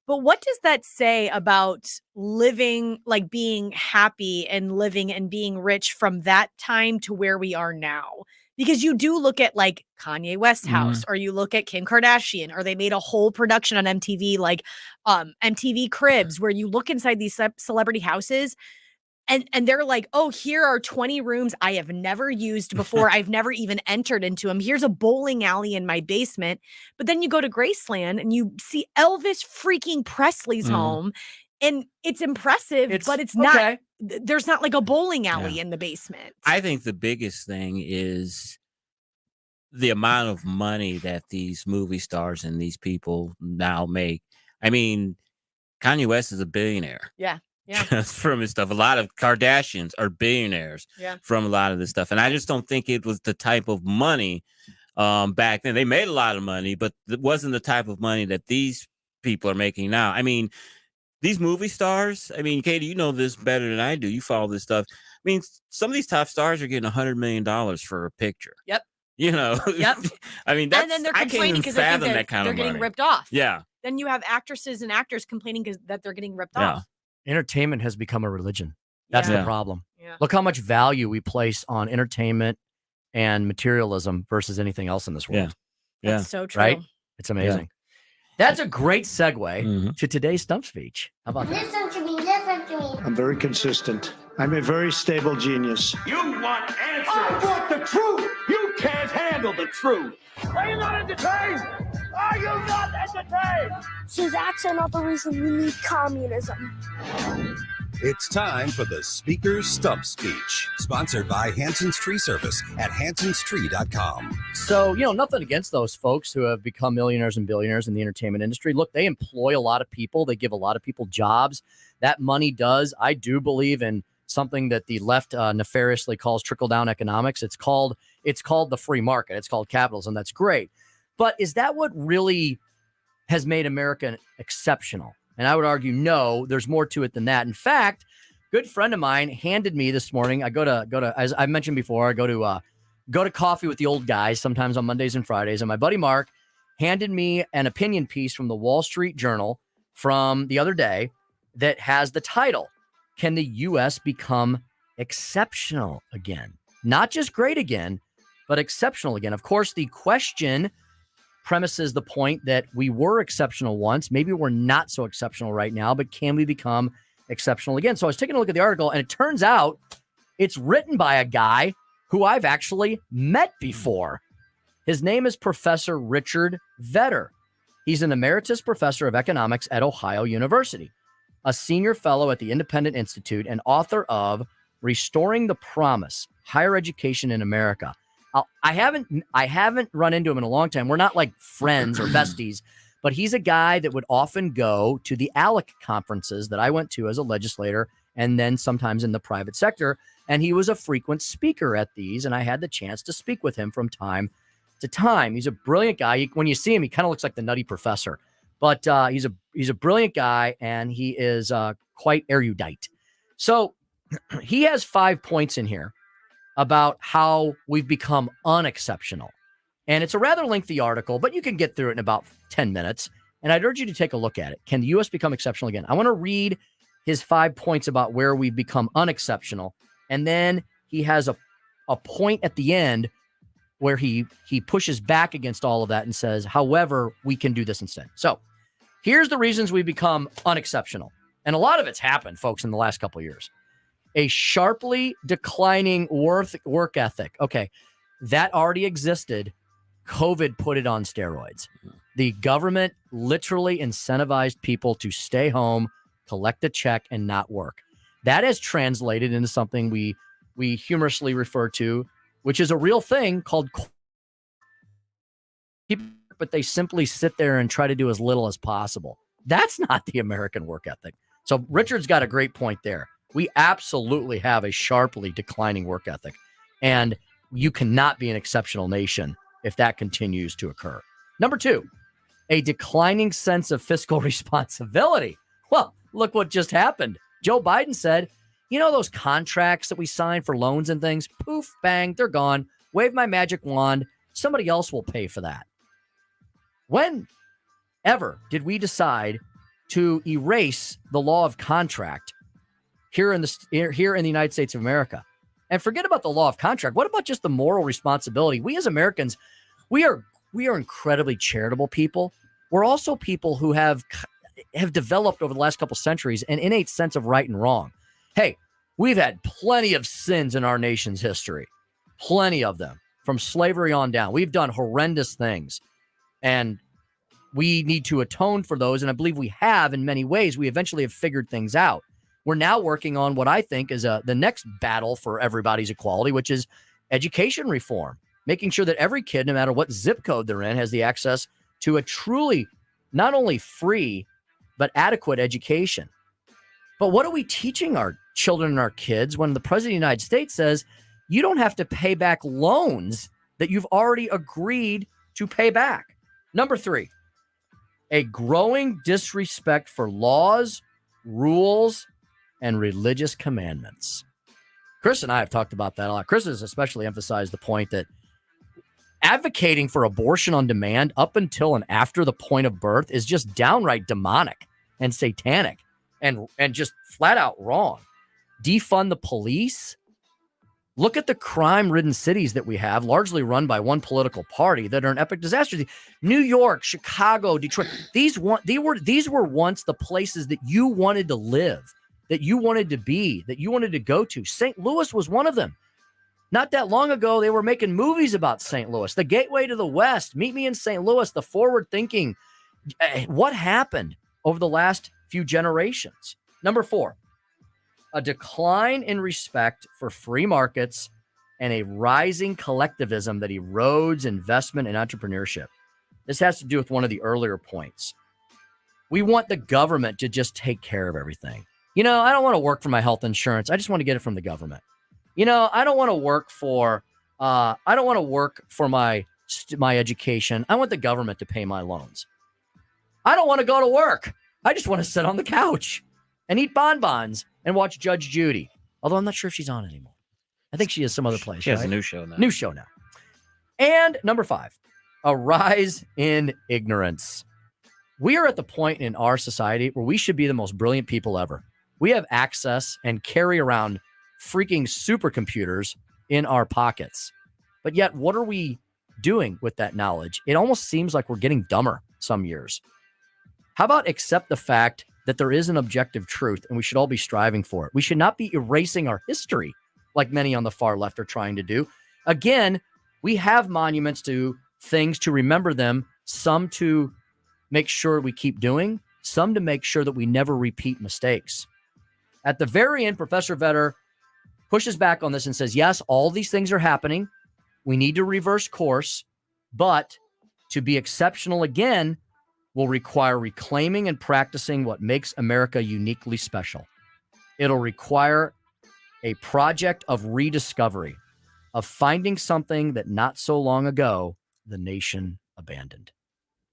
Speaker 8: But what does that say about living, like being happy and living and being rich from that time to where we are now? Because you do look at like Kanye West's house, or you look at Kim Kardashian, or they made a whole production on MTV, like MTV Cribs, where you look inside these celebrity houses. And they're like, oh, here are 20 rooms I have never used before. I've never even entered into them. Here's a bowling alley in my basement. But then you go to Graceland and you see Elvis freaking Presley's home. And it's impressive, but it's not, there's not like a bowling alley in the basement.
Speaker 14: I think the biggest thing is the amount of money that these movie stars and these people now make. I mean, Kanye West is a billionaire.
Speaker 8: Yeah. Yeah.
Speaker 14: From his stuff. A lot of Kardashians are billionaires from a lot of this stuff. And I just don't think it was the type of money back then. They made a lot of money, but it wasn't the type of money that these people are making now. I mean, these movie stars, I mean, Katie, you know this better than I do. You follow this stuff. I mean, some of these top stars are getting $100 million for a picture.
Speaker 8: Yep.
Speaker 14: You know,
Speaker 8: Yep.
Speaker 14: I mean, that's,
Speaker 8: And then they're
Speaker 14: I can't
Speaker 8: complaining
Speaker 14: even
Speaker 8: because they think
Speaker 14: fathom that kind
Speaker 8: they're
Speaker 14: of
Speaker 8: getting
Speaker 14: money.
Speaker 8: ripped off.
Speaker 14: Yeah.
Speaker 8: Then you have actresses and actors complaining that they're getting ripped
Speaker 14: Yeah.
Speaker 8: off.
Speaker 9: Entertainment has become a religion. That's
Speaker 14: Yeah.
Speaker 9: the problem.
Speaker 8: Yeah.
Speaker 9: Look how much value we place on entertainment and materialism versus anything else in this world.
Speaker 14: Yeah.
Speaker 8: That's so true.
Speaker 9: Right? It's amazing. That's a great segue to today's stump speech. How about that?
Speaker 6: Listen to me, listen to me.
Speaker 11: I'm very consistent. I'm a very stable genius.
Speaker 7: You want answers. I want the truth. You can't handle the truth. Are you not entertained? Are you not entertained?
Speaker 6: So that's another reason we need communism.
Speaker 2: It's time for the Speaker's Stump Speech, sponsored by Hanson's Tree Service at hansonstree.com.
Speaker 9: So, nothing against those folks who have become millionaires and billionaires in the entertainment industry. Look, they employ a lot of people. They give a lot of people jobs. That money does. I do believe in something that the left nefariously calls trickle-down economics. It's called the free market. It's called capitalism. That's great. But is that what really has made America exceptional? And I would argue, no, there's more to it than that. In fact, a good friend of mine handed me this morning. I go to, as I mentioned before, I go to coffee with the old guys sometimes on Mondays and Fridays. And my buddy Mark handed me an opinion piece from the Wall Street Journal from the other day that has the title, "Can the U.S. become exceptional again?" Not just great again, but exceptional again. Of course, the question premises the point that we were exceptional once. Maybe we're not so exceptional right now, but can we become exceptional again? So I was taking a look at the article, and it turns out it's written by a guy who I've actually met before. His name is Professor Richard Vedder. He's an emeritus professor of economics at Ohio University, a senior fellow at the Independent Institute, and author of Restoring the Promise, Higher Education in America. I haven't run into him in a long time. We're not like friends or besties, but he's a guy that would often go to the ALEC conferences that I went to as a legislator and then sometimes in the private sector. And he was a frequent speaker at these, and I had the chance to speak with him from time to time. He's a brilliant guy. When you see him, he kind of looks like the Nutty Professor, but he's a brilliant guy, and he is quite erudite. So he has 5 points in here about how we've become unexceptional. And it's a rather lengthy article, but you can get through it in about 10 minutes. And I'd urge you to take a look at it. Can the U.S. become exceptional again? I want to read his 5 points about where we've become unexceptional. And then he has a point at the end where he pushes back against all of that and says, however, we can do this instead. So here's the reasons we've become unexceptional. And a lot of it's happened, folks, in the last couple of years. A sharply declining work ethic. Okay, that already existed. COVID put it on steroids. The government literally incentivized people to stay home, collect a check, and not work. That has translated into something we humorously refer to, which is a real thing called people, but they simply sit there and try to do as little as possible. That's not the American work ethic. So Richard's got a great point there. We absolutely have a sharply declining work ethic, and you cannot be an exceptional nation if that continues to occur. Number 2, a declining sense of fiscal responsibility. Well, look what just happened. Joe Biden said, those contracts that we sign for loans and things, poof, bang, they're gone. Wave my magic wand. Somebody else will pay for that. When ever did we decide to erase the law of contract here in the United States of America? And forget about the law of contract. What about just the moral responsibility? We as Americans, we are incredibly charitable people. We're also people who have developed over the last couple centuries an innate sense of right and wrong. Hey, we've had plenty of sins in our nation's history, plenty of them, from slavery on down. We've done horrendous things, and we need to atone for those. And I believe we have in many ways. We eventually have figured things out. We're now working on what I think is the next battle for everybody's equality, which is education reform, making sure that every kid, no matter what zip code they're in, has the access to a truly not only free, but adequate education. But what are we teaching our children and our kids when the president of the United States says you don't have to pay back loans that you've already agreed to pay back? Number 3, a growing disrespect for laws, rules, and religious commandments. Chris and I have talked about that a lot. Chris has especially emphasized the point that advocating for abortion on demand up until and after the point of birth is just downright demonic and satanic and just flat out wrong. Defund the police. Look at the crime-ridden cities that we have, largely run by one political party, that are an epic disaster. New York, Chicago, Detroit. These were once the places that you wanted to live, that you wanted to be, that you wanted to go to. St. Louis was one of them. Not that long ago, they were making movies about St. Louis, the gateway to the West. Meet me in St. Louis, the forward thinking. What happened over the last few generations? Number 4, a decline in respect for free markets and a rising collectivism that erodes investment and entrepreneurship. This has to do with one of the earlier points. We want the government to just take care of everything. I don't want to work for my health insurance. I just want to get it from the government. I don't want to work for my education. I want the government to pay my loans. I don't want to go to work. I just want to sit on the couch and eat bonbons and watch Judge Judy. Although I'm not sure if she's on anymore. I think she is some other place.
Speaker 14: She has
Speaker 9: right?
Speaker 14: a new show now.
Speaker 9: New show now. And number 5, a rise in ignorance. We are at the point in our society where we should be the most brilliant people ever. We have access and carry around freaking supercomputers in our pockets. But yet, what are we doing with that knowledge? It almost seems like we're getting dumber some years. How about accept the fact that there is an objective truth and we should all be striving for it? We should not be erasing our history like many on the far left are trying to do. Again, we have monuments to things to remember them, some to make sure we keep doing, some to make sure that we never repeat mistakes. At the very end, Professor Vetter pushes back on this and says, yes, all these things are happening. We need to reverse course, but to be exceptional again will require reclaiming and practicing what makes America uniquely special. It'll require a project of rediscovery, of finding something that not so long ago the nation abandoned.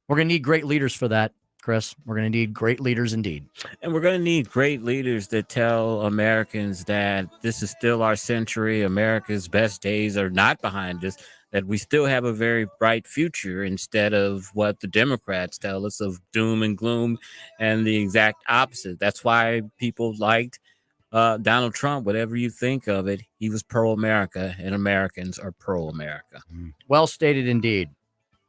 Speaker 9: We're going to need great leaders for that, Chris. We're going to need great leaders indeed.
Speaker 14: And we're going to need great leaders that tell Americans that this is still our century. America's best days are not behind us, that we still have a very bright future instead of what the Democrats tell us of doom and gloom and the exact opposite. That's why people liked Donald Trump. Whatever you think of it, he was pro-America, and Americans are pro-America.
Speaker 9: Well stated indeed.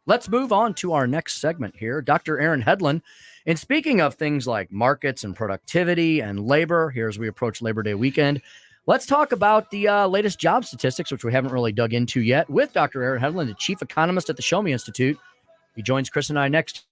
Speaker 9: Let's move on to our next segment here. Dr. Aaron Hedlund. And speaking of things like markets and productivity and labor, here as we approach Labor Day weekend, let's talk about the latest job statistics, which we haven't really dug into yet, with Dr. Aaron Hedlund, the chief economist at the Show Me Institute. He joins Chris and I next.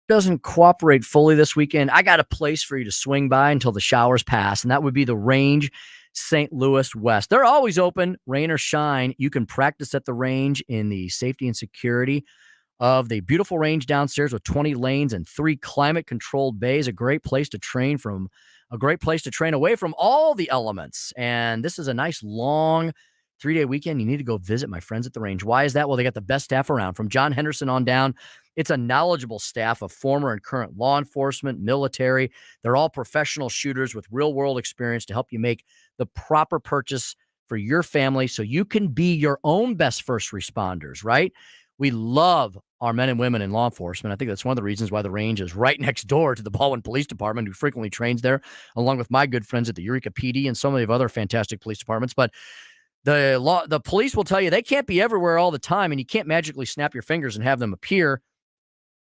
Speaker 9: doesn't cooperate fully this weekend, I got a place for you to swing by until the showers pass, and that would be the Range St. Louis West. They're always open, rain or shine. You can practice at the range in the safety and security of the beautiful range downstairs with 20 lanes and 3 climate-controlled bays. A great place to train away from all the elements. And this is a nice, long 3-day weekend. You need to go visit my friends at the range. Why is that? Well, they got the best staff around. From John Henderson on down, it's a knowledgeable staff of former and current law enforcement, military. They're all professional shooters with real-world experience to help you make the proper purchase for your family so you can be your own best first responders, right? We love our men and women in law enforcement. I think that's one of the reasons why the range is right next door to the Baldwin Police Department, who frequently trains there, along with my good friends at the Eureka PD and so many of other fantastic police departments. But the police will tell you they can't be everywhere all the time, and you can't magically snap your fingers and have them appear.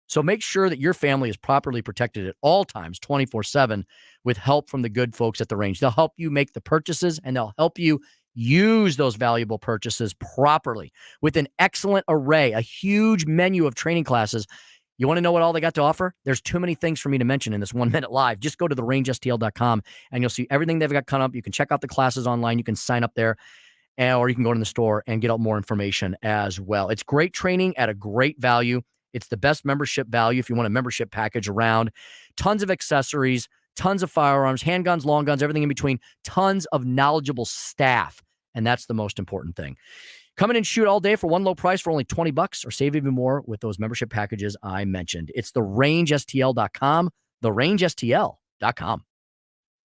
Speaker 9: So make sure that your family is properly protected at all times, 24/7, with help from the good folks at the range. They'll help you make the purchases, and they'll help you use those valuable purchases properly with an excellent array, a huge menu of training classes. You want to know what all they got to offer? There's too many things for me to mention in this 1 minute live. Just go to therangestl.com and you'll see everything they've got coming up. You can check out the classes online. You can sign up there, or you can go to the store and get out more information as well. It's great training at a great value. It's the best membership value if you want a membership package around. Tons of accessories, tons of firearms, handguns, long guns, everything in between. Tons of knowledgeable staff. And that's the most important thing. Come in and shoot all day for one low price for only $20 or save even more with those membership packages I mentioned. It's therangestl.com, therangestl.com.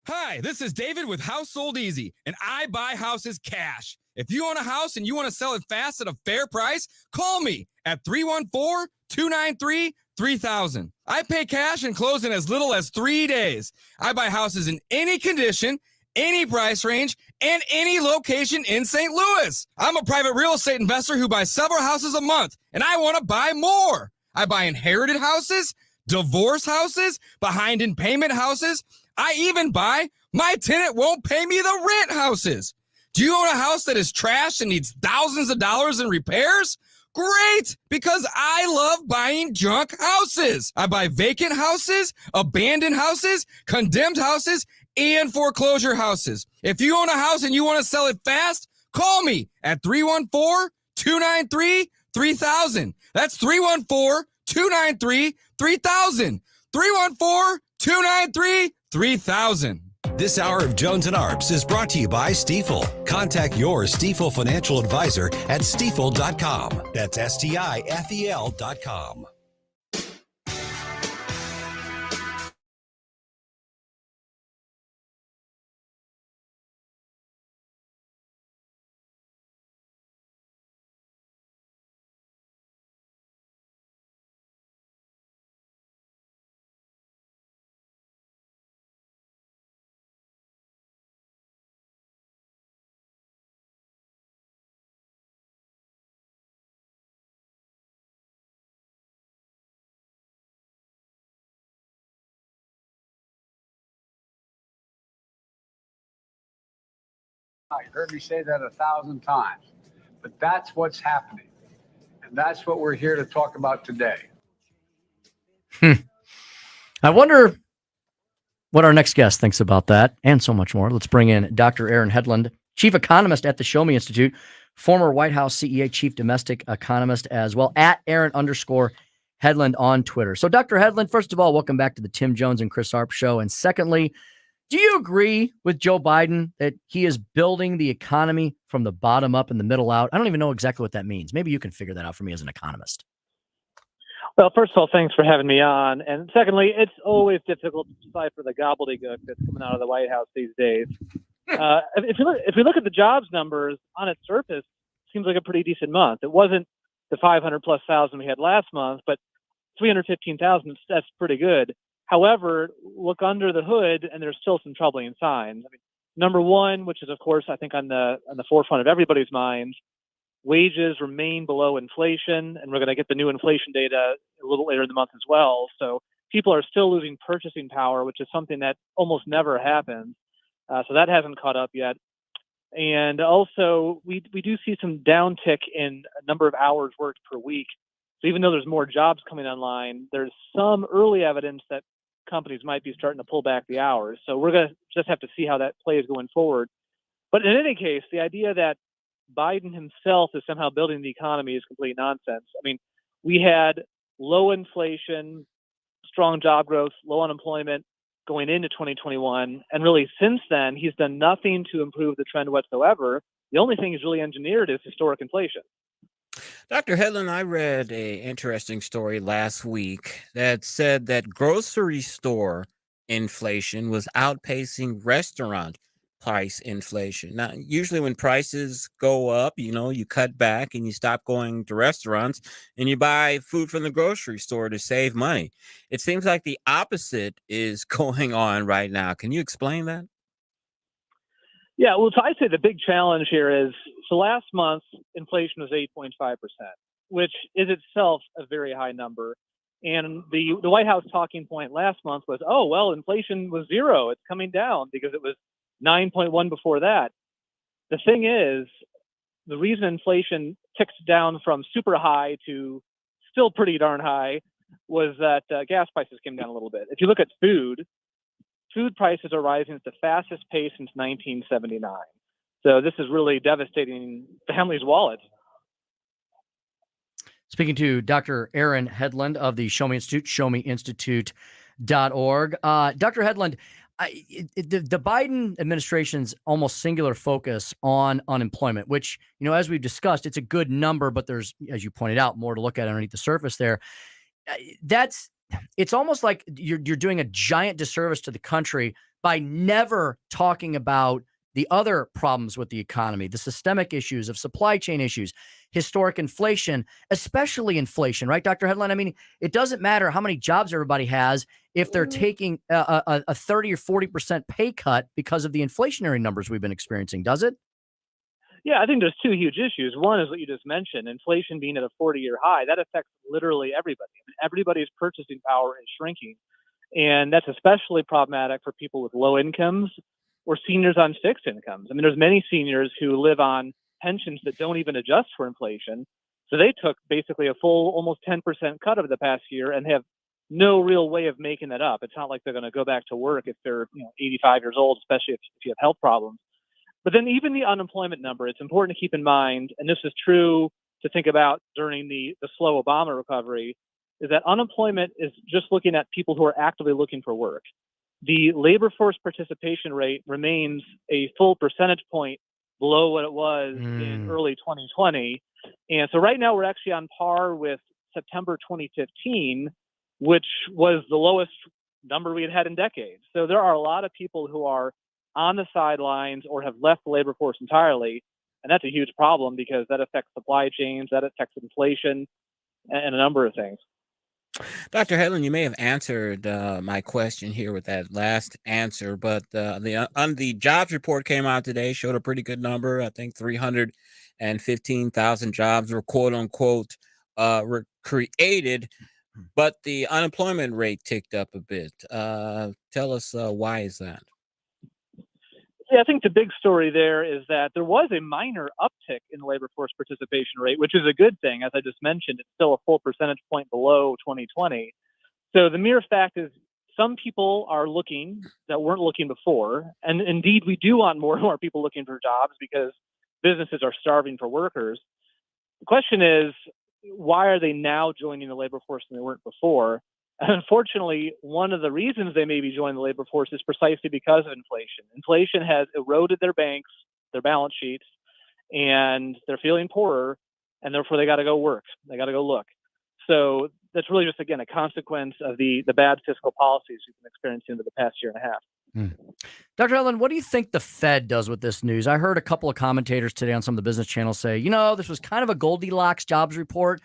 Speaker 15: Hi, this is David with House Sold Easy, and I buy houses cash. If you own a house and you want to sell it fast at a fair price, call me at 314-293-3000. I pay cash and close in as little as 3 days. I buy houses in any condition, any price range, and any location in St. Louis. I'm a private real estate investor who buys several houses a month, and I want to buy more. I buy inherited houses, divorce houses, behind in payment houses. I even buy my tenant won't pay me the rent houses. Do you own a house that is trashed and needs thousands of dollars in repairs? Great, because I love buying junk houses. I buy vacant houses, abandoned houses, condemned houses, and foreclosure houses. If you own a house and you want to sell it fast, call me at 314-293-3000. That's 314-293-3000. 314-293-3000.
Speaker 2: This hour of Jones and Arps is brought to you by Stifel. Contact your Stifel financial advisor at stifel.com. That's STIFEL.com.
Speaker 16: You heard me say that 1,000 times, but that's what's happening. And that's what we're here to talk about today.
Speaker 9: I wonder what our next guest thinks about that and so much more. Let's bring in Dr. Aaron Hedlund, chief economist at the Show Me Institute, former White House CEA chief domestic economist as well, at Aaron_Hedlund on Twitter. So Dr. Hedlund, first of all, welcome back to the Tim Jones and Chris Arps show. And secondly, do you agree with Joe Biden that he is building the economy from the bottom up and the middle out? I don't even know exactly what that means. Maybe you can figure that out for me as an economist.
Speaker 17: Well, first of all, thanks for having me on. And secondly, it's always difficult to decipher the gobbledygook that's coming out of the White House these days. If we look at the jobs numbers on its surface, it seems like a pretty decent month. It wasn't the 500,000+ we had last month, but 315,000, that's pretty good. However, look under the hood, and there's still some troubling signs. I mean, number one, which is, of course, I think on the forefront of everybody's minds, wages remain below inflation, and we're going to get the new inflation data a little later in the month as well. So people are still losing purchasing power, which is something that almost never happens. So that hasn't caught up yet. And also, we do see some downtick in a number of hours worked per week. So even though there's more jobs coming online, there's some early evidence that companies might be starting to pull back the hours. So we're going to just have to see how that plays going forward. But in any case, the idea that Biden himself is somehow building the economy is complete nonsense. I mean, we had low inflation, strong job growth, low unemployment going into 2021. And really, since then, he's done nothing to improve the trend whatsoever. The only thing he's really engineered is historic inflation.
Speaker 14: Dr. Hedlund, I read a interesting story last week that said that grocery store inflation was outpacing restaurant price inflation. Now, usually when prices go up, you cut back and you stop going to restaurants and you buy food from the grocery store to save money. It seems like the opposite is going on right now. Can you explain that?
Speaker 17: Yeah, well, so I'd say the big challenge here is, so last month, inflation was 8.5%, which is itself a very high number. And the White House talking point last month was, oh, well, inflation was 0. It's coming down because it was 9.1 before that. The thing is, the reason inflation ticked down from super high to still pretty darn high was that gas prices came down a little bit. If you look at food prices are rising at the fastest pace since 1979. So this is really devastating families' wallets.
Speaker 9: Speaking to Dr. Aaron Hedlund of the Show Me Institute, showmeinstitute.org. Dr. Hedlund, the Biden administration's almost singular focus on unemployment, which, as we've discussed, it's a good number, but there's, as you pointed out, more to look at underneath the surface there. It's almost like you're doing a giant disservice to the country by never talking about the other problems with the economy, the systemic issues of supply chain issues, historic inflation, especially inflation, right, Dr. Hedlund? I mean, it doesn't matter how many jobs everybody has if they're taking a 30 or 40% pay cut because of the inflationary numbers we've been experiencing, does it?
Speaker 17: Yeah, I think there's two huge issues. One is what you just mentioned, inflation being at a 40-year high. That affects literally everybody. I mean, everybody's purchasing power is shrinking. And that's especially problematic for people with low incomes or seniors on fixed incomes. I mean, there's many seniors who live on pensions that don't even adjust for inflation. So they took basically a full almost 10% cut over the past year and have no real way of making that up. It's not like they're going to go back to work if they're 85 years old, especially if you have health problems. But then even the unemployment number, it's important to keep in mind, and this is true to think about during the slow Obama recovery, is that unemployment is just looking at people who are actively looking for work. The labor force participation rate remains a full percentage point below what it was in early 2020. And so right now we're actually on par with September 2015, which was the lowest number we had had in decades. So there are a lot of people who are on the sidelines or have left the labor force entirely. And that's a huge problem because that affects supply chains, that affects inflation, and a number of things.
Speaker 14: Dr. Hedlund, you may have answered my question here with that last answer, but the jobs report came out today, showed a pretty good number. I think 315,000 jobs were quote unquote created, but the unemployment rate ticked up a bit. Tell us why is that?
Speaker 17: Yeah, I think the big story there is that there was a minor uptick in the labor force participation rate, which is a good thing. As I just mentioned, it's still a full percentage point below 2020. So the mere fact is some people are looking that weren't looking before. And indeed, we do want more and more people looking for jobs because businesses are starving for workers. The question is, why are they now joining the labor force than they weren't before? And unfortunately, one of the reasons they may be joining the labor force is precisely because of inflation. Inflation has eroded their banks, their balance sheets, and they're feeling poorer, and therefore they got to go work. They got to go look. So that's really just, again, a consequence of the bad fiscal policies we've been experiencing over the past year and a half.
Speaker 9: Dr. Hedlund, what do you think the Fed does with this news? I heard a couple of commentators today on some of the business channels say, this was kind of a Goldilocks jobs report.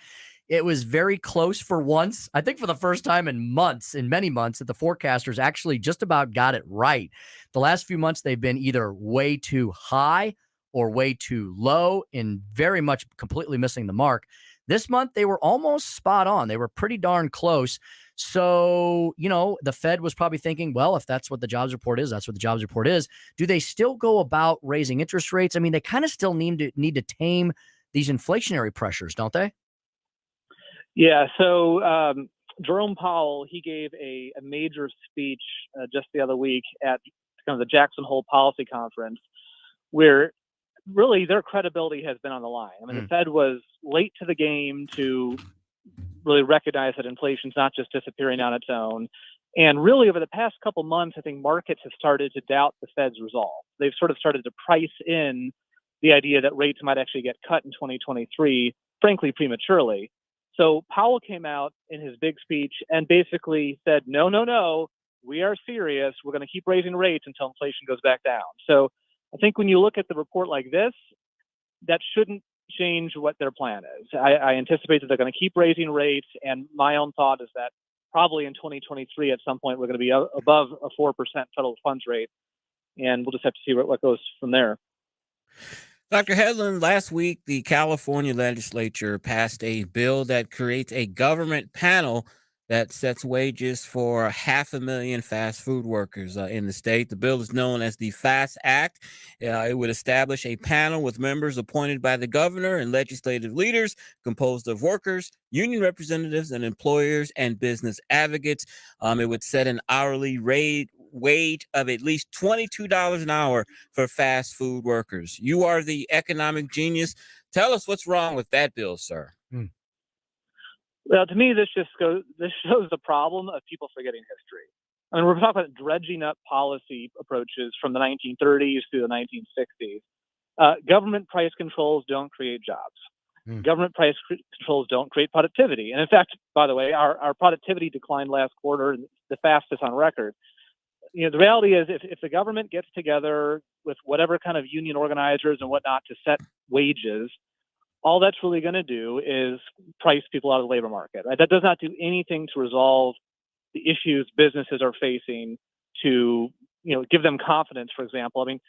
Speaker 9: It was very close for once. I think for the first time in many months, that the forecasters actually just about got it right. The last few months, they've been either way too high or way too low and very much completely missing the mark. This month, they were almost spot on. They were pretty darn close. So, the Fed was probably thinking, well, if that's what the jobs report is, that's what the jobs report is. Do they still go about raising interest rates? I mean, they kind of still need to tame these inflationary pressures, don't they?
Speaker 17: Yeah, so Jerome Powell, he gave a major speech just the other week at kind of the Jackson Hole Policy Conference, where really their credibility has been on the line. I mean, the Fed was late to the game to really recognize that inflation's not just disappearing on its own. And really, over the past couple months, I think markets have started to doubt the Fed's resolve. They've sort of started to price in the idea that rates might actually get cut in 2023, frankly, prematurely. So Powell came out in his big speech and basically said, no, we are serious. We're going to keep raising rates until inflation goes back down. So I think when you look at the report like this, that shouldn't change what their plan is. I anticipate that they're going to keep raising rates. And my own thought is that probably in 2023, at some point, we're going to be above a 4% federal funds rate. And we'll just have to see what goes from there.
Speaker 14: Dr. Hedlund, last week, the California legislature passed a bill that creates a government panel that sets wages for 500,000 fast food workers in the state. The bill is known as the FAST Act. It would establish a panel with members appointed by the governor and legislative leaders composed of workers, union representatives, and employers and business advocates. It would set an hourly wage of at least $22 an hour for fast food workers. You are the economic genius. Tell us what's wrong with that bill, sir.
Speaker 17: Well, to me, this shows the problem of people forgetting history. I mean, we're talking about dredging up policy approaches from the 1930s through the 1960s. Government price controls don't create jobs. Government price controls don't create productivity. And in fact, by the way, our productivity declined last quarter, the fastest on record. You know, the reality is if the government gets together with whatever kind of union organizers and whatnot to set wages, all that's really going to do is price people out of the labor market. Right? That does not do anything to resolve the issues businesses are facing, to give them confidence. For example, I mean,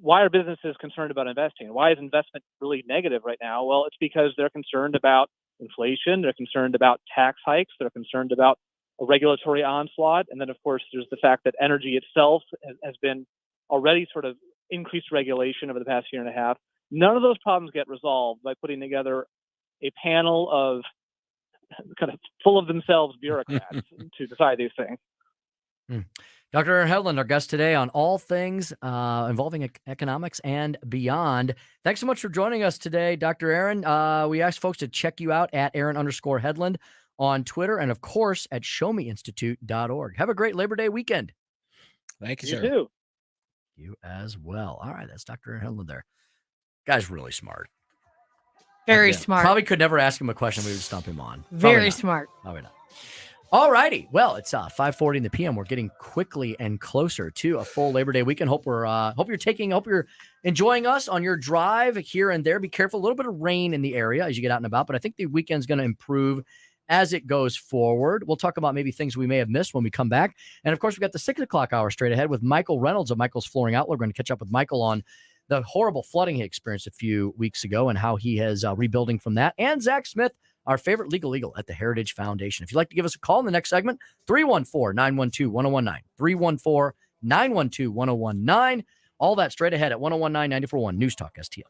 Speaker 17: why are businesses concerned about investing? Why is investment really negative right now? Well, it's because they're concerned about inflation, they're concerned about tax hikes, they're concerned about a regulatory onslaught, and then of course there's the fact that energy itself has been already sort of increased regulation over the past year and a half. None of those problems get resolved by putting together a panel of kind of full of themselves bureaucrats to decide these things.
Speaker 9: Dr. Aaron Hedlund, our guest today on all things involving economics and beyond. Thanks so much for joining us today, Dr. Aaron. We asked folks to check you out at Aaron_Hedlund on Twitter and, of course, at showmeinstitute.org. Have a great Labor Day weekend.
Speaker 14: Thank you,
Speaker 17: You
Speaker 14: sir.
Speaker 17: too.
Speaker 9: You as well. All right, that's Dr. Aaron Hedlund there. Guy's really smart.
Speaker 8: Very smart.
Speaker 9: Probably could never ask him a question we would stump him on.
Speaker 8: Very smart.
Speaker 9: Probably not. All righty. Well, it's 5:40 in the PM. We're getting quickly and closer to a full Labor Day weekend. Hope you're enjoying us on your drive here and there. Be careful. A little bit of rain in the area as you get out and about, but I think the weekend's going to improve as it goes forward. We'll talk about maybe things we may have missed when we come back. And of course, we've got the 6 o'clock hour straight ahead with Michael Reynolds of Michael's Flooring Outlet. We're going to catch up with Michael on the horrible flooding he experienced a few weeks ago and how he has rebuilding from that. And Zach Smith, our favorite legal eagle at the Heritage Foundation. If you'd like to give us a call in the next segment, 314-912-1019, 314-912-1019. All that straight ahead at 101.9 94.1 News Talk STL.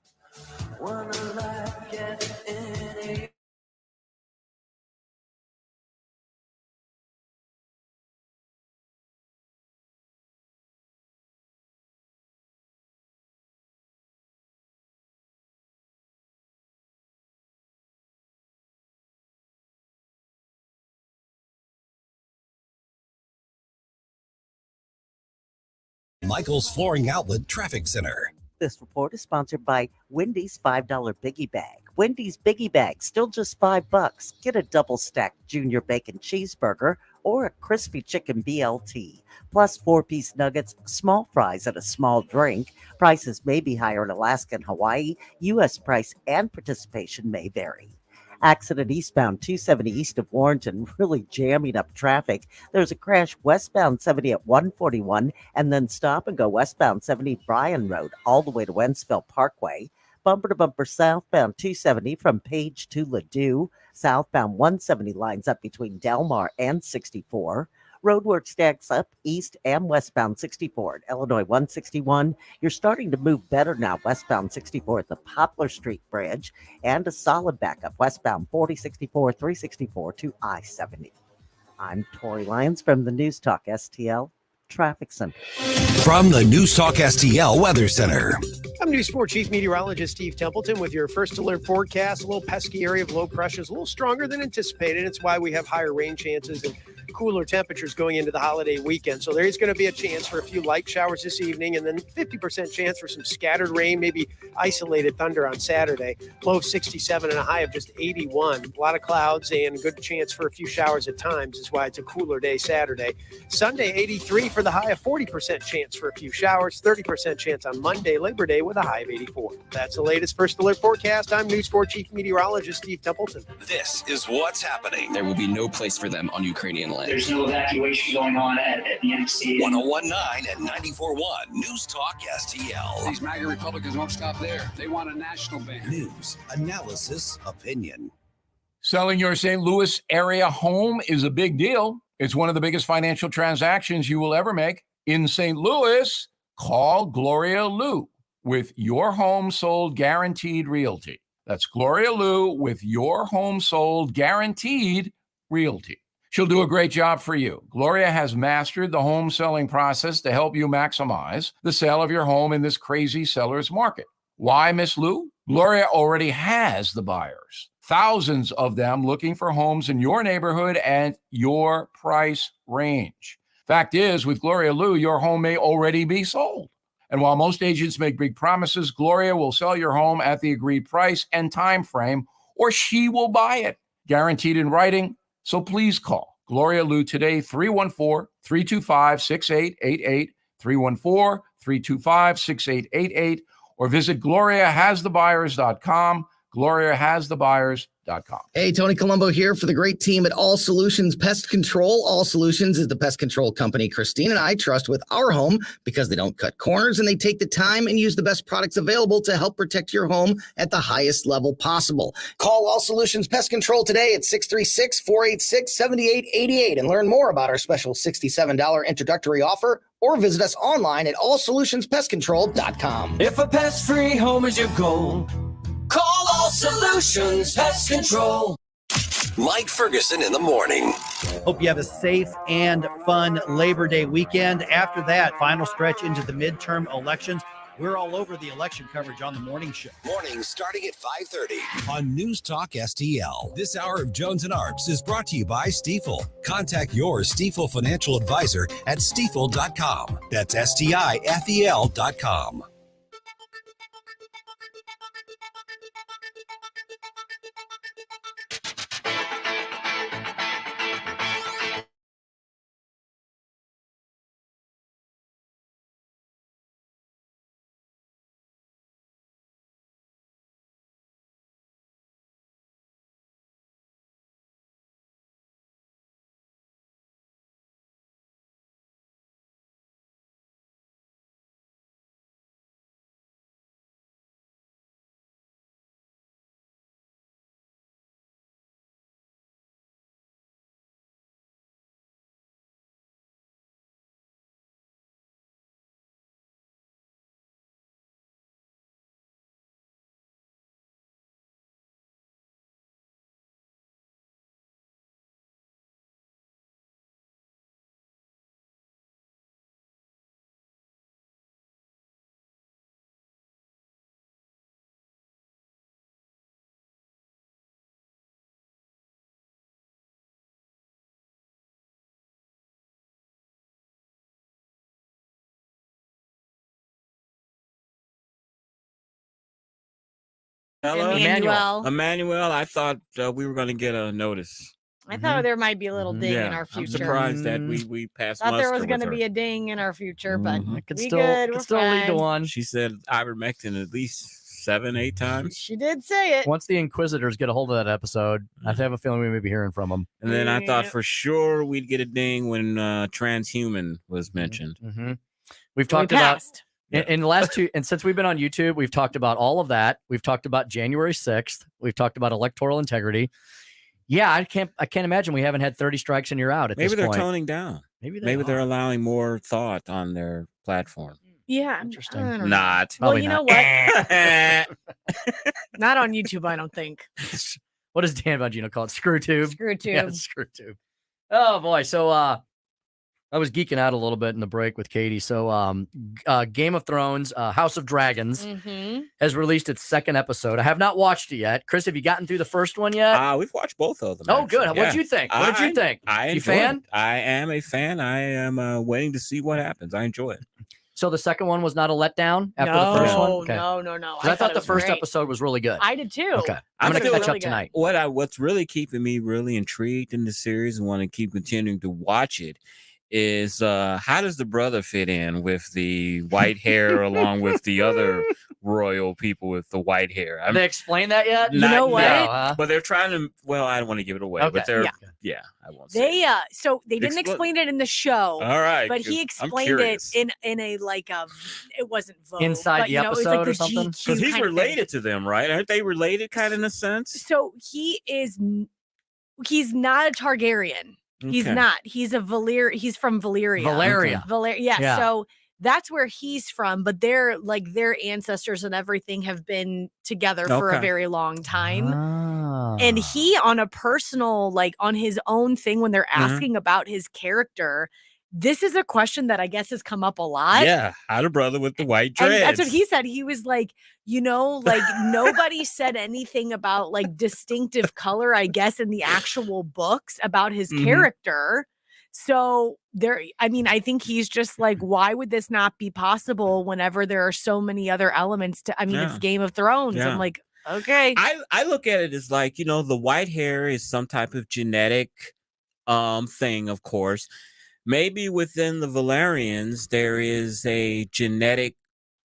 Speaker 2: Michael's Flooring Outlet Traffic Center.
Speaker 10: This report is sponsored by Wendy's $5 Biggie Bag. Wendy's Biggie Bag, still just $5. Get a double stacked junior bacon cheeseburger or a crispy chicken BLT, plus 4-piece nuggets, small fries, and a small drink. Prices may be higher in Alaska and Hawaii. U.S. price and participation may vary. Accident eastbound 270 east of Warrenton, really jamming up traffic. There's a crash westbound 70 at 141, and then stop and go westbound 70 Bryan Road all the way to Wentzville Parkway. Bumper to bumper southbound 270 from Page to Ladue. Southbound 170 lines up between Delmar and 64. Roadwork stacks up east and westbound 64 at Illinois 161. You're starting to move better now westbound 64 at the Poplar Street Bridge, and a solid backup westbound 4064, 364 to I-70. I'm Tori Lyons from the News Talk STL Traffic Center.
Speaker 2: From the News Talk STL Weather Center.
Speaker 11: I'm News 4 Chief Meteorologist Steve Templeton with your first alert forecast. A little pesky area of low pressure is a little stronger than anticipated. It's why we have higher rain chances and cooler temperatures going into the holiday weekend. So there is going to be a chance for a few light showers this evening, and then 50% chance for some scattered rain, maybe isolated thunder on Saturday. Low of 67 and a high of just 81. A lot of clouds and a good chance for a few showers at times is why it's a cooler day Saturday. Sunday, 83 for the high of 40% chance for a few showers. 30% chance on Monday, Labor Day, with a high of 84. That's the latest first alert forecast. I'm News 4 Chief Meteorologist Steve Templeton.
Speaker 2: This is what's happening.
Speaker 1: There will be no place for them on Ukrainian land.
Speaker 18: There's no evacuation going on at the NC.
Speaker 2: 101.9 and 94.1 News Talk STL.
Speaker 22: These MAGA Republicans won't stop there. They want a national ban.
Speaker 2: News, analysis, opinion.
Speaker 19: Selling your St. Louis area home is a big deal. It's one of the biggest financial transactions you will ever make. In St. Louis, call Gloria Liu with Your Home Sold Guaranteed Realty. That's Gloria Liu with Your Home Sold Guaranteed Realty. She'll do a great job for you. Gloria has mastered the home selling process to help you maximize the sale of your home in this crazy seller's market. Why, Miss Liu? Gloria already has the buyers. Thousands of them looking for homes in your neighborhood and your price range. Fact is, with Gloria Liu, your home may already be sold. And while most agents make big promises, Gloria will sell your home at the agreed price and time frame, or she will buy it, guaranteed in writing. So please call Gloria Liu today, 314-325-6888, 314-325-6888, or visit GloriaHasTheBuyers.com, GloriaHasTheBuyers.com.
Speaker 20: Hey, Tony Colombo here for the great team at All Solutions Pest Control. All Solutions is the pest control company Christine and I trust with our home because they don't cut corners and they take the time and use the best products available to help protect your home at the highest level possible. Call All Solutions Pest Control today at 636-486-7888 and learn more about our special $67 introductory offer, or visit us online at allsolutionspestcontrol.com.
Speaker 6: If a pest-free home is your goal, call All Solutions Pest Control.
Speaker 2: Mike Ferguson in the morning.
Speaker 21: Hope you have a safe and fun Labor Day weekend. After that, final stretch into the midterm elections. We're all over the election coverage on the morning show.
Speaker 2: Mornings starting at 5:30 on News Talk STL. This hour of Jones and Arps is brought to you by Stifel. Contact your Stifel financial advisor at stifel.com. That's STIFEL.com.
Speaker 14: Hello,
Speaker 8: Emmanuel.
Speaker 14: Emmanuel. I thought we were going to get a notice.
Speaker 8: I thought there might be a little ding in our future.
Speaker 14: I'm surprised that we passed.
Speaker 8: Thought there was
Speaker 14: going
Speaker 8: to be a ding in our future, but
Speaker 9: It could
Speaker 8: we
Speaker 9: still,
Speaker 8: good.
Speaker 9: could
Speaker 8: We're
Speaker 9: still lead to
Speaker 8: fine.
Speaker 9: one.
Speaker 14: She said ivermectin at least 7-8 times.
Speaker 8: She did say it.
Speaker 9: Once the Inquisitors get a hold of that episode, I have a feeling we may be hearing from them.
Speaker 14: And then I thought for sure we'd get a ding when transhuman was mentioned.
Speaker 9: Mm-hmm. We've talked about in the last two, and since we've been on YouTube, we've talked about all of that. We've talked about January 6th. We've talked about electoral integrity. Yeah, I can't imagine we haven't had 30 strikes and you're out at
Speaker 14: Maybe
Speaker 9: this
Speaker 14: they're
Speaker 9: point.
Speaker 14: toning down. Maybe they're allowing more thought on their platform.
Speaker 8: Yeah.
Speaker 9: Interesting.
Speaker 8: I don't know.
Speaker 14: Not.
Speaker 8: Well,
Speaker 9: Probably
Speaker 8: you
Speaker 9: not.
Speaker 8: know what? Not on YouTube, I don't think.
Speaker 9: What does Dan Bongino call it? Screw tube.
Speaker 8: Screw
Speaker 9: Yeah,
Speaker 8: tube.
Speaker 9: screw tube. Oh boy. So I was geeking out a little bit in the break with Katie. So Game of Thrones, House of Dragons has released its second episode. I have not watched it yet. Chris, have you gotten through the first one yet?
Speaker 14: We've watched both of them.
Speaker 9: Oh,
Speaker 14: actually.
Speaker 9: good. What'd
Speaker 14: Yeah.
Speaker 9: you think? What did you think?
Speaker 14: I
Speaker 9: You
Speaker 14: enjoy
Speaker 9: fan?
Speaker 14: it. I am a fan. I am waiting to see what happens. I enjoy it.
Speaker 9: So the second one was not a letdown after the first one? Okay.
Speaker 8: No.
Speaker 9: 'Cause I thought the first
Speaker 8: great.
Speaker 9: episode was really good.
Speaker 8: I did too.
Speaker 9: Okay. I'm going to catch up tonight.
Speaker 14: What's really keeping me really intrigued in the series and want to keep continuing to watch it is how does the brother fit in with the white hair along with the other royal people with the white hair?
Speaker 9: Have they explained that yet?
Speaker 8: You know what?
Speaker 14: But they're trying to. Well, I don't want to give it away,
Speaker 9: Okay.
Speaker 14: but they're.
Speaker 8: Yeah.
Speaker 14: Yeah, I won't.
Speaker 8: They so they didn't explain it in the show.
Speaker 14: All right,
Speaker 8: but he
Speaker 14: 'cause I'm
Speaker 8: explained it
Speaker 14: curious.
Speaker 8: in a like it wasn't Vogue,
Speaker 9: Inside
Speaker 8: but,
Speaker 9: the
Speaker 8: you know, it was
Speaker 9: episode
Speaker 8: like
Speaker 9: or
Speaker 8: the
Speaker 9: something?
Speaker 8: GQ
Speaker 14: Because he's
Speaker 8: kind of thing.
Speaker 14: related to them, right? Aren't they related, kind of in a sense?
Speaker 8: So he's not a Targaryen. He's
Speaker 14: Okay.
Speaker 8: not. He's a He's from Valyria.
Speaker 9: Valeria.
Speaker 8: Yeah. So that's where he's from. But their ancestors and everything have been together for a
Speaker 14: Okay.
Speaker 8: very long time.
Speaker 9: Ah.
Speaker 8: And he, on a personal, on his own thing, when they're asking about his character, this is a question that I guess has come up a lot.
Speaker 14: Yeah, how the brother with the white
Speaker 8: And
Speaker 14: dreads.
Speaker 8: that's what he said. He was like, nobody said anything about distinctive color, I guess, in the actual books about his character. So I think he's just like, why would this not be possible whenever there are so many other elements to, it's Game of Thrones.
Speaker 14: Yeah.
Speaker 8: I'm like, okay.
Speaker 14: I look at it as the white hair is some type of genetic thing, of course. Maybe within the Valerians, there is a genetic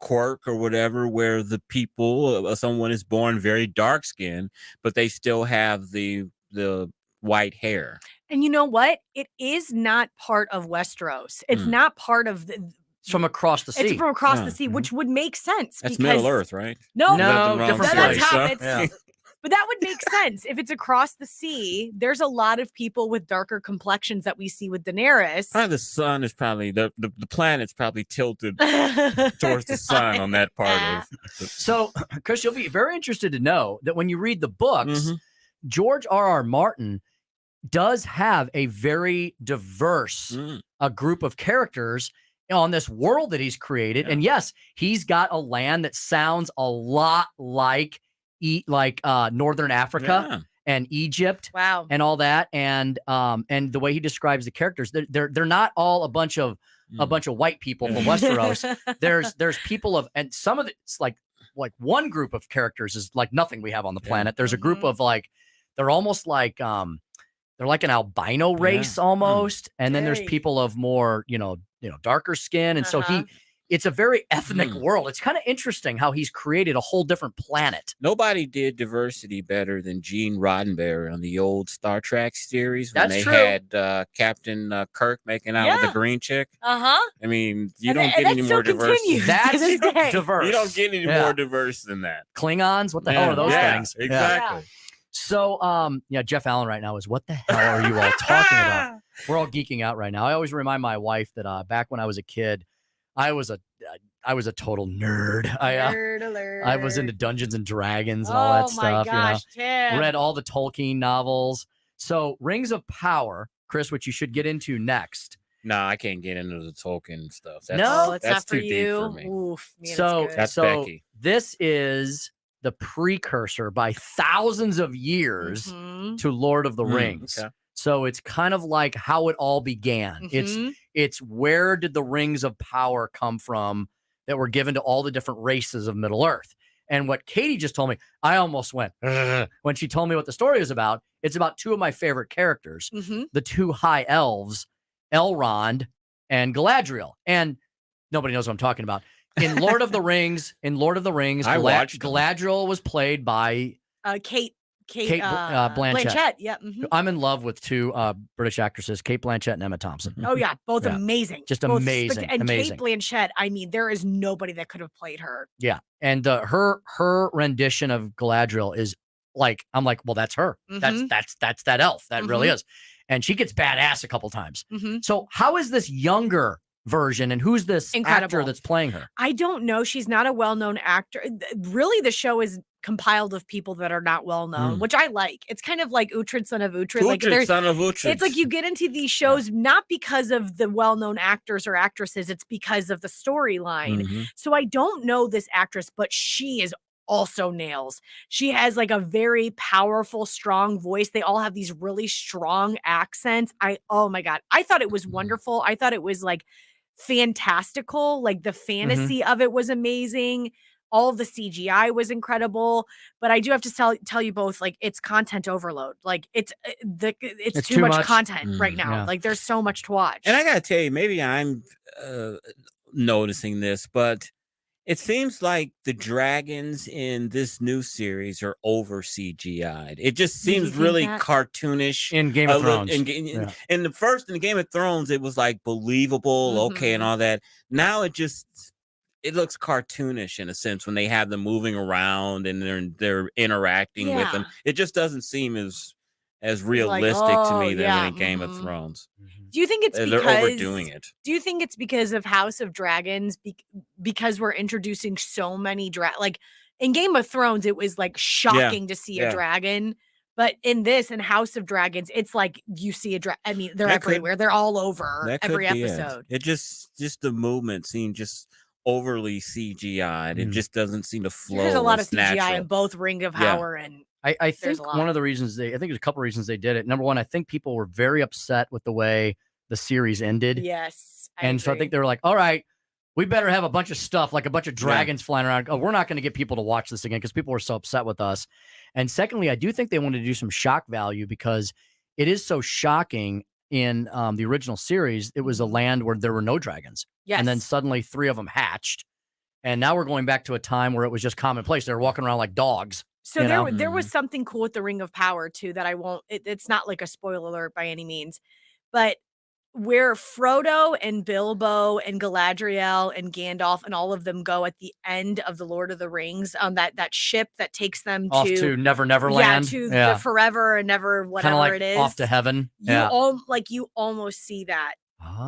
Speaker 14: quirk or whatever where the people, someone is born very dark skinned, but they still have the white hair.
Speaker 8: And you know what? It is not part of Westeros. It's not part of the.
Speaker 9: It's from across the sea.
Speaker 8: It's from across the sea, which would make sense.
Speaker 14: That's
Speaker 8: because,
Speaker 14: Middle Earth, right?
Speaker 8: No,
Speaker 9: different place.
Speaker 8: But that would make sense if it's across the sea. There's a lot of people with darker complexions that we see with Daenerys.
Speaker 14: Probably the sun is probably the planet's probably tilted towards the sun on that part of.
Speaker 9: So, Chris, you'll be very interested to know that when you read the books, George R.R. Martin does have a very diverse a group of characters on this world that he's created. And yes, he's got a land that sounds a lot like Northern Africa and Egypt.
Speaker 8: Wow.
Speaker 9: And all that. And the way he describes the characters, they're not all a bunch of white people from Westeros. There's people of, and some of it's like one group of characters is like nothing we have on the planet. There's a group of they're almost like they're like an albino race almost. And then there's people of more, darker skin. And so it's a very ethnic world. It's kind of interesting how he's created a whole different planet.
Speaker 14: Nobody did diversity better than Gene Roddenberry on the old Star Trek series when
Speaker 9: That's
Speaker 14: they
Speaker 9: true.
Speaker 14: had Captain Kirk making out with the green chick.
Speaker 8: I
Speaker 14: mean, you
Speaker 8: And
Speaker 14: don't
Speaker 8: that-
Speaker 14: get
Speaker 8: that
Speaker 14: any
Speaker 8: still
Speaker 14: more diverse.
Speaker 8: continues.
Speaker 9: That's
Speaker 8: To this day.
Speaker 9: diverse.
Speaker 14: You don't get any more diverse than that.
Speaker 9: Klingons? What the hell are those things?
Speaker 14: Exactly.
Speaker 9: So, Jeff Allen right now is, what the hell are you all talking about? We're all geeking out right now. I always remind my wife that back when I was a kid, I was a total nerd.
Speaker 8: Nerd alert.
Speaker 9: I was into Dungeons and Dragons and all that stuff.
Speaker 8: Oh my gosh, Tim.
Speaker 9: Read all the Tolkien novels. So Rings of Power, Chris, which you should get into next.
Speaker 14: No, I can't get into the Tolkien stuff.
Speaker 9: No?
Speaker 8: It's
Speaker 14: that's
Speaker 8: not for
Speaker 14: too deep
Speaker 8: you.
Speaker 14: for me.
Speaker 8: Oof, man,
Speaker 9: So,
Speaker 8: it's good.
Speaker 14: Becky.
Speaker 9: this is the precursor by thousands of years to Lord of the Rings.
Speaker 14: Okay.
Speaker 9: So it's kind of like how it all began. It's where did the Rings of Power come from that were given to all the different races of Middle Earth. And what Katie just told me, I almost went, "Ugh," when she told me what the story is about. It's about two of my favorite characters, the two high elves, Elrond and Galadriel. And nobody knows what I'm talking about. In Lord of the Rings,
Speaker 14: I watched them.
Speaker 9: Galadriel was played by
Speaker 8: Kate
Speaker 9: Blanchett.
Speaker 8: Blanchett. Yeah.
Speaker 9: I'm in love with two British actresses, Kate Blanchett and Emma Thompson.
Speaker 8: Oh yeah, both
Speaker 9: Yeah.
Speaker 8: amazing.
Speaker 9: Just
Speaker 8: Both
Speaker 9: amazing,
Speaker 8: and
Speaker 9: amazing.
Speaker 8: Kate Blanchett, I mean, there is nobody that could have played her.
Speaker 9: Yeah. And her rendition of Galadriel is like, I'm like, well, that's her. That's that elf. That really is. and she gets badass a couple times.
Speaker 8: Mhm.
Speaker 9: So how is this younger version, and who's this actor
Speaker 8: Incredible.
Speaker 9: that's playing her?
Speaker 8: I don't know. She's not a well-known actor. Really, the show is compiled of people that are not well-known, which I like. It's kind of like Uhtred, son of Uhtred. Like
Speaker 14: Uhtred, son of Uhtred.
Speaker 8: it's like you get into these shows not because of the well-known actors or actresses, it's because of the storyline.
Speaker 14: Mhm.
Speaker 8: So I don't know this actress, but she is also nails. She has like a very powerful, strong voice. They all have these really strong accents. Oh my God. I thought it was wonderful. I thought it was like fantastical. Like the fantasy of it was amazing. All of the CGI was incredible, but I do have to tell you both, like it's content overload. Like it's too much content right now.
Speaker 14: Yeah.
Speaker 8: Like there's so much to watch.
Speaker 14: And I gotta tell you, maybe I'm noticing this, but it seems like the dragons in this new series are over CGI'd. It just
Speaker 8: Do you
Speaker 14: seems
Speaker 8: think
Speaker 14: really
Speaker 8: that?
Speaker 14: cartoonish.
Speaker 9: In Game of Thrones.
Speaker 14: In
Speaker 9: Yeah.
Speaker 14: the Game of Thrones, it was like believable, okay, and all that. Now it looks cartoonish in a sense when they have them moving around and they're interacting with them. It just doesn't seem as realistic to me than in Game of Thrones.
Speaker 8: Do you think it's
Speaker 14: They're
Speaker 8: because
Speaker 14: overdoing it.
Speaker 8: Do you think it's because of House of Dragons? Because we're introducing so many like in Game of Thrones, it was like shocking to see a dragon. But in House of Dragons, it's like you see a dragon. I mean, they're everywhere. They're all over every episode.
Speaker 14: It just the movement seemed just overly CGI'd. It just doesn't seem to flow.
Speaker 8: There's a lot of
Speaker 14: as
Speaker 8: CGI
Speaker 14: natural.
Speaker 8: in both Ring of Power and
Speaker 9: I
Speaker 8: there's
Speaker 9: think
Speaker 8: a lot.
Speaker 9: one of the reasons I think there's a couple reasons they did it. Number one, I think people were very upset with the way the series ended.
Speaker 8: Yes.
Speaker 9: So I think they were like, all right, we better have a bunch of stuff, like a bunch of dragons flying around. Oh, we're not going to get people to watch this again because people were so upset with us. And secondly, I do think they wanted to do some shock value because it is so shocking in the original series. It was a land where there were no dragons.
Speaker 8: Yes.
Speaker 9: And then suddenly 3 of them hatched. And now we're going back to a time where it was just commonplace. They were walking around like dogs.
Speaker 8: So there was something cool with the Ring of Power too that I won't. It's not like a spoiler alert by any means, but where Frodo and Bilbo and Galadriel and Gandalf and all of them go at the end of the Lord of the Rings on that ship that takes them
Speaker 9: Off to Never Neverland.
Speaker 8: to the forever and never whatever
Speaker 9: like
Speaker 8: it is,
Speaker 9: off to heaven.
Speaker 8: You almost see that.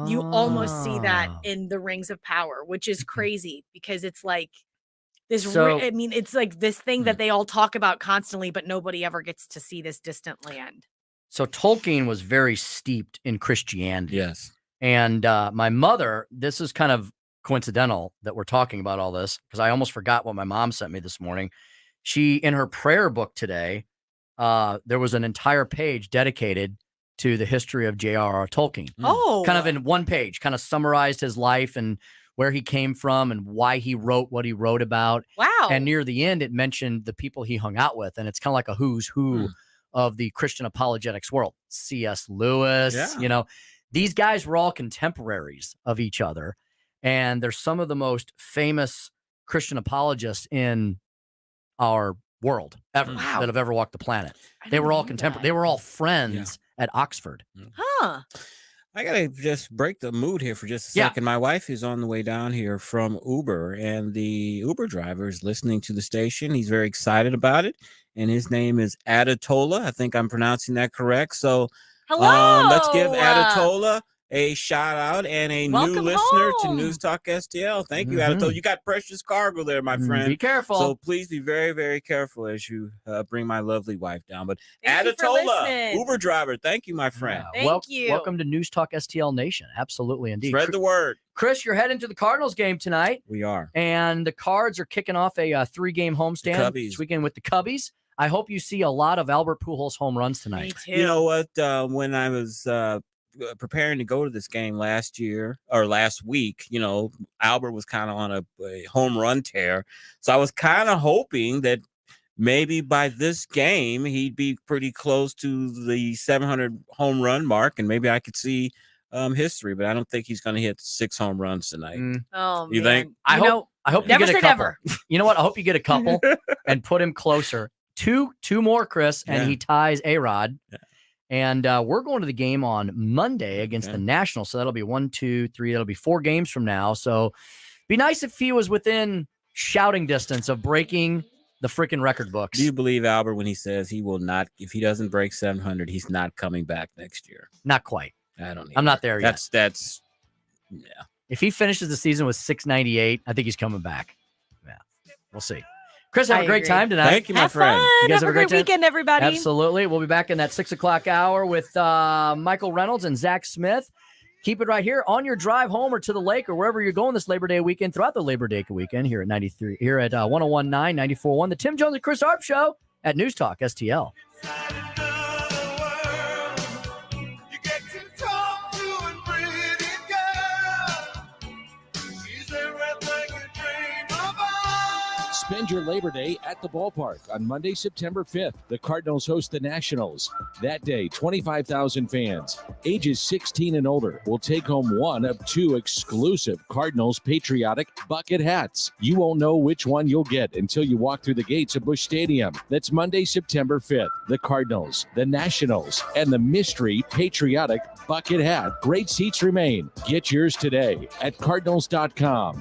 Speaker 8: You almost see that in the Rings of Power, which is crazy because it's like this. I mean, it's like this thing that they all talk about constantly, but nobody ever gets to see this distantly end.
Speaker 9: So Tolkien was very steeped in Christianity.
Speaker 14: Yes.
Speaker 9: And my mother, this is kind of coincidental that we're talking about all this because I almost forgot what my mom sent me this morning. She, in her prayer book today, there was an entire page dedicated to the history of J.R.R. Tolkien.
Speaker 8: Oh.
Speaker 9: Kind of in one page, kind of summarized his life and where he came from and why he wrote what he wrote about.
Speaker 8: Wow.
Speaker 9: And near the end, it mentioned the people he hung out with. And it's kind of like a who's who of the Christian apologetics world. C.S. Lewis, these guys were all contemporaries of each other. And they're some of the most famous Christian apologists in our world ever that have ever walked the planet. They were all contemporary. They were all friends at Oxford.
Speaker 8: Huh.
Speaker 14: I gotta just break the mood here for just a second. My wife is on the way down here from Uber, and the Uber driver is listening to the station. He's very excited about it, and his name is Adatola. I think I'm pronouncing that correct. So, let's give Adatola a shout out and a new listener to News Talk STL. Thank you, Adatola. You got precious cargo there, my friend.
Speaker 9: Be careful.
Speaker 14: So please be very, very careful as you bring my lovely wife down. But
Speaker 8: Thank you for
Speaker 14: Adatola,
Speaker 8: listening.
Speaker 14: Uber driver, thank you, my friend.
Speaker 8: Thank you.
Speaker 9: Welcome to News Talk STL Nation. Absolutely, indeed.
Speaker 14: Spread the word.
Speaker 9: Chris, you're heading to the Cardinals game tonight.
Speaker 14: We are.
Speaker 9: And the Cards are kicking off a 3-game homestand this weekend with the Cubbies. I hope you see a lot of Albert Pujols home runs tonight.
Speaker 8: Me too.
Speaker 14: You know what? When I was preparing to go to this game last week, Albert was kind of on a home run tear. So I was kind of hoping that maybe by this game, he'd be pretty close to the 700 home run mark, and maybe I could see history, but I don't think he's going to hit 6 home runs tonight.
Speaker 8: Oh,
Speaker 14: you
Speaker 8: man.
Speaker 14: think?
Speaker 9: I hope you get a couple.
Speaker 8: Never.
Speaker 9: You know what? I hope you get a couple and put him closer. Two more, Chris, and he ties A-Rod. Yeah. And we're going to the game on Monday against the Nationals. So that'll be 1, 2, 3. That'll be 4 games from now. So be nice if he was within shouting distance of breaking the freaking record books.
Speaker 14: Do you believe Albert when he says he will not, if he doesn't break 700, he's not coming back next year?
Speaker 9: Not quite.
Speaker 14: I don't.
Speaker 9: I'm not there yet.
Speaker 14: That's. Yeah.
Speaker 9: If he finishes the season with 698, I think he's coming back. Yeah, we'll see. Chris, have a great time tonight.
Speaker 14: Thank you, my friend.
Speaker 8: Fun.
Speaker 9: You guys
Speaker 8: have a great weekend, everybody.
Speaker 9: Absolutely. We'll be back in that 6 o'clock hour with Michael Reynolds and Zach Smith. Keep it right here on your drive home or to the lake or wherever you're going this Labor Day weekend, throughout the Labor Day weekend here at 93, here at 101.9, 94.1, the Tim Jones and Chris Arps Show at News Talk STL.
Speaker 3: Spend your Labor Day at the ballpark on Monday, September 5th. The Cardinals host the Nationals. That day, 25,000 fans, ages 16 and older, will take home one of 2 exclusive Cardinals patriotic bucket hats. You won't know which one you'll get until you walk through the gates of Busch Stadium. That's Monday, September 5th. The Cardinals, the Nationals, and the mystery patriotic bucket hat. Great seats remain. Get yours today at Cardinals.com.